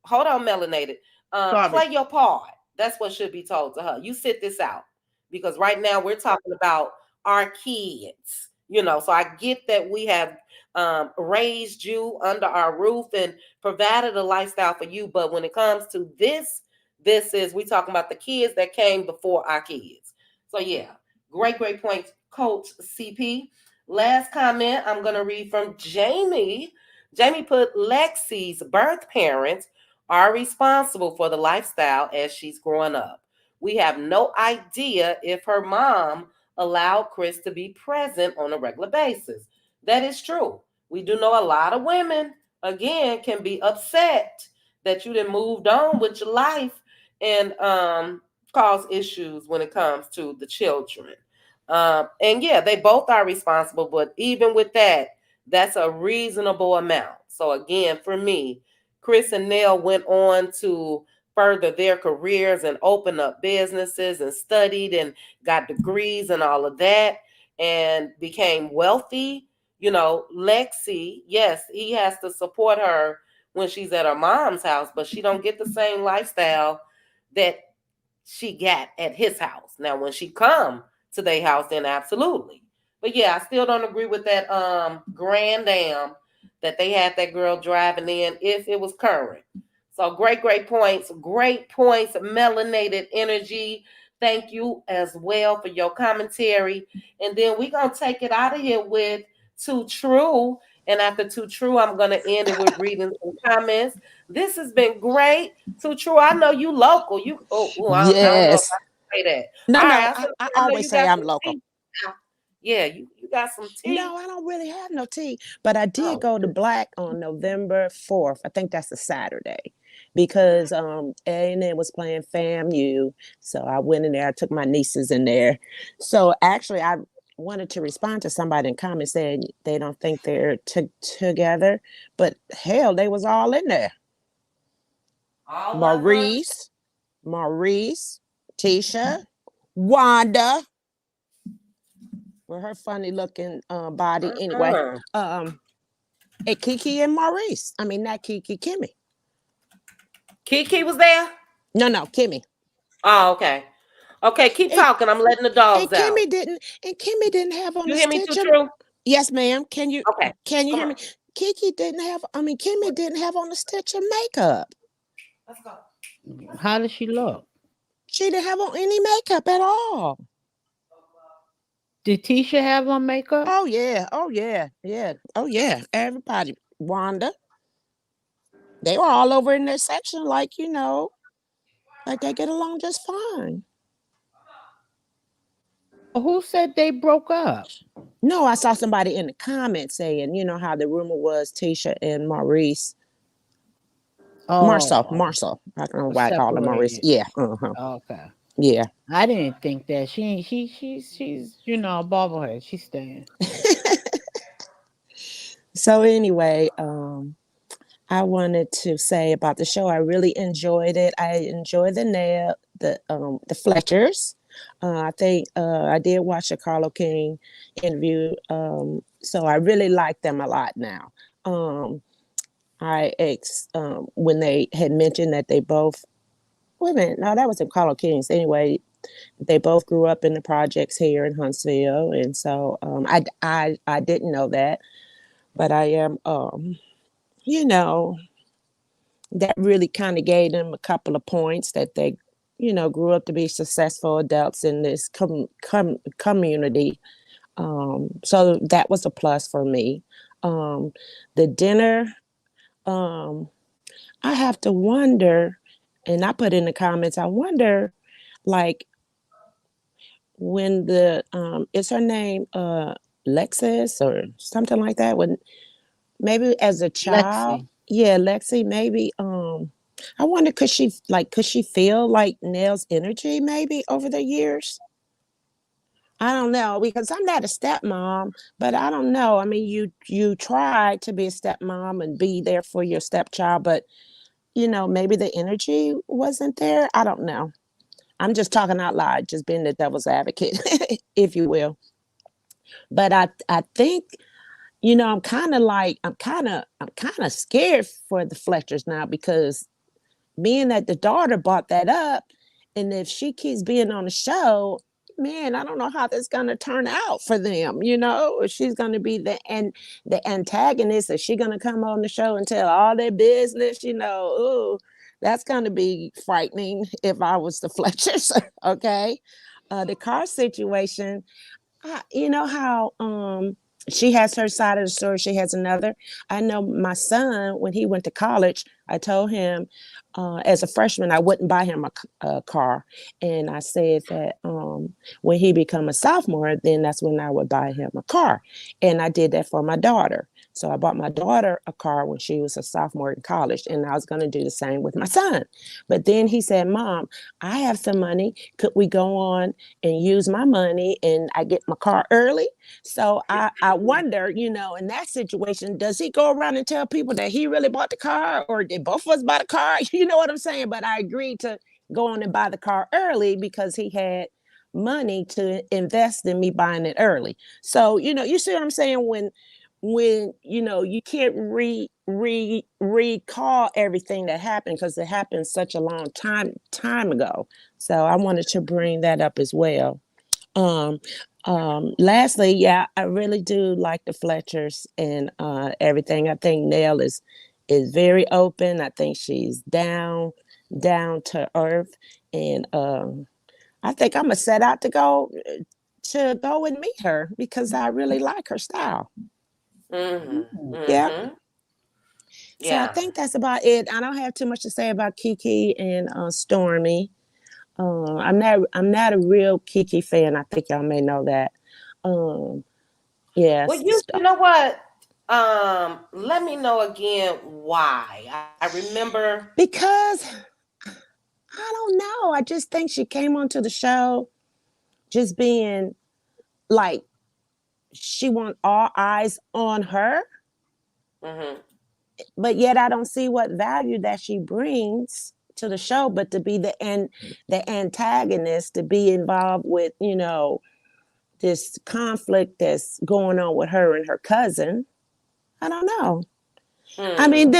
[SPEAKER 1] hold on, melanated.
[SPEAKER 5] sorry.
[SPEAKER 1] Play your part. That's what should be told to her. You sit this out because right now we're talking about our kids. So I get that we have raised you under our roof and provided a lifestyle for you, but when it comes to this is we talking about the kids that came before our kids. So yeah, great point, Coach CP. Last comment I'm gonna read from Jamie. Jamie put Lexi's birth parents are responsible for the lifestyle as she's growing up. We have no idea if her mom allowed Chris to be present on a regular basis. That is true. We do know a lot of women, again, can be upset that you done moved on with your life and cause issues when it comes to the children. And yeah, they both are responsible, but even with that, that's a reasonable amount. So again, for me, Chris and Nell went on to further their careers and open up businesses and studied and got degrees and all of that and became wealthy. Lexi, yes, he has to support her when she's at her mom's house, but she don't get the same lifestyle that she got at his house. Now, when she come to their house, then absolutely. But yeah, I still don't agree with that Grand Am that they had that girl driving in if it was current. So great points. Great points. Melanated energy. Thank you as well for your commentary. And then we're gonna take it out of here with Too True. And after Too True, I'm going to end it with reading some comments. This has been great. Too True, I know you local. I don't know if
[SPEAKER 7] Yes.
[SPEAKER 1] I can say that.
[SPEAKER 7] No,
[SPEAKER 1] All
[SPEAKER 7] no,
[SPEAKER 1] right,
[SPEAKER 7] I
[SPEAKER 1] I know
[SPEAKER 7] always
[SPEAKER 1] you
[SPEAKER 7] say
[SPEAKER 1] got
[SPEAKER 7] I'm
[SPEAKER 1] some
[SPEAKER 7] local.
[SPEAKER 1] tea. Yeah, you got some tea.
[SPEAKER 7] No, I don't really have no tea, but I did
[SPEAKER 1] Oh,
[SPEAKER 7] go to Black on November 4th. I think that's a Saturday because A&M was playing FAMU. So I went in there, I took my nieces in there. So actually I wanted to respond to somebody in comments saying they don't think they're together, but hell, they was all in there.
[SPEAKER 1] all 100.
[SPEAKER 7] Maurice, Tisha, Wanda, with her funny looking body. Anyway, and Kiki and Maurice. I mean, not Kiki, Kimmy.
[SPEAKER 1] Kiki was there?
[SPEAKER 7] No, Kimmy.
[SPEAKER 1] Oh, okay. Okay, keep
[SPEAKER 7] And,
[SPEAKER 1] talking. I'm letting the
[SPEAKER 7] and
[SPEAKER 1] dogs out.
[SPEAKER 7] Kimmy didn't have on
[SPEAKER 1] You
[SPEAKER 7] the
[SPEAKER 1] hear me, Too
[SPEAKER 7] stitcher.
[SPEAKER 1] True?
[SPEAKER 7] Yes, ma'am. Can you
[SPEAKER 1] Okay,
[SPEAKER 7] hear
[SPEAKER 1] come
[SPEAKER 7] me?
[SPEAKER 1] on.
[SPEAKER 7] Kimmy didn't have on the stitcher makeup.
[SPEAKER 1] Let's go.
[SPEAKER 2] How does she look?
[SPEAKER 7] She didn't have on any makeup at all.
[SPEAKER 2] Did Tisha have on makeup?
[SPEAKER 7] Oh yeah. Oh yeah. Everybody. Wanda. They were all over in their section, like, like they get along just fine.
[SPEAKER 2] Who said they broke up?
[SPEAKER 7] No, I saw somebody in the comments saying, how the rumor was Tisha and Maurice.
[SPEAKER 2] Oh,
[SPEAKER 7] Marcel. I don't know why I call him Maurice.
[SPEAKER 2] separated.
[SPEAKER 7] Yeah.
[SPEAKER 2] Okay.
[SPEAKER 7] Yeah.
[SPEAKER 2] I didn't think that she ain't she's a bobblehead. She's staying.
[SPEAKER 7] So anyway, I wanted to say about the show. I really enjoyed it. I enjoyed the Fletcher's. I think I did watch the Carlo King interview. So I really like them a lot now. When they had mentioned that they both, wait a minute, no, that was in Carlo King's. Anyway, they both grew up in the projects here in Huntsville, and so I didn't know that, but I am you know that really kind of gave them a couple of points that they grew up to be successful adults in this community. So that was a plus for me. The dinner, um, I have to wonder, and I put in the comments, I wonder, like, when is her name Lexus or something like that, when maybe as a child,
[SPEAKER 2] Lexi.
[SPEAKER 7] yeah, Lexi, maybe I wonder, could she feel like Nell's energy maybe over the years? I don't know, because I'm not a stepmom, but I don't know. I mean, you try to be a stepmom and be there for your stepchild, but maybe the energy wasn't there. I don't know. I'm just talking out loud, just being the devil's advocate, if you will. But I think, I'm kind of scared for the Fletchers now, because being that the daughter brought that up, and if she keeps being on the show, man, I don't know how that's going to turn out for them. If she's going to be the antagonist, is she going to come on the show and tell all their business? Ooh, that's going to be frightening if I was the Fletchers. Okay. The car situation, how she has her side of the story, she has another. I know my son, when he went to college, I told him, as a freshman, I wouldn't buy him a car, and I said that when he become a sophomore, then that's when I would buy him a car. And I did that for my daughter. So I bought my daughter a car when she was a sophomore in college, and I was going to do the same with my son. But then he said, Mom, I have some money, could we go on and use my money and I get my car early? So I wonder, in that situation, does he go around and tell people that he really bought the car, or did both of us buy the car? You know what I'm saying? But I agreed to go on and buy the car early because he had money to invest in me buying it early. So, you see what I'm saying? When you can't recall everything that happened because it happened such a long time ago. So I wanted to bring that up as well. um Lastly, yeah, I really do like the Fletchers and everything. I think Nell is very open. I think she's down to earth, and I think I'm gonna set out to go and meet her because I really like her style.
[SPEAKER 1] Mm-hmm.
[SPEAKER 3] Yeah.
[SPEAKER 1] Mm-hmm.
[SPEAKER 7] So I
[SPEAKER 1] Yeah.
[SPEAKER 7] think that's about it. I don't have too much to say about Kiki and Stormy. I'm not a real Kiki fan. I think y'all may know that. Um,
[SPEAKER 1] Well,
[SPEAKER 7] yes,
[SPEAKER 1] you know what? Let me know again why. I remember.
[SPEAKER 7] because I don't know. I just think she came onto the show just being like she want all eyes on her,
[SPEAKER 1] Mm-hmm.
[SPEAKER 7] but yet I don't see what value that she brings to the show. But to be the antagonist, to be involved with this conflict that's going on with her and her cousin. I don't know. I mean,
[SPEAKER 1] Hmm.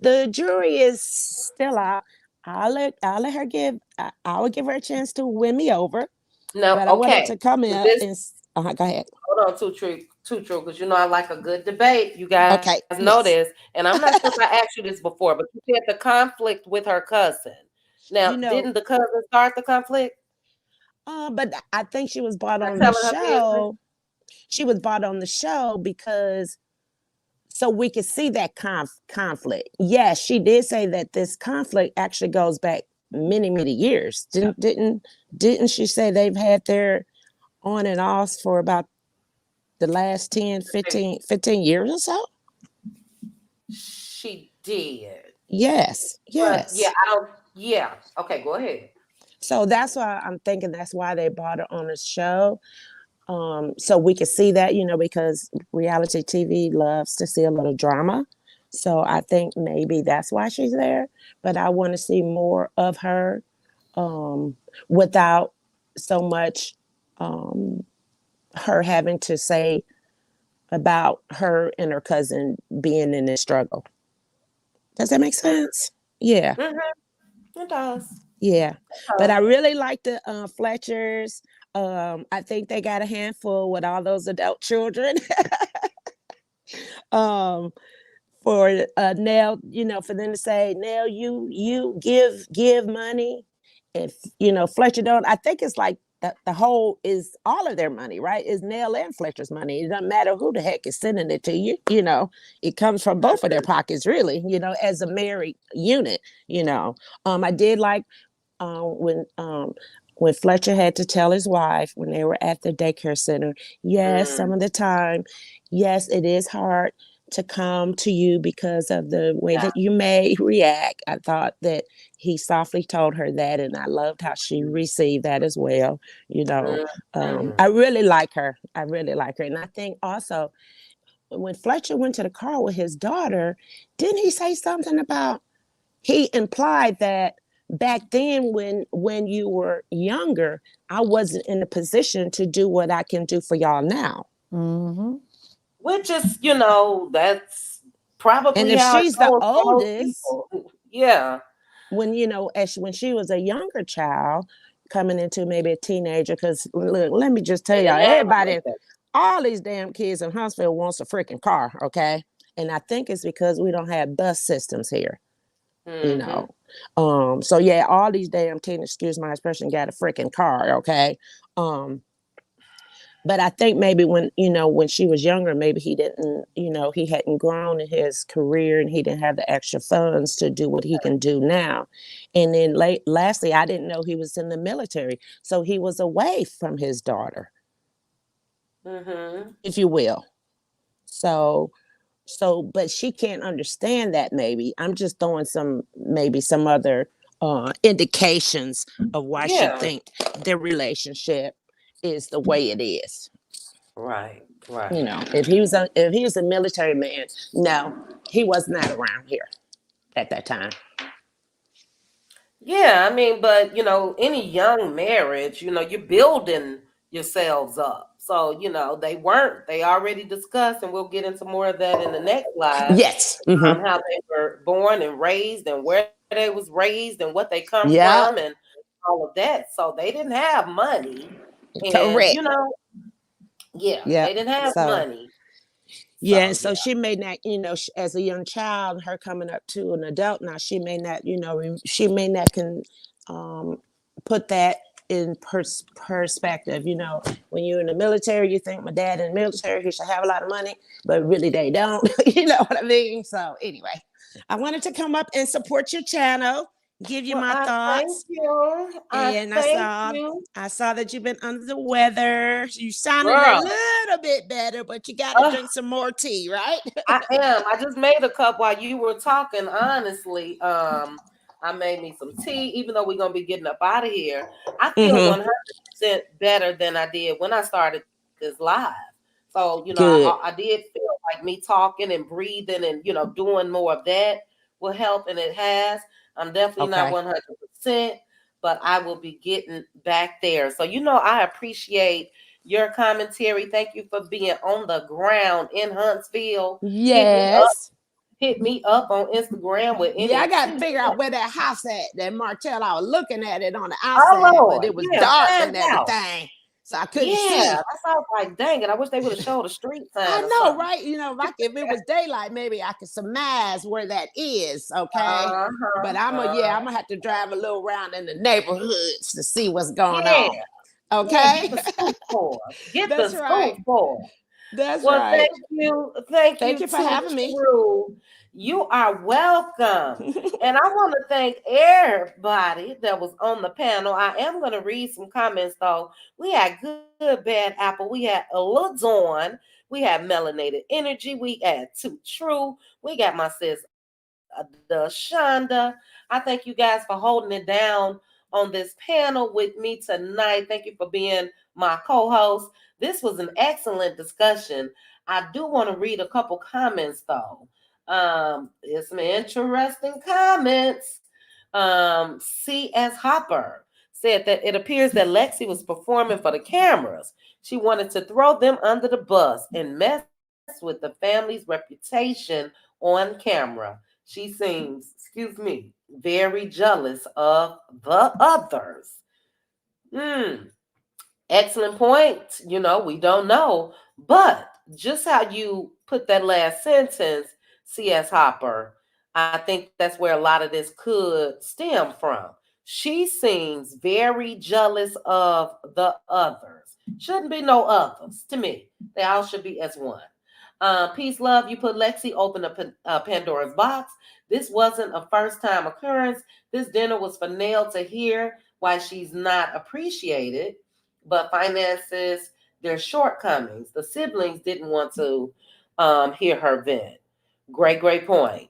[SPEAKER 7] the jury is still out. I'll let her I will give her a chance to win me over,
[SPEAKER 1] No,
[SPEAKER 7] but I want her
[SPEAKER 1] okay.
[SPEAKER 7] to come
[SPEAKER 1] So
[SPEAKER 7] in
[SPEAKER 1] this,
[SPEAKER 7] and go ahead.
[SPEAKER 1] hold on, too true, because you know I like a good debate. You guys
[SPEAKER 7] Okay,
[SPEAKER 1] know
[SPEAKER 7] yes,
[SPEAKER 1] this, and I'm not sure if I asked you this before, but you said the conflict with her cousin. Now,
[SPEAKER 7] you know,
[SPEAKER 1] didn't the cousin start the conflict
[SPEAKER 7] but I think she was brought
[SPEAKER 1] by
[SPEAKER 7] on the
[SPEAKER 1] telling her business?
[SPEAKER 7] show. She was brought on the show because so we could see that conflict. Yes, she did say that this conflict actually goes back many, many years. Didn't she say they've had their on and off for about the last 10, 15 years or so?
[SPEAKER 1] She did,
[SPEAKER 7] Yes,
[SPEAKER 1] but yeah,
[SPEAKER 7] yes.
[SPEAKER 1] I don't. Yeah, okay, go ahead.
[SPEAKER 7] So that's why I'm thinking that's why they brought her on the show. So we could see that, because reality TV loves to see a little drama. So I think maybe that's why she's there. But I want to see more of her um, without so much um, her having to say about her and her cousin being in this struggle. Does that make sense? Yeah,
[SPEAKER 1] Mm-hmm. It does.
[SPEAKER 7] yeah. But I
[SPEAKER 1] Uh,
[SPEAKER 7] really like the Fletchers. I think they got a handful with all those adult children. um, for Nell, for them to say, Nell, you give money. If Fletcher don't, I think it's like the whole is all of their money, right? Is Nell and Fletcher's money. It doesn't matter who the heck is sending it to you. It comes from both of their pockets, really. As a married unit. I did like when Fletcher had to tell his wife when they were at the daycare center, yes, some
[SPEAKER 1] mm,
[SPEAKER 7] of the time, yes, it is hard to come to you because of the way
[SPEAKER 1] yeah.
[SPEAKER 7] that you may react. I thought that he softly told her that, and I loved how she received that as well. You know,
[SPEAKER 1] Mm-hmm.
[SPEAKER 7] I really like her. I really like her, and I think also when Fletcher went to the car with his daughter, didn't he say something about? He implied that back then when you were younger, I wasn't in a position to do what I can do for y'all now.
[SPEAKER 2] Mm-hmm.
[SPEAKER 1] Which is, that's
[SPEAKER 7] And
[SPEAKER 1] probably
[SPEAKER 7] if
[SPEAKER 1] how it
[SPEAKER 7] she's the
[SPEAKER 1] goes for most
[SPEAKER 7] oldest,
[SPEAKER 1] people. Yeah.
[SPEAKER 7] when she was a younger child coming into maybe a teenager, because look, let me just tell
[SPEAKER 1] They
[SPEAKER 7] y'all,
[SPEAKER 1] didn't have it like
[SPEAKER 7] everybody,
[SPEAKER 1] that.
[SPEAKER 7] all these damn kids in Huntsville wants a freaking car, okay? And I think it's because we don't have bus systems here. you
[SPEAKER 1] Mm-hmm.
[SPEAKER 7] know. So yeah, all these damn teen, excuse my expression, got a freaking car, okay? But I think maybe when she was younger, maybe he didn't, he hadn't grown in his career and he didn't have the extra funds to do what he can do now. And then lastly, I didn't know he was in the military. So he was away from his daughter,
[SPEAKER 1] Mm-hmm.
[SPEAKER 7] if you will. So but she can't understand that. Maybe I'm just throwing some other indications of why she
[SPEAKER 1] Yeah.
[SPEAKER 7] think their relationship is the way it is.
[SPEAKER 1] Right. Right.
[SPEAKER 7] If he was a military man, no, he was not around here at that time.
[SPEAKER 1] Yeah, I mean, but any young marriage, you're building yourselves up. So, they already discussed, and we'll get into more of that in the next live,
[SPEAKER 7] Yes. Mm-hmm.
[SPEAKER 1] how they were born and raised and where they was raised and what they come
[SPEAKER 7] Yeah.
[SPEAKER 1] from and all of that. So they didn't have money. And,
[SPEAKER 7] Correct.
[SPEAKER 1] yeah,
[SPEAKER 7] Yeah.
[SPEAKER 1] they didn't have
[SPEAKER 7] So
[SPEAKER 1] money.
[SPEAKER 7] yeah,
[SPEAKER 1] So,
[SPEAKER 7] so
[SPEAKER 1] yeah.
[SPEAKER 7] she may not, as a young child, her coming up to an adult now, she may not, she may not can put that in perspective. You know, when you're in the military, you think my dad in the military, he should have a lot of money, but really they don't. You know what I mean? So anyway, I wanted to come up and support your channel, give you
[SPEAKER 1] Well,
[SPEAKER 7] my
[SPEAKER 1] I thank
[SPEAKER 7] thoughts.
[SPEAKER 1] you. I
[SPEAKER 7] And
[SPEAKER 1] thank you.
[SPEAKER 7] I saw that you've been under the weather. You sounded a
[SPEAKER 1] Girl.
[SPEAKER 7] little bit better, but you got to drink some more tea, right?
[SPEAKER 1] I am. I just made a cup while you were talking. Honestly, I made me some tea. Even though we're gonna be getting up out of here, I feel 100% better than I did when I started this live. So
[SPEAKER 7] Good.
[SPEAKER 1] I did feel like me talking and breathing and doing more of that will help, and it has. I'm definitely not
[SPEAKER 7] Okay.
[SPEAKER 1] 100%, but I will be getting back there. So I appreciate your commentary. Thank you for being on the ground in Huntsville.
[SPEAKER 7] Yes.
[SPEAKER 1] Hit me up on Instagram with any
[SPEAKER 7] Yeah, I got to
[SPEAKER 1] tips.
[SPEAKER 7] figure out where that house at. That Martell, I was looking at it on the
[SPEAKER 1] Oh
[SPEAKER 7] outside, but
[SPEAKER 1] Lord,
[SPEAKER 7] it was
[SPEAKER 1] yeah,
[SPEAKER 7] dark
[SPEAKER 1] find
[SPEAKER 7] and
[SPEAKER 1] out.
[SPEAKER 7] everything, so I couldn't
[SPEAKER 1] Yeah,
[SPEAKER 7] see.
[SPEAKER 1] that's I was like, dang it, I wish they would have showed a street sign
[SPEAKER 7] I
[SPEAKER 1] or
[SPEAKER 7] know,
[SPEAKER 1] something.
[SPEAKER 7] right? You know, like if it was daylight, maybe I could surmise where that is. Okay, but I'm gonna have to drive a little around in the neighborhoods to see what's going on.
[SPEAKER 1] Yeah,
[SPEAKER 7] Okay,
[SPEAKER 1] get the scoop for us. Get
[SPEAKER 7] that's
[SPEAKER 1] the
[SPEAKER 7] right.
[SPEAKER 1] scoop for us.
[SPEAKER 7] That's
[SPEAKER 1] Well,
[SPEAKER 7] right.
[SPEAKER 1] thank
[SPEAKER 7] Thank
[SPEAKER 1] you
[SPEAKER 7] you for
[SPEAKER 1] to
[SPEAKER 7] having me.
[SPEAKER 1] True. You are welcome. And I want to thank everybody that was on the panel. I am going to read some comments though. We had Good Bad Apple. We had a little Dawn. We had Melanated Energy. We had Too True. We got my sis, the Shonda. I thank you guys for holding it down on this panel with me tonight. Thank you for being my co-host. This was an excellent discussion. I do want to read a couple comments though. There's some interesting comments. C.S. Hopper said that it appears that Lexi was performing for the cameras. She wanted to throw them under the bus and mess with the family's reputation on camera. She seems, very jealous of the others. Excellent point. We don't know. But just how you put that last sentence, C.S. Hopper, I think that's where a lot of this could stem from. She seems very jealous of the others. Shouldn't be no others to me. They all should be as one. Peace, love. You put Lexi open a Pandora's box. This wasn't a first time occurrence. This dinner was for Nell to hear why she's not appreciated, but finances, their shortcomings. The siblings didn't want to hear her vent. Great point.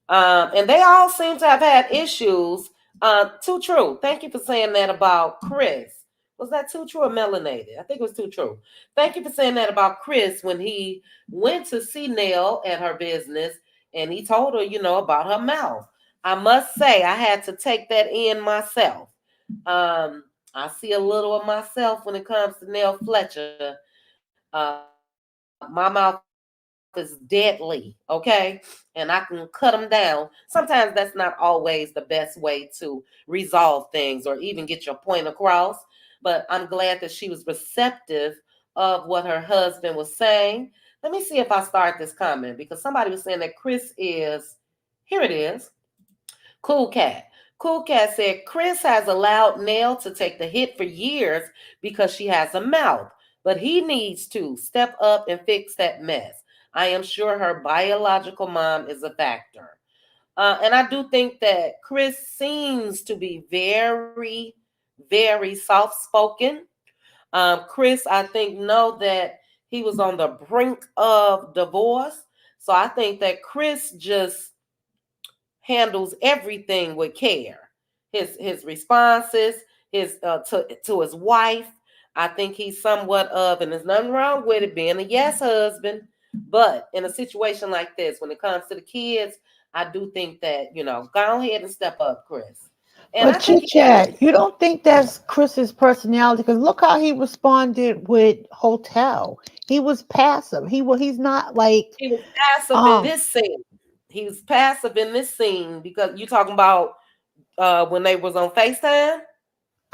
[SPEAKER 1] And they all seem to have had issues. Too True. Thank you for saying that about Chris. Was that Too True or Melanated? I think it was Too True. Thank you for saying that about Chris when he went to see Nell at her business and he told her, about her mouth. I must say, I had to take that in myself. I see a little of myself when it comes to Nell Fletcher. My mouth is deadly, okay? And I can cut them down. Sometimes that's not always the best way to resolve things or even get your point across. But I'm glad that she was receptive of what her husband was saying. Let me see if I start this comment because somebody was saying that Chris is, here it is. Cool Cat. Cool Cat said Chris has allowed Nell to take the hit for years because she has a mouth, but he needs to step up and fix that mess. I am sure her biological mom is a factor. And I do think that Chris seems to be very, very soft spoken. Chris, I think, know that he was on the brink of divorce. So I think that Chris just handles everything with care. His responses, his to his wife. I think he's somewhat of, and there's nothing wrong with it being a yes husband. But in a situation like this, when it comes to the kids, I do think that go ahead and step up, Chris. And I
[SPEAKER 2] But
[SPEAKER 1] think
[SPEAKER 2] Chit Chat, you don't think that's Chris's personality? Because look how he responded with Hotel. He was passive. He's not like
[SPEAKER 1] he was passive in
[SPEAKER 2] um.
[SPEAKER 1] this scene. He was passive in this scene because you talking about when they was on FaceTime.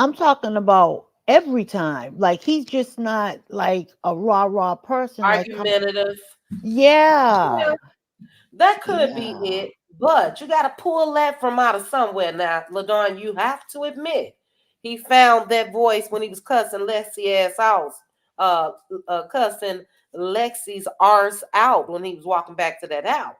[SPEAKER 2] I'm talking about every time. Like he's just not like a rah person. Like come,
[SPEAKER 1] Argumentative.
[SPEAKER 2] yeah,
[SPEAKER 1] Yeah, that could be
[SPEAKER 2] yeah.
[SPEAKER 1] it. But you got to pull that from out of somewhere. Now, LaDon, you have to admit, he found that voice when he was cussing Lexi ass out, uh, cussing Lexi's arse out when he was walking back to that house.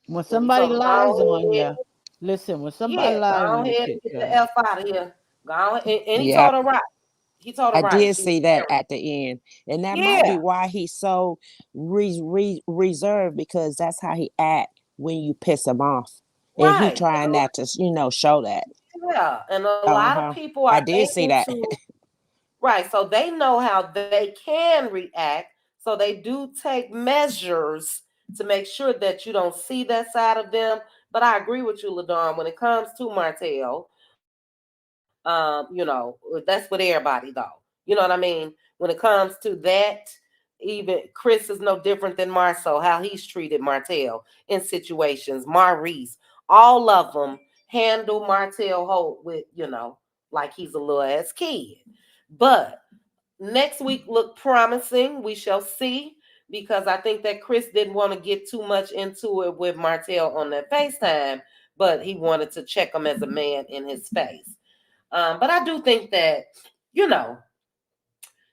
[SPEAKER 2] When
[SPEAKER 1] And he
[SPEAKER 2] somebody
[SPEAKER 1] told him,
[SPEAKER 2] lies
[SPEAKER 1] go
[SPEAKER 2] on
[SPEAKER 1] ahead,
[SPEAKER 2] you, listen, when somebody
[SPEAKER 1] yeah,
[SPEAKER 2] lies
[SPEAKER 1] go
[SPEAKER 2] on you,
[SPEAKER 1] ahead and
[SPEAKER 2] shit,
[SPEAKER 1] get the
[SPEAKER 2] yeah.
[SPEAKER 1] F out of here. Go on. And he told
[SPEAKER 7] Yep.
[SPEAKER 1] her right. He told her
[SPEAKER 7] I
[SPEAKER 1] right.
[SPEAKER 7] did
[SPEAKER 1] She was
[SPEAKER 7] see that
[SPEAKER 1] married.
[SPEAKER 7] at the end. And that might be
[SPEAKER 1] Yeah,
[SPEAKER 7] why he's so reserved, because that's how he act when you piss him off. And he
[SPEAKER 1] right.
[SPEAKER 7] trying not to, show that.
[SPEAKER 1] Yeah. And a lot of
[SPEAKER 7] Uh-huh.
[SPEAKER 1] people
[SPEAKER 7] I
[SPEAKER 1] are
[SPEAKER 7] did see
[SPEAKER 1] able
[SPEAKER 7] that.
[SPEAKER 1] to, right. So they know how they can react. So they do take measures to make sure that you don't see that side of them. But I agree with you, LaDon, when it comes to Martell, that's with everybody though. You know what I mean? When it comes to that, even Chris is no different than Marceau, how he's treated Martell in situations. Maurice, all of them handle Martell Holt with, like he's a little ass kid. But next week look promising. We shall see, because I think that Chris didn't want to get too much into it with Martell on that FaceTime, but he wanted to check him as a man in his face. But I do think that, you know,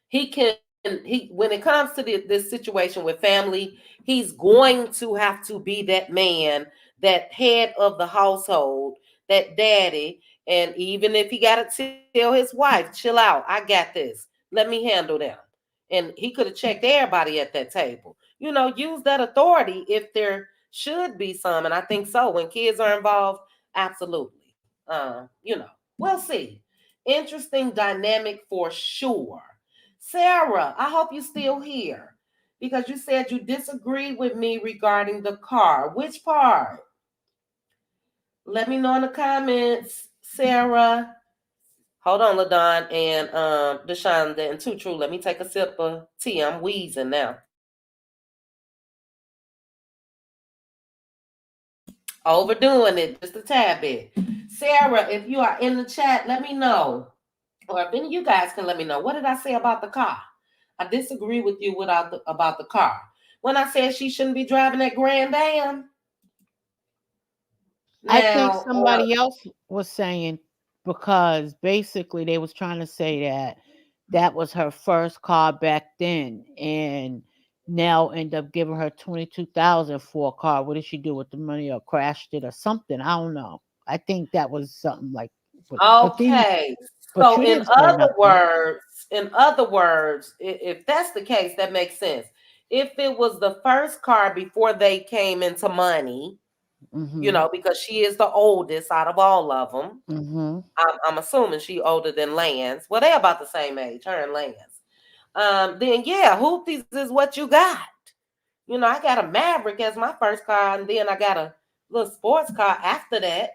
[SPEAKER 1] he when it comes to this situation with family, he's going to have to be that man, that head of the household, that daddy. And even if he got to tell his wife, chill out, I got this, let me handle them. And he could have checked everybody at that table, use that authority if there should be some. And I think so when kids are involved. Absolutely. We'll see. Interesting dynamic for sure. Sarah, I hope you're still here, because you said you disagreed with me regarding the car. Which part? Let me know in the comments, Sarah. Hold on, LaDon and Deshonda and Too True. Let me take a sip of tea. I'm wheezing now. Overdoing it just a tad bit. Sarah, if you are in the chat, let me know. Or if any of you guys can let me know. What did I say about the car? I disagree with you about the car. When I said she shouldn't be driving that Grand Am.
[SPEAKER 2] I think
[SPEAKER 1] Now,
[SPEAKER 2] somebody else was saying, because basically they was trying to say that that was her first car back then, and now end up giving her 22,000 for a car. What did she do with the money, or crashed it or something? I don't know. I think that was something like,
[SPEAKER 1] okay.
[SPEAKER 2] but
[SPEAKER 1] So
[SPEAKER 2] you didn't say nothing.
[SPEAKER 1] in other words, if that's the case, that makes sense. If it was the first car before they came into money,
[SPEAKER 2] Mm-hmm.
[SPEAKER 1] because she is the oldest out of all of them.
[SPEAKER 2] Mm-hmm.
[SPEAKER 1] I'm assuming she older than Lance. Well, they're about the same age, her and Lance. Then yeah, Hoopties is what you got. I got a Maverick as my first car, and then I got a little sports car after that.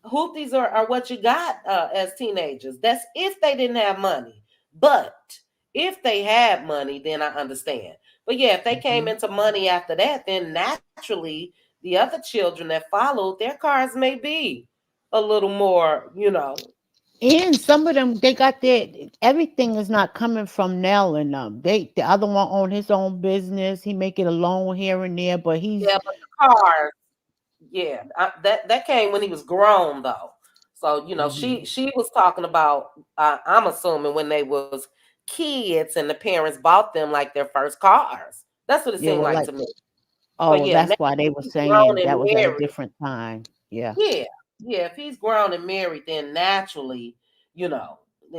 [SPEAKER 1] Hoopties are what you got as teenagers. That's if they didn't have money. But if they had money, then I understand. But yeah, if they came
[SPEAKER 2] Mm-hmm.
[SPEAKER 1] into money after that, then naturally the other children that followed, their cars may be a little more.
[SPEAKER 2] And some of them, they got their, everything is not coming from Nell and them. The other one own his own business. He make it a loan here and there, but he's
[SPEAKER 1] Yeah, but the cars, yeah, that came when he was grown though. So
[SPEAKER 2] mhm.
[SPEAKER 1] she was talking about. I'm assuming when they was kids and the parents bought them like their first cars. That's what it
[SPEAKER 2] Yeah,
[SPEAKER 1] seemed
[SPEAKER 2] well,
[SPEAKER 1] like
[SPEAKER 2] like,
[SPEAKER 1] to me. But
[SPEAKER 2] oh,
[SPEAKER 1] yeah,
[SPEAKER 2] that's
[SPEAKER 1] now
[SPEAKER 2] why they were
[SPEAKER 1] he's grown
[SPEAKER 2] saying
[SPEAKER 1] and
[SPEAKER 2] that was at a
[SPEAKER 1] married.
[SPEAKER 2] different time. Yeah.
[SPEAKER 1] Yeah, yeah. If he's grown and married, then naturally, you know,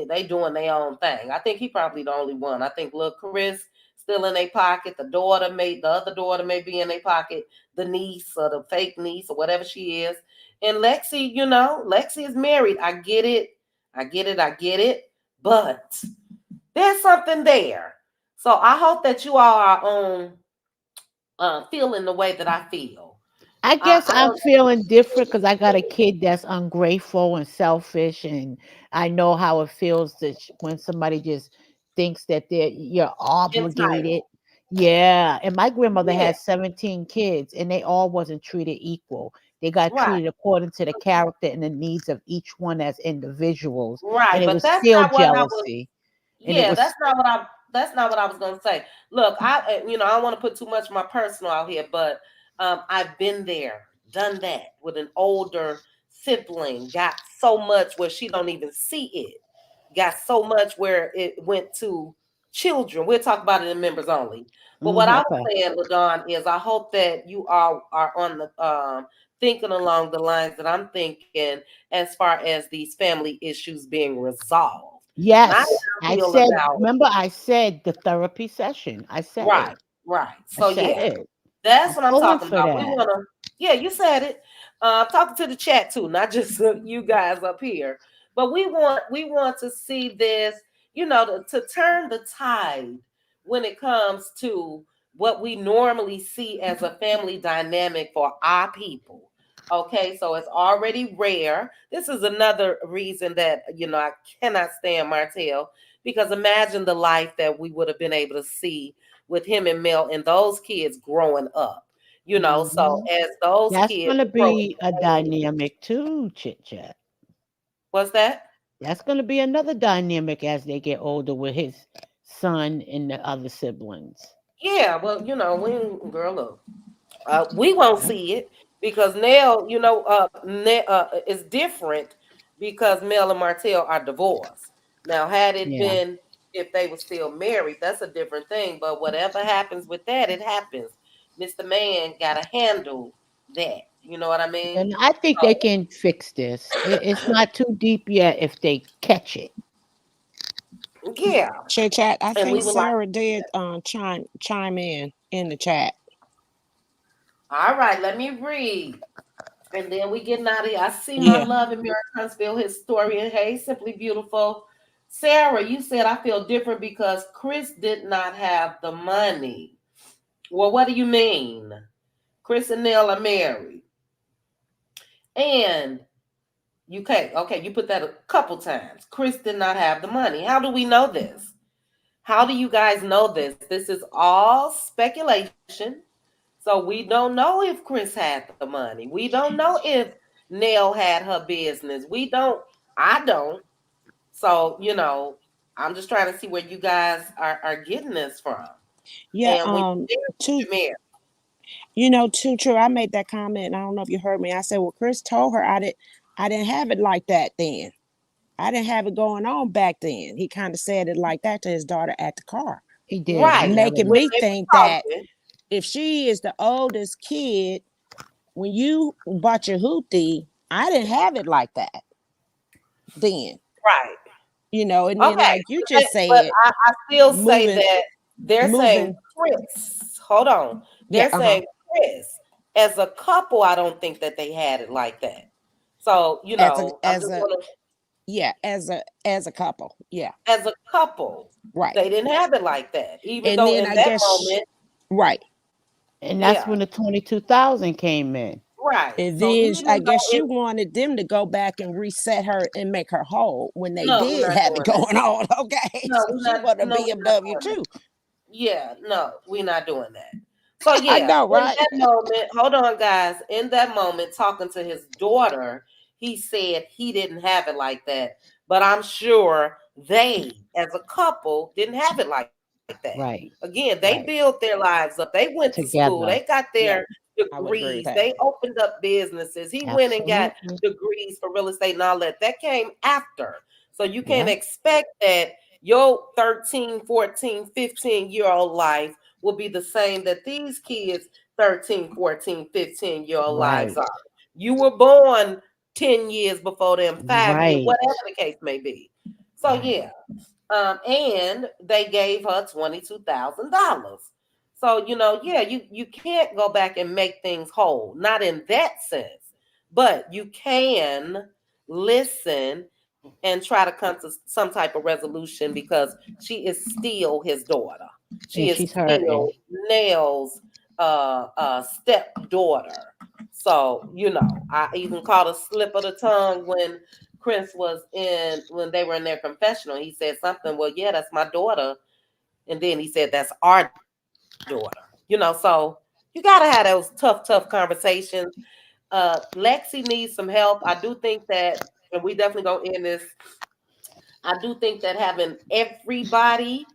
[SPEAKER 1] they doing their own thing. I think he probably the only one. I think little Chris still in their pocket. The other daughter may be in their pocket. The niece or the fake niece or whatever she is. And Lexi, Lexi is married. I get it. I get it. I get it. But there's something there. So I hope that you all are on feeling the way that I feel.
[SPEAKER 2] I guess
[SPEAKER 1] I
[SPEAKER 2] I'm
[SPEAKER 1] don't.
[SPEAKER 2] feeling different because I got a kid that's ungrateful and selfish, and I know how it feels when somebody just thinks that you're
[SPEAKER 1] Entitled.
[SPEAKER 2] obligated. Yeah, and my grandmother
[SPEAKER 1] Yeah,
[SPEAKER 2] had 17 kids, and they all wasn't treated equal. They got
[SPEAKER 1] right,
[SPEAKER 2] treated according to the character and the needs of each one as individuals, and
[SPEAKER 1] right.
[SPEAKER 2] it
[SPEAKER 1] But
[SPEAKER 2] was
[SPEAKER 1] that's
[SPEAKER 2] still
[SPEAKER 1] not what I was.
[SPEAKER 2] jealousy, and it
[SPEAKER 1] Yeah,
[SPEAKER 2] was.
[SPEAKER 1] That's not what I was gonna say. Look, I don't want to put too much of my personal out here, but I've been there, done that with an older sibling. Got so much where she don't even see it. got so much where it went to children. We'll talk about it in members only. But what
[SPEAKER 2] Mhm,
[SPEAKER 1] I was
[SPEAKER 2] okay.
[SPEAKER 1] saying, LaDon, is I hope that you all are on the thinking along the lines that I'm thinking as far as these family issues being resolved. Not how
[SPEAKER 2] Yes,
[SPEAKER 1] I
[SPEAKER 2] I
[SPEAKER 1] feel
[SPEAKER 2] said.
[SPEAKER 1] about
[SPEAKER 2] Remember, I said the therapy session. I said
[SPEAKER 1] right,
[SPEAKER 2] it.
[SPEAKER 1] right.
[SPEAKER 2] I
[SPEAKER 1] So
[SPEAKER 2] said
[SPEAKER 1] yeah.
[SPEAKER 2] it.
[SPEAKER 1] That's
[SPEAKER 2] I'm
[SPEAKER 1] what I'm
[SPEAKER 2] pulling
[SPEAKER 1] talking
[SPEAKER 2] for
[SPEAKER 1] about. We
[SPEAKER 2] that.
[SPEAKER 1] want to, yeah, you said it. Talking to the chat too, not just you guys up here, but we want to see this, to turn the tide when it comes to what we normally see as a family dynamic for our people. Okay, so it's already rare. This is another reason that I cannot stand Martell, because imagine the life that we would have been able to see with him and Mel and those kids growing up. So
[SPEAKER 2] Mhm.
[SPEAKER 1] as those
[SPEAKER 2] That's
[SPEAKER 1] kids
[SPEAKER 2] gonna
[SPEAKER 1] approach,
[SPEAKER 2] be a dynamic too, chit chat.
[SPEAKER 1] what's that?
[SPEAKER 2] That's gonna be another dynamic as they get older with his son and the other siblings.
[SPEAKER 1] Yeah, well, when girl, look, we won't
[SPEAKER 2] Yep.
[SPEAKER 1] see it because Nell, is different because Mel and Martell are divorced. Now, had it
[SPEAKER 2] Yeah.
[SPEAKER 1] been if they were still married, that's a different thing. But whatever happens with that, it happens. Mr. Man got to handle that. You know what I mean?
[SPEAKER 2] And I think they
[SPEAKER 1] So,
[SPEAKER 2] can fix this. It's not too deep yet if they catch it.
[SPEAKER 1] yeah,
[SPEAKER 7] Chit chat. I
[SPEAKER 1] and we
[SPEAKER 7] think
[SPEAKER 1] would like.
[SPEAKER 7] Sarah did chime in the chat.
[SPEAKER 1] All right, let me read. And then we getting out of here. I see my
[SPEAKER 7] Yeah.
[SPEAKER 1] love in Mary Huntsville historian. Hey, Simply Beautiful. Sarah, you said I feel different because Chris did not have the money. Well, what do you mean? Chris and Nell are married. And okay, you put that a couple times. Chris did not have the money. How do we know this? How do you guys know this? This is all speculation. So we don't know if Chris had the money. We don't know if Nell had her business. We don't, I don't. So, I'm just trying to see where you guys are getting this from.
[SPEAKER 7] Yeah.
[SPEAKER 1] And when
[SPEAKER 7] Too.
[SPEAKER 1] you're married,
[SPEAKER 7] Too true. I made that comment, and I don't know if you heard me. I said, "Well, Chris told her I didn't have it like that then. I didn't have it going on back then." He kind of said it like that to his daughter at the car,
[SPEAKER 2] He did.
[SPEAKER 1] right,
[SPEAKER 2] I
[SPEAKER 7] making
[SPEAKER 1] when
[SPEAKER 2] remember.
[SPEAKER 7] me
[SPEAKER 1] they
[SPEAKER 7] think
[SPEAKER 1] were
[SPEAKER 7] that
[SPEAKER 1] talking,
[SPEAKER 7] if she is the oldest kid, when you bought your hoopty, I didn't have it like that then.
[SPEAKER 1] right.
[SPEAKER 7] And then
[SPEAKER 1] Okay.
[SPEAKER 7] like you just
[SPEAKER 1] But
[SPEAKER 7] said,
[SPEAKER 1] I still say
[SPEAKER 7] moving,
[SPEAKER 1] that they're saying
[SPEAKER 7] moving.
[SPEAKER 1] Chris. Hold on.
[SPEAKER 7] Yeah.
[SPEAKER 1] They're saying Chris. As a couple, I don't think that they had it like that. So, I'm
[SPEAKER 7] As
[SPEAKER 1] just
[SPEAKER 7] a
[SPEAKER 1] gonna
[SPEAKER 7] yeah, as a couple. Yeah.
[SPEAKER 1] as a couple,
[SPEAKER 7] Right.
[SPEAKER 1] they didn't have it like that. Even
[SPEAKER 7] And
[SPEAKER 1] though
[SPEAKER 7] then
[SPEAKER 1] in
[SPEAKER 7] I
[SPEAKER 1] that
[SPEAKER 7] guess
[SPEAKER 1] moment,
[SPEAKER 7] right.
[SPEAKER 2] And that's
[SPEAKER 1] yeah,
[SPEAKER 2] when the 22,000 came in.
[SPEAKER 1] right.
[SPEAKER 7] And
[SPEAKER 1] So
[SPEAKER 7] then
[SPEAKER 1] even
[SPEAKER 7] I
[SPEAKER 1] though
[SPEAKER 7] guess she wanted them to go back and reset her and make her whole when they
[SPEAKER 1] no, we're
[SPEAKER 7] did
[SPEAKER 1] not
[SPEAKER 7] have it
[SPEAKER 1] doing that.
[SPEAKER 7] going on. Okay.
[SPEAKER 1] No,
[SPEAKER 7] So
[SPEAKER 1] we're
[SPEAKER 7] she
[SPEAKER 1] not
[SPEAKER 7] wanted a
[SPEAKER 1] no, we're not
[SPEAKER 7] BMW
[SPEAKER 1] doing that.
[SPEAKER 7] too.
[SPEAKER 1] Yeah, no, we're not doing that. So
[SPEAKER 7] I
[SPEAKER 1] yeah,
[SPEAKER 7] know,
[SPEAKER 1] in
[SPEAKER 7] right?
[SPEAKER 1] that moment, hold on, guys. In that moment, talking to his daughter, he said he didn't have it like that. But I'm sure they, as a couple, didn't have it like that.
[SPEAKER 2] Right.
[SPEAKER 1] Again, they
[SPEAKER 2] Right.
[SPEAKER 1] built their lives up. They went to school. They
[SPEAKER 2] Together.
[SPEAKER 1] got their
[SPEAKER 7] Yeah, I would agree with
[SPEAKER 1] degrees.
[SPEAKER 7] that.
[SPEAKER 1] They opened up businesses. He went and got
[SPEAKER 2] Absolutely.
[SPEAKER 1] degrees for real estate and all that. That came after. So you can't
[SPEAKER 2] Yeah.
[SPEAKER 1] expect that your 13, 14, 15-year-old life will be the same that these kids 13, 14, 15-year-old lives
[SPEAKER 2] Right.
[SPEAKER 1] are. You were born 10 years before them, 5 years,
[SPEAKER 2] Right.
[SPEAKER 1] whatever the case may be. So
[SPEAKER 2] Right.
[SPEAKER 1] yeah. And they gave her $22,000. So yeah, you can't go back and make things whole, not in that sense, but you can listen and try to come to some type of resolution because she is still his daughter. She
[SPEAKER 2] And
[SPEAKER 1] is
[SPEAKER 2] she's hurting.
[SPEAKER 1] still Nell's stepdaughter. So, I even caught a slip of the tongue when Chris was when they were in their confessional. He said something, well, yeah, that's my daughter. And then he said, that's our daughter. So you got to have those tough conversations. Lexi needs some help. I do think that, and we definitely gonna end this. I do think that having everybody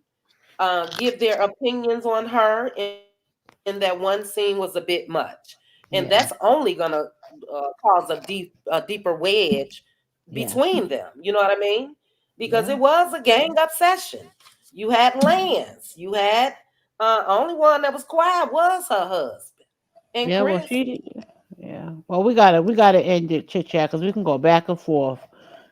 [SPEAKER 1] give their opinions on her in that one scene was a bit much, and that's only
[SPEAKER 2] Yeah.
[SPEAKER 1] gonna cause a deeper wedge
[SPEAKER 2] Yes.
[SPEAKER 1] between them. You know what I mean? because
[SPEAKER 2] Yeah.
[SPEAKER 1] it was a gang obsession. You had Lance. You had only one that was quiet was her husband and
[SPEAKER 2] Yeah, well,
[SPEAKER 1] Chris.
[SPEAKER 2] yeah. Well, we gotta end it chit chat because we can go back and forth.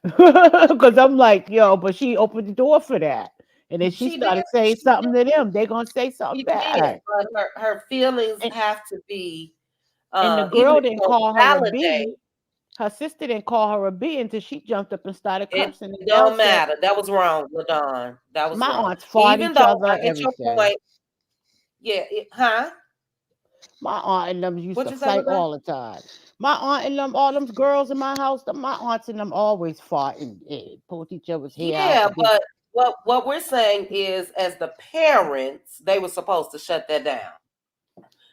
[SPEAKER 2] Because I'm like, yo, but she opened the door for that, and then she
[SPEAKER 1] She did.
[SPEAKER 2] started saying
[SPEAKER 1] She
[SPEAKER 2] something to them. They gonna say something
[SPEAKER 1] did.
[SPEAKER 2] back,
[SPEAKER 1] But her feelings
[SPEAKER 2] and
[SPEAKER 1] have to be
[SPEAKER 2] the
[SPEAKER 1] even
[SPEAKER 2] girl
[SPEAKER 1] if you
[SPEAKER 2] didn't
[SPEAKER 1] don't
[SPEAKER 2] call her a
[SPEAKER 1] validate.
[SPEAKER 2] B. Her sister didn't call her a B until she jumped up and started
[SPEAKER 1] It
[SPEAKER 2] cursing. And Nell
[SPEAKER 1] don't
[SPEAKER 2] said,
[SPEAKER 1] matter. That was wrong, Ladon. That was
[SPEAKER 2] "My
[SPEAKER 1] wrong.
[SPEAKER 2] aunts fought
[SPEAKER 1] Even
[SPEAKER 2] each
[SPEAKER 1] though
[SPEAKER 2] other,
[SPEAKER 1] I get your
[SPEAKER 2] everything.
[SPEAKER 1] point. Yeah. Huh?
[SPEAKER 2] My aunt and them used
[SPEAKER 1] What
[SPEAKER 2] to
[SPEAKER 1] you say,
[SPEAKER 2] fight
[SPEAKER 1] Ladon?
[SPEAKER 2] all the time. My aunt and them, all them girls in my house, my aunts and them always fought and pulled each other's hair out.
[SPEAKER 1] Yeah, but what we're saying is, as the parents, they were supposed to shut that down.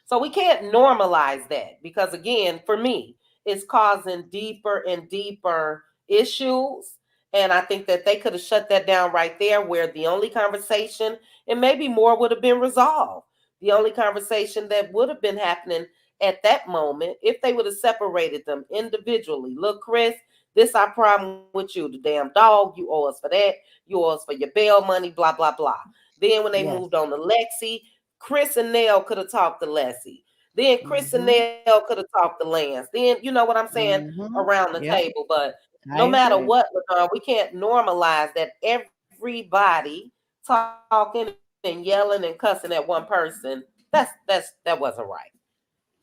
[SPEAKER 1] So we can't normalize that because, again, for me, it's causing deeper and deeper issues. And I think that they could have shut that down right there, where the only conversation, and maybe more, would have been resolved. The only conversation that would have been happening at that moment, if they would have separated them individually. Look, Chris, this our problem with you. The damn dog, you owe us for that. You owe us for your bail money, blah, blah, blah. Then when they
[SPEAKER 2] Yes.
[SPEAKER 1] moved on to Lexi, Chris and Nell could have talked to Leslie. Then Chris and
[SPEAKER 2] Mhm.
[SPEAKER 1] Nell could have talked to Lance. Then you know what I'm saying,
[SPEAKER 2] Mhm.
[SPEAKER 1] around the
[SPEAKER 2] Yep.
[SPEAKER 1] table. But no
[SPEAKER 2] I
[SPEAKER 1] matter
[SPEAKER 2] agree.
[SPEAKER 1] what, we can't normalize that everybody talking and yelling and cussing at one person. That wasn't right.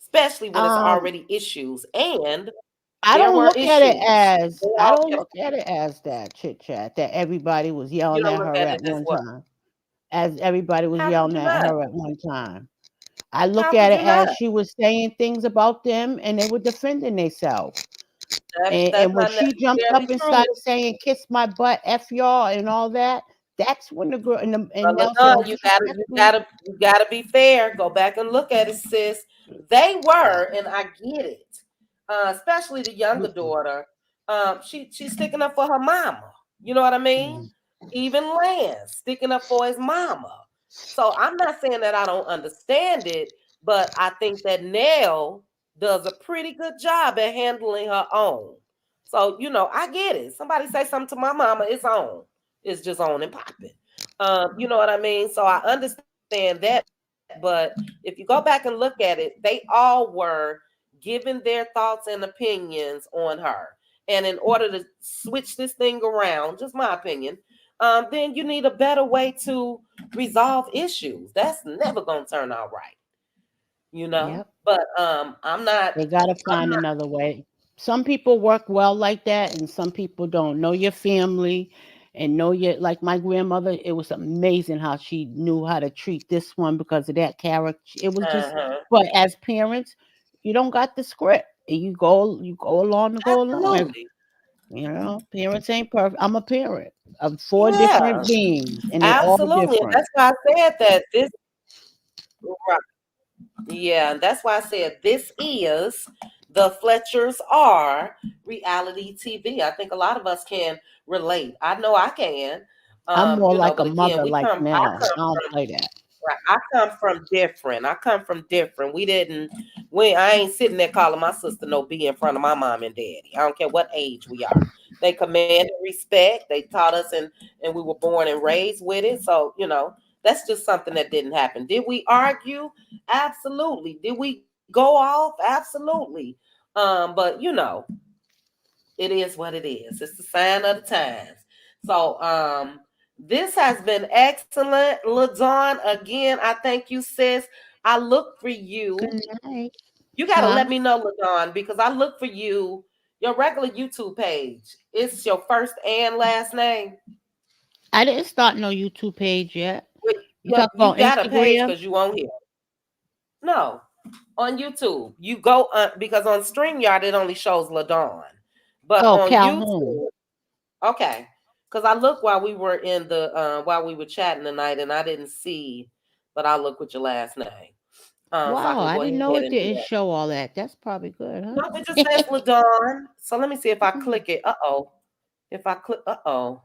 [SPEAKER 1] Especially when it's already
[SPEAKER 2] Um,
[SPEAKER 1] issues. And there
[SPEAKER 2] I
[SPEAKER 1] were
[SPEAKER 2] don't look at it
[SPEAKER 1] issues. They
[SPEAKER 2] as
[SPEAKER 1] all
[SPEAKER 2] I don't
[SPEAKER 1] kept,
[SPEAKER 2] look at it as that chit chat that everybody was
[SPEAKER 1] you
[SPEAKER 2] yelling
[SPEAKER 1] don't
[SPEAKER 2] at
[SPEAKER 1] look
[SPEAKER 2] her
[SPEAKER 1] at it
[SPEAKER 2] at
[SPEAKER 1] as
[SPEAKER 2] one
[SPEAKER 1] what?
[SPEAKER 2] time. As everybody was
[SPEAKER 1] How could
[SPEAKER 2] yelling
[SPEAKER 1] you
[SPEAKER 2] at
[SPEAKER 1] not?
[SPEAKER 2] her at one time. I look
[SPEAKER 1] How
[SPEAKER 2] at
[SPEAKER 1] could
[SPEAKER 2] it
[SPEAKER 1] you not?
[SPEAKER 2] as she was saying things about them and they were defending themselves.
[SPEAKER 1] That's
[SPEAKER 2] And when
[SPEAKER 1] not
[SPEAKER 2] she jumped
[SPEAKER 1] necessarily
[SPEAKER 2] up and
[SPEAKER 1] true.
[SPEAKER 2] started saying "kiss my butt," "f y'all," and all that, that's when the girl and
[SPEAKER 1] But
[SPEAKER 2] Nell said,
[SPEAKER 1] LaDon,
[SPEAKER 2] "Oh, disrespectful."
[SPEAKER 1] you gotta be fair. Go back and look at it, sis. They were, and I get it. Especially the younger
[SPEAKER 2] Mm-mm,
[SPEAKER 1] daughter. She's sticking up for her mama. You know what I mean?
[SPEAKER 2] mm.
[SPEAKER 1] Even Lance sticking up for his mama. So I'm not saying that I don't understand it, but I think that Nell does a pretty good job at handling her own. So I get it. Somebody say something to my mama, it's on. It's just on and popping. You know what I mean? So I understand that, but if you go back and look at it, they all were giving their thoughts and opinions on her. And in order to switch this thing around, just my opinion, then you need a better way to resolve issues. That's never gonna turn out right, you know.
[SPEAKER 2] Yep.
[SPEAKER 1] But I'm not.
[SPEAKER 2] They gotta
[SPEAKER 1] I'm
[SPEAKER 2] find
[SPEAKER 1] not.
[SPEAKER 2] another way. Some people work well like that, and some people don't. Know your family and know your like my grandmother, it was amazing how she knew how to treat this one because of that character. It was just
[SPEAKER 1] Uh-huh.
[SPEAKER 2] but as parents, you don't got the script. And you go along to go along. And,
[SPEAKER 1] Absolutely.
[SPEAKER 2] parents ain't perfect. I'm a parent of four
[SPEAKER 1] Yeah.
[SPEAKER 2] different beings, and they all
[SPEAKER 1] Absolutely. And
[SPEAKER 2] different.
[SPEAKER 1] that's why I said that this. Right. Yeah, and that's why I said this is the Fletcher's are reality TV. I think a lot of us can relate. I know I can.
[SPEAKER 2] I'm more like
[SPEAKER 1] But
[SPEAKER 2] a
[SPEAKER 1] again,
[SPEAKER 2] mother like
[SPEAKER 1] I
[SPEAKER 2] Nell.
[SPEAKER 1] come
[SPEAKER 2] I don't
[SPEAKER 1] from
[SPEAKER 2] play that.
[SPEAKER 1] right, I come from different. I come from different. I ain't sitting there calling my sister no B in front of my mom and daddy. I don't care what age we are. They commanded respect. They taught us and we were born and raised with it. So, that's just something that didn't happen. Did we argue? Absolutely. Did we go off? Absolutely. But it is what it is. It's the sign of the times. So this has been excellent. LaDawn, again, I thank you, sis. I look for
[SPEAKER 2] Good
[SPEAKER 1] you.
[SPEAKER 2] night.
[SPEAKER 1] You gotta
[SPEAKER 2] Huh?
[SPEAKER 1] let me know, LaDawn, because I look for you. Your regular YouTube page. It's your first and last name.
[SPEAKER 2] I didn't start no YouTube page yet. You
[SPEAKER 1] Well,
[SPEAKER 2] talk
[SPEAKER 1] you
[SPEAKER 2] about
[SPEAKER 1] got a page
[SPEAKER 2] Instagram?
[SPEAKER 1] because you on here. No, on YouTube. You go because on StreamYard it only shows LaDawn. But
[SPEAKER 2] Oh,
[SPEAKER 1] on
[SPEAKER 2] Calhoun.
[SPEAKER 1] YouTube, okay. Because I looked while we were while we were chatting tonight and I didn't see, but I'll look with your last name. So I
[SPEAKER 2] Wow,
[SPEAKER 1] can
[SPEAKER 2] I
[SPEAKER 1] go
[SPEAKER 2] didn't
[SPEAKER 1] ahead
[SPEAKER 2] know
[SPEAKER 1] and
[SPEAKER 2] it
[SPEAKER 1] do that.
[SPEAKER 2] didn't show all that. That's probably good,
[SPEAKER 1] No, it just says LaDawn. So let me see if I
[SPEAKER 2] huh?
[SPEAKER 1] click it. Uh-oh. If I click uh-oh.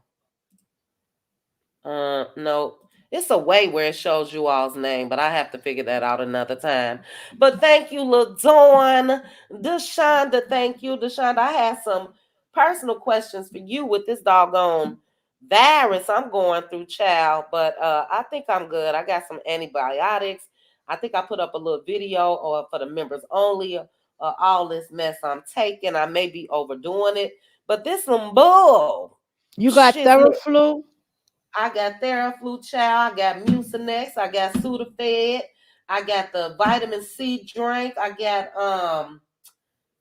[SPEAKER 1] No. It's a way where it shows you all's name, but I have to figure that out another time. But thank you, LaDawn. Deshonda, thank you. Deshonda, I had some personal questions for you with this doggone virus I'm going through, child. But I think I'm good. I got some antibiotics. I think I put up a little video or for the members only. All this mess I'm taking. I may be overdoing it, but this some bull.
[SPEAKER 2] You got
[SPEAKER 1] Shizzle.
[SPEAKER 2] Theraflu?
[SPEAKER 1] I got Theraflu, child. I got Mucinex. I got Sudafed. I got the vitamin C drink. I got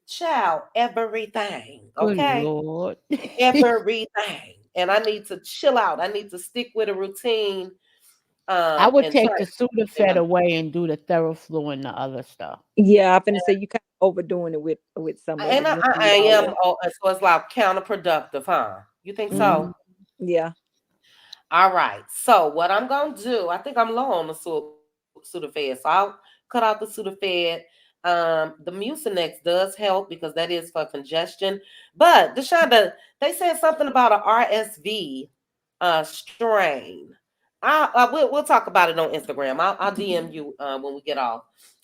[SPEAKER 1] child, everything.
[SPEAKER 2] Good
[SPEAKER 1] Okay,
[SPEAKER 2] Lord.
[SPEAKER 1] everything. And I need to chill out. I need to stick with a routine.
[SPEAKER 2] I would
[SPEAKER 1] And try.
[SPEAKER 2] take the Sudafed away and do the Theraflu and the other stuff.
[SPEAKER 6] Yeah, I'm finna say you kind of overdoing it with some of
[SPEAKER 1] And
[SPEAKER 6] it.
[SPEAKER 1] I,
[SPEAKER 6] You
[SPEAKER 1] I
[SPEAKER 6] don't need all
[SPEAKER 1] am.
[SPEAKER 6] that.
[SPEAKER 1] So it's like counterproductive, huh? You think
[SPEAKER 6] Hmm.
[SPEAKER 1] so?
[SPEAKER 6] Yeah.
[SPEAKER 1] All right. So what I'm gonna do, I think I'm low on the Sudafed, so I'll cut out the Sudafed. The Mucinex does help because that is for congestion. But Deshonda, they said something about a RSV strain. We'll talk about it on Instagram. I'll DM you when we get off.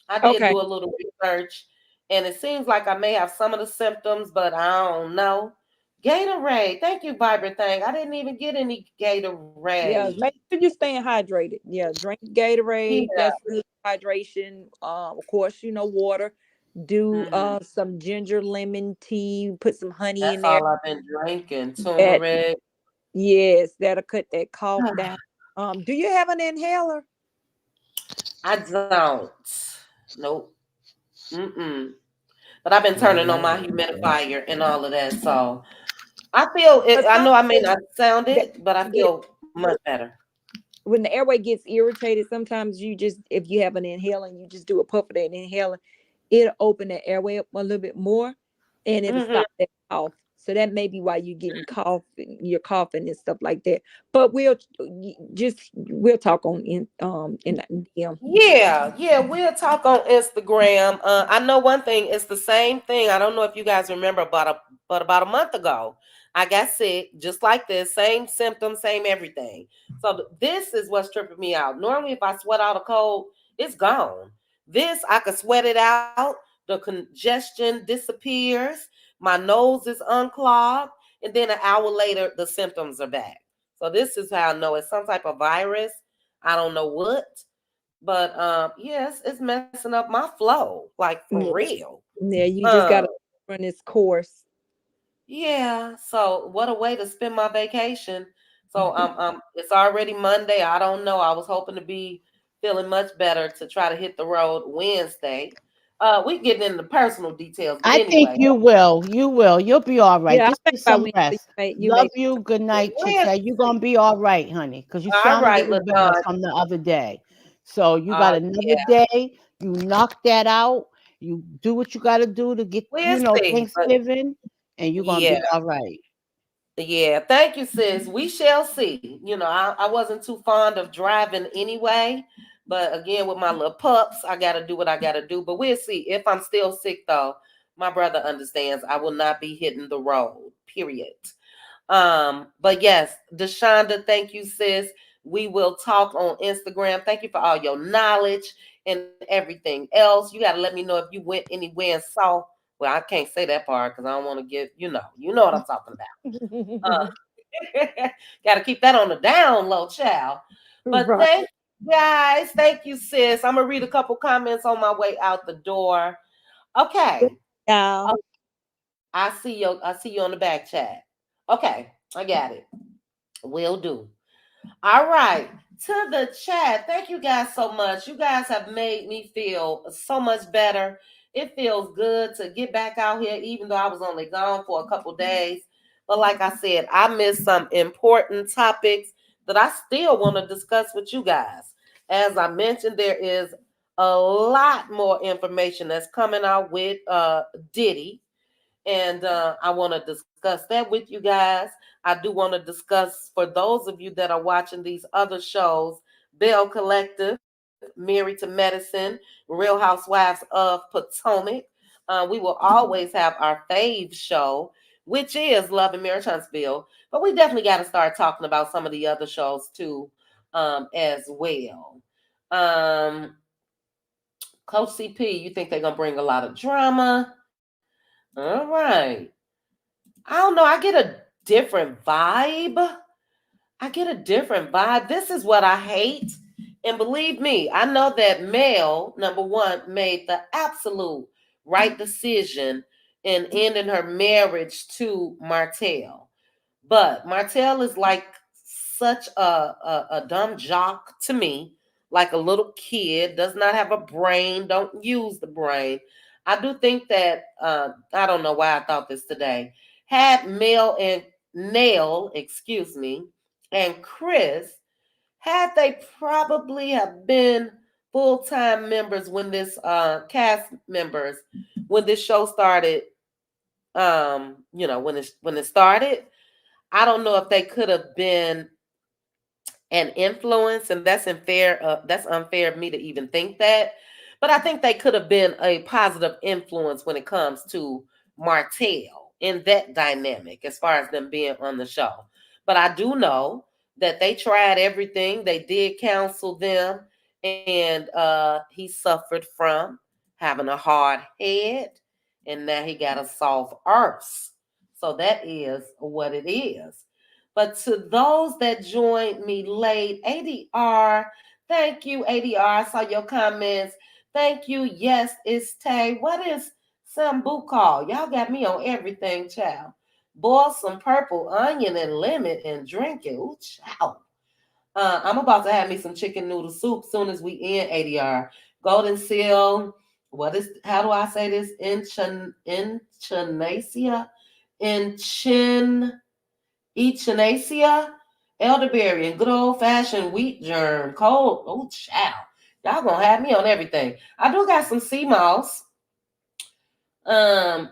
[SPEAKER 1] I did
[SPEAKER 6] Okay.
[SPEAKER 1] do a little research, and it seems like I may have some of the symptoms, but I don't know. Gatorade. Thank you, Vibrant Thing. I didn't even get any
[SPEAKER 6] Yeah.
[SPEAKER 1] Gatorade.
[SPEAKER 6] Make sure you're staying hydrated. Yeah. Drink Gatorade.
[SPEAKER 1] Yeah.
[SPEAKER 6] That's good hydration. Of course, water. Do
[SPEAKER 1] Mhm.
[SPEAKER 6] some ginger lemon tea. Put some honey in
[SPEAKER 1] That's
[SPEAKER 6] there.
[SPEAKER 1] all I've been drinking.
[SPEAKER 6] That
[SPEAKER 1] Turmeric.
[SPEAKER 6] yes, that'll cut that cough down. Do you have an inhaler?
[SPEAKER 1] I don't. Nope. Mm-mm. But I've been turning on my humidifier and all of that. So I feel it.
[SPEAKER 6] But
[SPEAKER 1] I know I may
[SPEAKER 6] sometimes
[SPEAKER 1] not sound
[SPEAKER 6] that
[SPEAKER 1] it, but I
[SPEAKER 6] get
[SPEAKER 1] feel much better.
[SPEAKER 6] when the airway gets irritated, sometimes you just if you have an inhaler and you just do a puff of that inhaler, it'll open the airway up a little bit more and it'll
[SPEAKER 1] Hmm.
[SPEAKER 6] stop that cough. So that may be why you're getting you're coughing and stuff like that. But we'll talk on in the DM.
[SPEAKER 1] Yeah, yeah, we'll talk on Instagram. I know one thing, it's the same thing. I don't know if you guys remember, but about a month ago, I got sick, just like this, same symptoms, same everything. So this is what's tripping me out. Normally, if I sweat out a cold, it's gone. This I could sweat it out. The congestion disappears. My nose is unclogged, and then an hour later, the symptoms are back. So this is how I know it's some type of virus. I don't know what. But yes, it's messing up my flow, like for
[SPEAKER 6] Yeah,
[SPEAKER 1] real.
[SPEAKER 6] yeah, you just
[SPEAKER 1] Um,
[SPEAKER 6] gotta run this course.
[SPEAKER 1] yeah. So what a way to spend my vacation. So it's already Monday. I don't know. I was hoping to be feeling much better to try to hit the road Wednesday. We getting into personal details, but
[SPEAKER 2] I think
[SPEAKER 1] anyway,
[SPEAKER 2] you will. You will. You'll be all right.
[SPEAKER 6] Yeah, I
[SPEAKER 2] Just
[SPEAKER 6] think
[SPEAKER 2] get
[SPEAKER 6] by
[SPEAKER 2] some
[SPEAKER 6] Wednesday
[SPEAKER 2] rest.
[SPEAKER 6] you may
[SPEAKER 2] Love you. Good night, chit chat. You're
[SPEAKER 1] Wednesday.
[SPEAKER 2] gonna be all right, honey, because you
[SPEAKER 1] All
[SPEAKER 2] sound a
[SPEAKER 1] right,
[SPEAKER 2] little better
[SPEAKER 1] LaDon.
[SPEAKER 2] from the other day. So you got another
[SPEAKER 1] Yeah,
[SPEAKER 2] day. You knock that out. You do what you gotta do to get,
[SPEAKER 1] we'll see. But
[SPEAKER 2] Thanksgiving, and you're gonna
[SPEAKER 1] yeah.
[SPEAKER 2] be all right.
[SPEAKER 1] Yeah, thank you, sis. We shall see. I wasn't too fond of driving anyway, but again, with my little pups, I got to do what I got to do. But we'll see. If I'm still sick, though, my brother understands I will not be hitting the road, period. But yes, Deshonda, thank you, sis. We will talk on Instagram. Thank you for all your knowledge and everything else. You got to let me know if you went anywhere and saw. Well, I can't say that part because I don't want to get, you know what I'm talking about. Got to keep that on the down low, child. But
[SPEAKER 6] Right.
[SPEAKER 1] thank you guys. Thank you, sis. I'm gonna read a couple comments on my way out the door. Okay.
[SPEAKER 6] Yeah.
[SPEAKER 1] Oh, I see you. I see you on the back chat. Okay, I got it. Will do. All right. To the chat. Thank you guys so much. You guys have made me feel so much better. It feels good to get back out here, even though I was only gone for a couple days. But like I said, I missed some important topics that I still want to discuss with you guys. As I mentioned, there is a lot more information that's coming out with Diddy, and I want to discuss that with you guys. I do want to discuss for those of you that are watching these other shows, Bell Collective, Married to Medicine, Real Housewives of Potomac. We will always have our fave show, which is Love and Marriage Huntsville, but we definitely got to start talking about some of the other shows too, as well. Um, Coach CP, you think they're gonna bring a lot of drama? All right. I don't know. I get a different vibe I get a different vibe. This is what I hate. And believe me, I know that Mel, number one, made the absolute right decision in ending her marriage to Martell. But Martell is like such a dumb jock to me, like a little kid, does not have a brain, don't use the brain. I do think that, I don't know why I thought this today, had Mel and Nell, excuse me, and Chris, had they probably have been full-time members when this cast members when this show started, when it started, I don't know if they could have been an influence, and that's unfair of me to even think that. But I think they could have been a positive influence when it comes to Martell in that dynamic, as far as them being on the show. But I do know that they tried everything. They did counsel them, and he suffered from having a hard head, and now he got a soft arse. So that is what it is. But to those that joined me late, ADR, thank you, ADR. I saw your comments. Thank you. Yes, it's Tay. What is sambuca? Y'all got me on everything, child. Boil some purple onion and lemon and drink it. Ooh, child. I'm about to have me some chicken noodle soup soon as we end ADR. Golden Seal. How do I say this? Inchinacea? Echinacea, elderberry, and good old fashioned wheat germ. Cold. Oh, child. Y'all gonna have me on everything. I do got some sea moss. Um,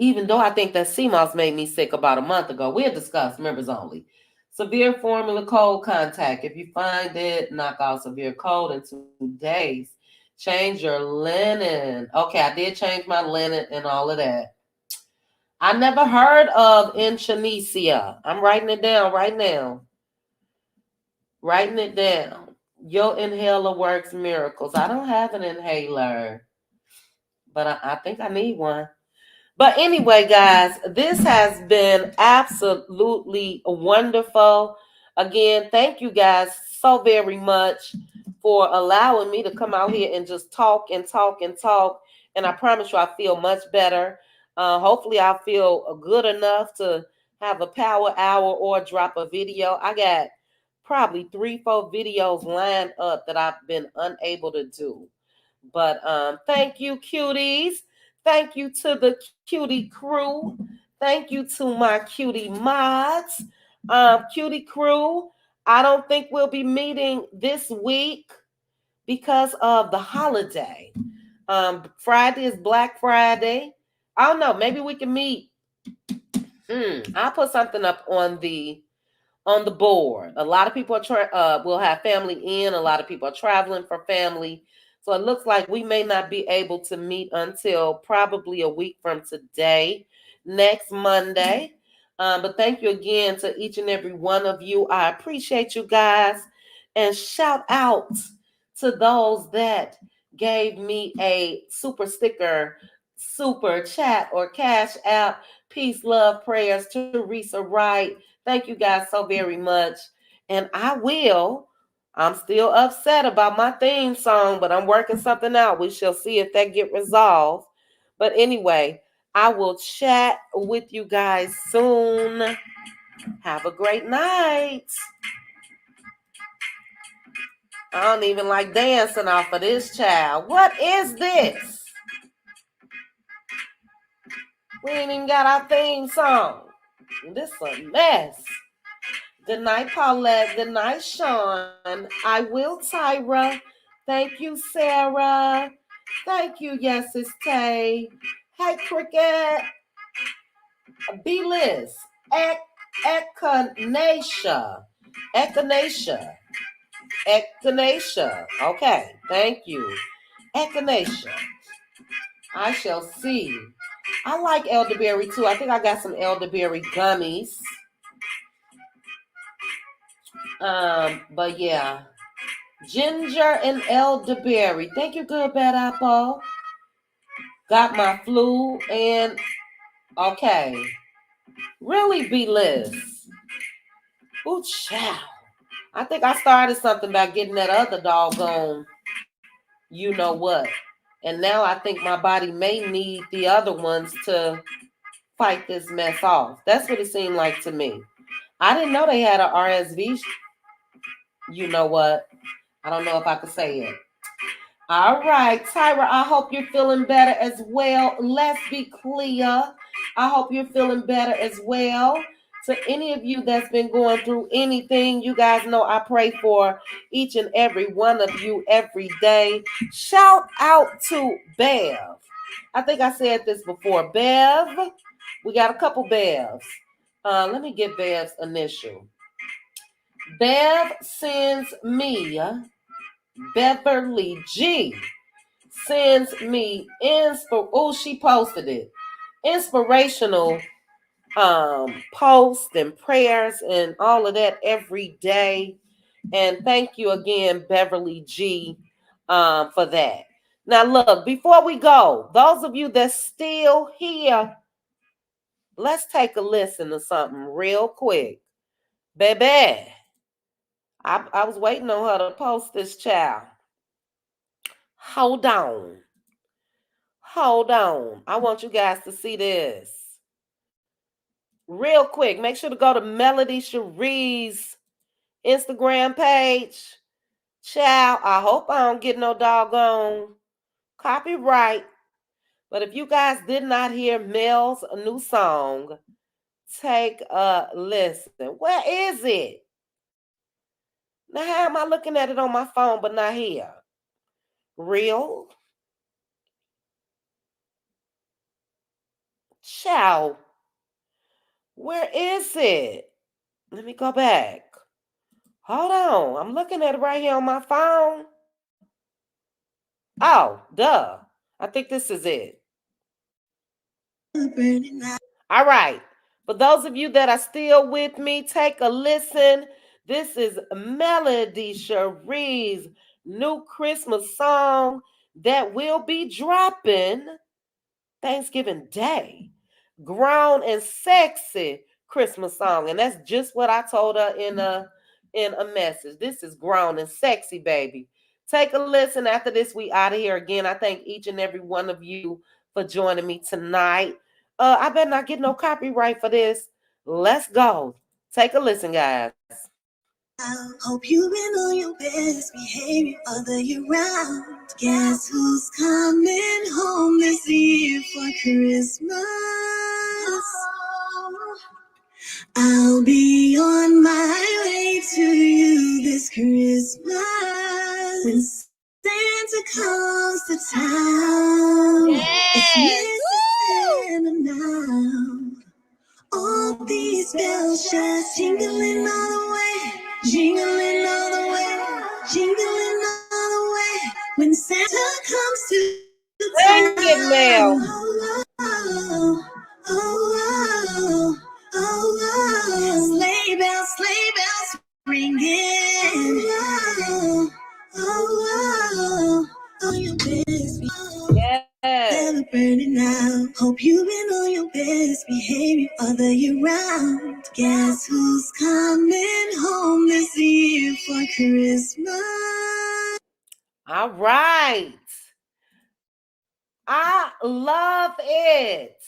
[SPEAKER 1] Even though I think that sea moss made me sick about a month ago. We'll discuss members only. Severe formula cold contact. If you find it, knock out severe cold in 2 days. Change your linen. Okay, I did change my linen and all of that. I never heard of Indonesia. I'm writing it down right now. Writing it down. Your inhaler works miracles. I don't have an inhaler, but I think I need one. But anyway, guys, this has been absolutely wonderful. Again, thank you guys so very much for allowing me to come out here and just talk and talk and talk. And I promise you, I feel much better. Hopefully, I feel good enough to have a power hour or drop a video. I got probably 3, 4 videos lined up that I've been unable to do. But thank you, cuties. Thank you to the cutie crew. Thank you to my cutie mods. Cutie crew, I don't think we'll be meeting this week because of the holiday. Friday is Black Friday. I don't know. Maybe we can meet. I'll put something up on the board. A lot of people are will have family in. A lot of people are traveling for family. So it looks like we may not be able to meet until probably a week from today, next Monday. But thank you again to each and every one of you. I appreciate you guys. And shout out to those that gave me a super sticker, super chat, or cash app. Peace, love, prayers to Teresa Wright. Thank you guys so very much. And I'm still upset about my theme song, but I'm working something out. We shall see if that get resolved. But anyway, I will chat with you guys soon. Have a great night. I don't even like dancing off of this, child. What is this? We ain't even got our theme song. This is a mess. Good night, Paulette. Good night, Sean. I will, Tyra. Thank you, Sarah. Thank you, yes, it's Tay. Hey, Cricket. B-Liz. Echinacea. Echinacea. Echinacea. Okay, thank you. Echinacea. I shall see. I like elderberry too. I think I got some elderberry gummies. But yeah. Ginger and elderberry. Thank you, Good Bad Apple. Got my flu and okay. Really, B-Liz. Ooh, child. I think I started something by getting that other doggone, you know what. And now I think my body may need the other ones to fight this mess off. That's what it seemed like to me. I didn't know they had a RSV. You know what? I don't know if I could say it. All right, Tyra, I hope you're feeling better as well. Let's be clear. I hope you're feeling better as well. To any of you that's been going through anything, you guys know I pray for each and every one of you every day. Shout out to Bev. I think I said this before. Bev, we got a couple Bevs. Let me get Bev's initial. Bev sends me, Beverly G sends me she posted it. Inspirational posts and prayers and all of that every day. And thank you again, Beverly G, for that. Now look, before we go, those of you that's still here, let's take a listen to something real quick. Baby, I was waiting on her to post this, child. Hold on. Hold on. I want you guys to see this. Real quick, make sure to go to Melody Cherie's Instagram page. Child, I hope I don't get no doggone copyright. But if you guys did not hear Mel's new song, take a listen. Where is it? Now, how am I looking at it on my phone but not here? Real? Child, where is it? Let me go back. Hold on. I'm looking at it right here on my phone. Oh, duh. I think this is it. All right. For those of you that are still with me, take a listen. This is Melody Cherie's new Christmas song that will be dropping Thanksgiving Day. Grown and sexy Christmas song. And that's just what I told her in a message. This is grown and sexy, baby. Take a listen. After this, we out of here again. I thank each and every one of you for joining me tonight. I better not get no copyright for this. Let's go. Take a listen, guys.
[SPEAKER 8] Hope you've been on your best behavior all the year round. Guess who's coming home this year for Christmas? I'll be on my way to you this Christmas. When Santa comes to town, it's Mrs. Santa now. All these bells just jingling all the way, jingling all the way, jingling all the way. When Santa comes to
[SPEAKER 1] Thank you, Mel.
[SPEAKER 8] town, oh, oh, oh, oh, oh, sleigh bells ringing. Oh, oh, oh, oh, your best.
[SPEAKER 1] Yes.
[SPEAKER 8] Celebrating now. Hope you've been on your best behavior all the year round. Guess who's coming home this year for Christmas?
[SPEAKER 1] All right. I love it.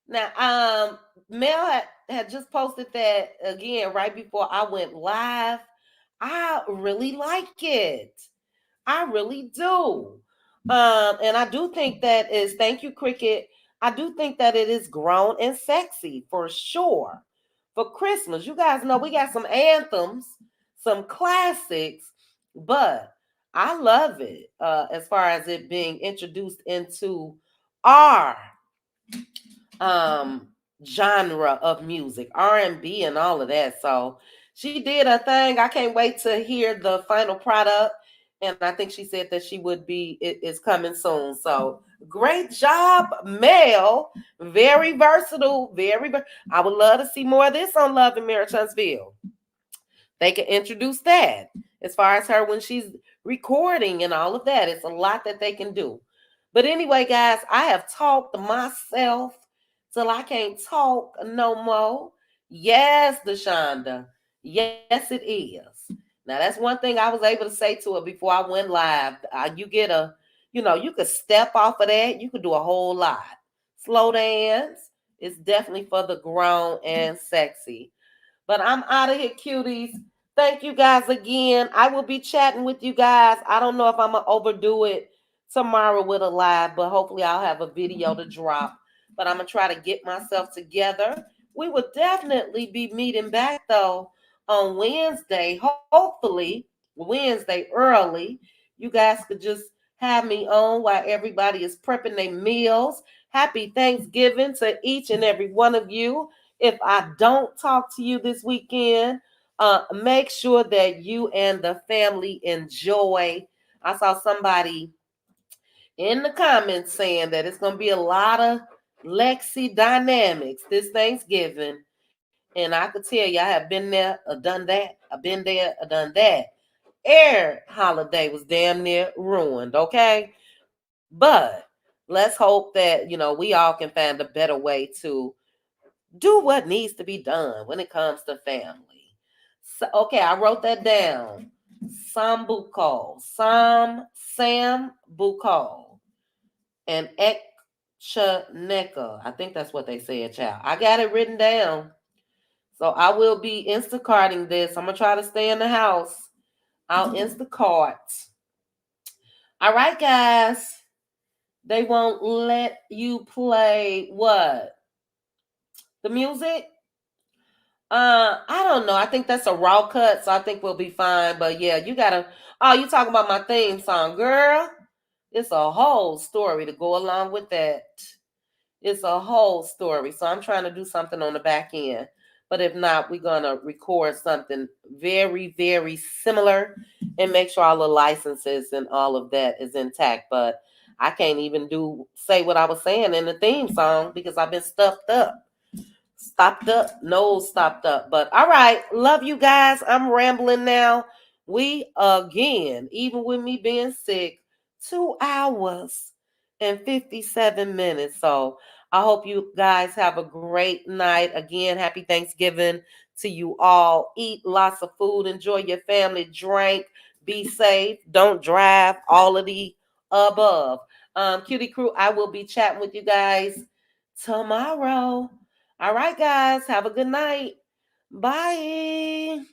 [SPEAKER 1] Now, Mel had just posted that again right before I went live. I really like it. I really do. And I do think that is, thank you, Cricket. I do think that it is grown and sexy for sure. For Christmas, you guys know we got some anthems, some classics, but I love it as far as it being introduced into our genre of music, R&B and all of that. So she did a thing. I can't wait to hear the final product. And I think she said that she would be, it is coming soon. So great job, Mel. Very versatile. I would love to see more of this on Love in Mary Huntsville. They can introduce that as far as her when she's recording and all of that. It's a lot that they can do. But anyway, guys, I have talked myself till I can't talk no more. Yes, Deshonda. Yes, it is. Now that's one thing I was able to say to her before I went live. You get a, you could step off of that. You could do a whole lot. Slow dance is definitely for the grown and sexy. But I'm out of here, cuties. Thank you guys again. I will be chatting with you guys. I don't know if I'm going to overdo it tomorrow with a live, but hopefully I'll have a video to drop. But I'm going to try to get myself together. We will definitely be meeting back, though, on Wednesday. Hopefully, Wednesday early. You guys could just have me on while everybody is prepping their meals. Happy Thanksgiving to each and every one of you. If I don't talk to you this weekend, make sure that you and the family enjoy. I saw somebody in the comments saying that it's going to be a lot of Lexi dynamics this Thanksgiving. And I could tell you, I have been there, done that. I've been there, done that. Every holiday was damn near ruined, okay? But let's hope that, we all can find a better way to do what needs to be done when it comes to family. So, okay, I wrote that down. Sambuco, Sambuco, and Ekchaneka. I think that's what they said, child. I got it written down. So I will be Instacarting this. I'm going to try to stay in the house. I'll Instacart. All right, guys. They won't let you play what? The music? I don't know. I think that's a raw cut, so I think we'll be fine. But yeah, you gotta. Oh, you talking about my theme song, girl? It's a whole story to go along with that. It's a whole story. So I'm trying to do something on the back end. But if not, we're gonna record something very, very similar and make sure all the licenses and all of that is intact. But I can't even say what I was saying in the theme song because I've been stuffed up. Stopped up, nose stopped up. But all right, love you guys. I'm rambling now. We again, even with me being sick, 2 hours and 57 minutes. So I hope you guys have a great night. Again, happy Thanksgiving to you all. Eat lots of food, enjoy your family, drink, be safe, don't drive, all of the above. Cutie Crew, I will be chatting with you guys tomorrow. All right, guys. Have a good night. Bye.